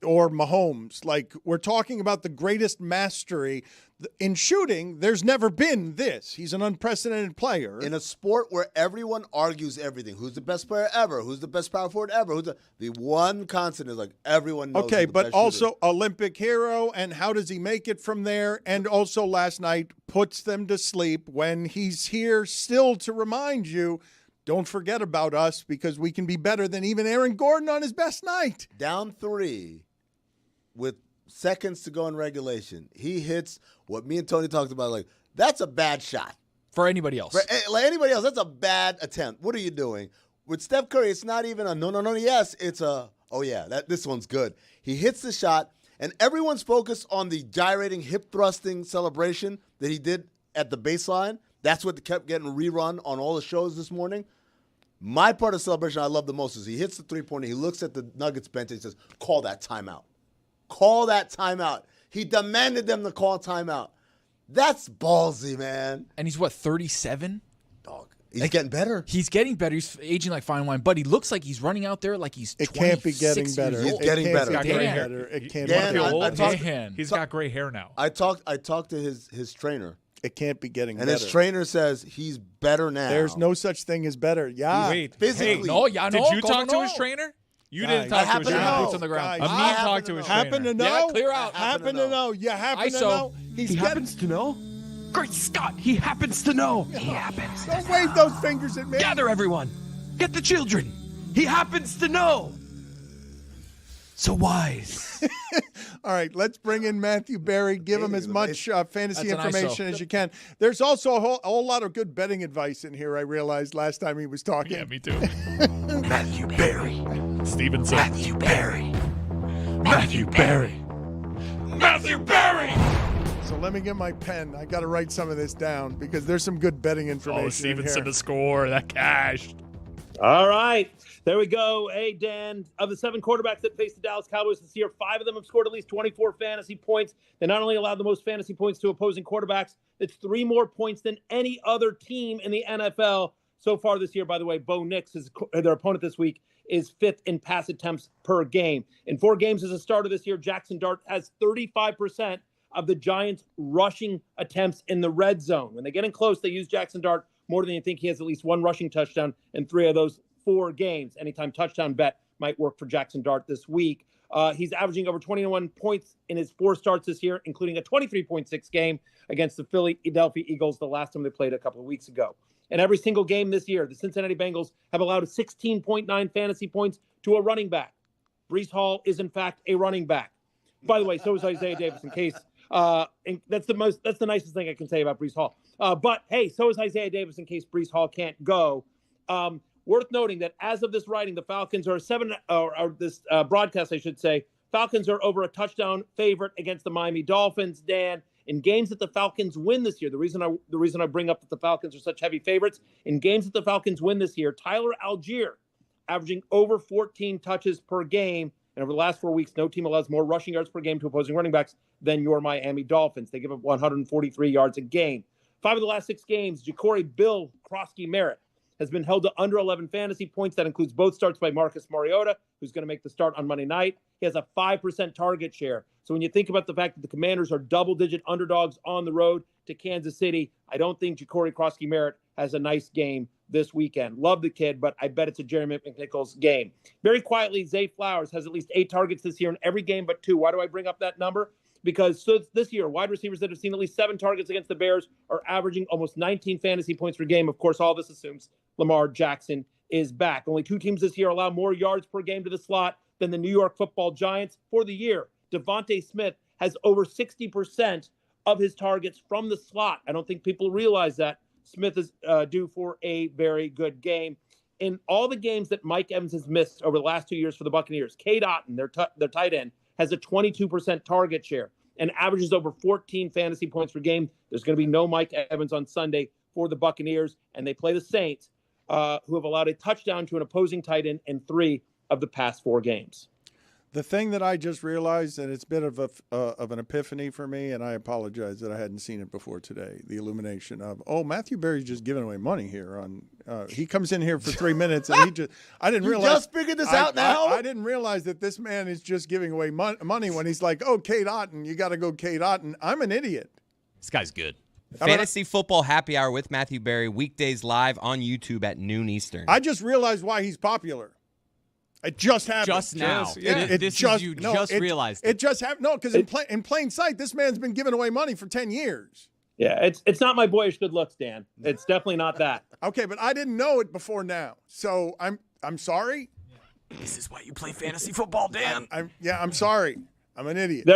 or Mahomes? Like, we're talking about the greatest mastery. In shooting, there's never been this. He's an unprecedented player. In a sport where everyone argues everything, who's the best player ever? Who's the best power forward ever? The one constant is like everyone knows. Okay, who the but best also shooter is. Olympic hero, and how does he make it from there? And also last night puts them to sleep when he's here still to remind you, don't forget about us because we can be better than even Aaron Gordon on his best night. Down 3 with seconds to go in regulation. He hits what me and Tony talked about. Like, that's a bad shot. For anybody else. Like anybody else, that's a bad attempt. What are you doing? With Steph Curry, it's not even a no, yes. It's a, oh, yeah, this one's good. He hits the shot, and everyone's focused on the gyrating, hip-thrusting celebration that he did at the baseline. That's what kept getting rerun on all the shows this morning. My part of the celebration I love the most is he hits the three-pointer, he looks at the Nuggets bench, and he says, call that timeout. Call that timeout. He demanded them to call timeout. That's ballsy, man. And he's what, 37? Dog. He's getting better. He's getting better. He's aging like fine wine, but he looks like he's running out there like he's It can't be getting 26 better. years old. He's getting better. He's got gray Dan. hair. It can't Dan, be I getting talked- better. He's got gray hair now. I talked to his trainer, It can't be getting and better. his trainer says he's better now. There's no such thing as better. Yeah. Wait, physically. hey, No, yeah, did no, you go, talk to no. his trainer? You Guys, didn't I talk to happen his to trainer. know. Boots on the ground. Guys, Amit I talked to his happen to trainer. know. Yeah, clear out. Happen to know. You happen to ISO. know. He happens to know? Great Scott, he happens to know. He happens. Don't wave those fingers at me. Gather everyone. Get the children. He happens to know. So wise. All right, let's bring in Matthew Berry. Give him as much fantasy That's an information ISO. as you can. There's also a whole lot of good betting advice in here, I realized last time he was talking. Yeah, me too. Matthew Berry. Stevenson. Matthew Berry. Matthew Berry. Matthew Berry. So let me get my pen. I got to write some of this down because there's some good betting information Oh, in Stevenson here. to score. That cashed. All right. There we go. Hey, Dan, of the 7 quarterbacks that faced the Dallas Cowboys this year, 5 of them have scored at least 24 fantasy points. They not only allowed the most fantasy points to opposing quarterbacks, it's 3 more points than any other team in the NFL so far this year. By the way, Bo Nix, their opponent this week, is 5th in pass attempts per game. In 4 games as a starter this year, Jackson Dart has 35% of the Giants' rushing attempts in the red zone. When they get in close, they use Jackson Dart more than you think. He has at least 1 rushing touchdown in 3 of those 4 games. Anytime touchdown bet might work for Jackson Dart this week. He's averaging over 21 points in his 4 starts this year, including a 23.6 game against the Philadelphia Eagles the last time they played a couple of weeks ago. And every single game this year, the Cincinnati Bengals have allowed 16.9 fantasy points to a running back. Breece Hall is, in fact, a running back. By the way, so is Isaiah Davis, in case and that's the nicest thing I can say about Breece Hall. But hey, so is Isaiah Davis in case Breece Hall can't go. Worth noting that as of this writing, the Falcons are this broadcast, I should say, Falcons are over a touchdown favorite against the Miami Dolphins. Dan, in games that the Falcons win this year, the reason I bring up that the Falcons are such heavy favorites, in games that the Falcons win this year, Tyler Algier averaging over 14 touches per game. And over the last 4 weeks, no team allows more rushing yards per game to opposing running backs than your Miami Dolphins. They give up 143 yards a game. 5 of the last 6 games, Ja'Cory Bill Krosky-Merritt has been held to under 11 fantasy points. That includes both starts by Marcus Mariota, who's going to make the start on Monday night. He has a 5% target share. So when you think about the fact that the Commanders are double-digit underdogs on the road to Kansas City, I don't think Ja'Cory Krosky-Merritt has a nice game this weekend. Love the kid, but I bet it's a Jeremy McNichols game. Very quietly, Zay Flowers has at least 8 targets this year in every game but 2. Why do I bring up that number? Because this year, wide receivers that have seen at least 7 targets against the Bears are averaging almost 19 fantasy points per game. Of course, all this assumes Lamar Jackson is back. Only 2 teams this year allow more yards per game to the slot than the New York Football Giants. For the year, Devontae Smith has over 60% of his targets from the slot. I don't think people realize that. Smith is due for a very good game. In all the games that Mike Evans has missed over the last 2 years for the Buccaneers, Cade Otton, their tight end, has a 22% target share and averages over 14 fantasy points per game. There's going to be no Mike Evans on Sunday for the Buccaneers, and they play the Saints, who have allowed a touchdown to an opposing tight end in 3 of the past 4 games. The thing that I just realized, and it's a bit of an epiphany for me, and I apologize that I hadn't seen it before today, the illumination of, Matthew Berry's just giving away money here. He comes in here for 3 minutes, and I didn't realize. You just figured this out now? I didn't realize that this man is just giving away money when he's like, Cade Otton, you got to go Cade Otton. I'm an idiot. This guy's good. Fantasy Football Happy Hour with Matthew Berry, weekdays live on YouTube at noon Eastern. I just realized why he's popular. It just happened. Just now. Realized. It just happened. No, because in plain sight, this man's been giving away money for 10 years. Yeah, it's not my boyish good looks, Dan. It's definitely not that. Okay, but I didn't know it before now. So I'm sorry. This is why you play fantasy football, Dan. I'm sorry. I'm an idiot.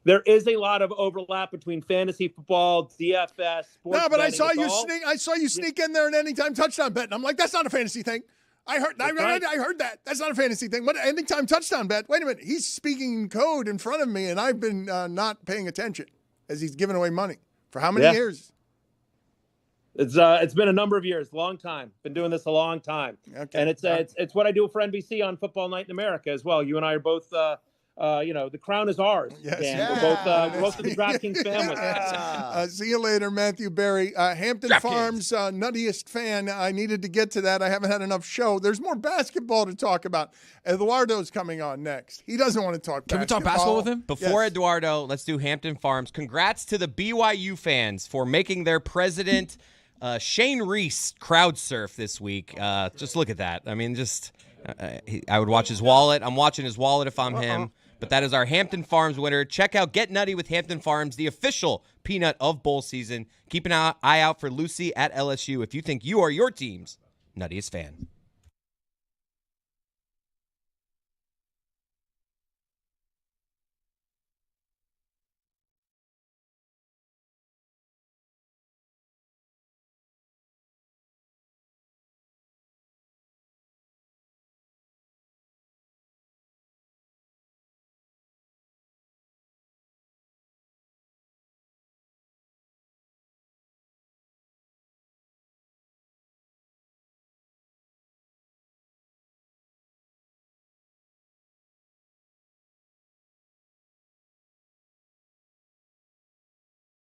There is a lot of overlap between fantasy football, DFS, sports. No, but I saw you sneak in there an anytime touchdown bet, and I'm like, that's not a fantasy thing. I heard that. That's not a fantasy thing. What anytime touchdown bet? Wait a minute. He's speaking code in front of me, and I've been not paying attention as he's giving away money. For how many years? It's been a number of years, long time. Been doing this a long time. Okay. And it's what I do for NBC on Football Night in America as well. You and I are both the crown is ours. Yes. Dan. Yeah. We're both of the DraftKings family. See you later, Matthew Berry. Hampton Farms, nuttiest fan. I needed to get to that. I haven't had enough show. There's more basketball to talk about. Eduardo's coming on next. He doesn't want to talk basketball. Can we talk basketball with him? Before Eduardo, let's do Hampton Farms. Congrats to the BYU fans for making their president, Shane Reese, crowd surf this week. Just look at that. I mean, I would watch his wallet. I'm watching his wallet if I'm him. But that is our Hampton Farms winner. Check out Get Nutty with Hampton Farms, the official peanut of bowl season. Keep an eye out for Lucy at LSU if you think you are your team's nuttiest fan.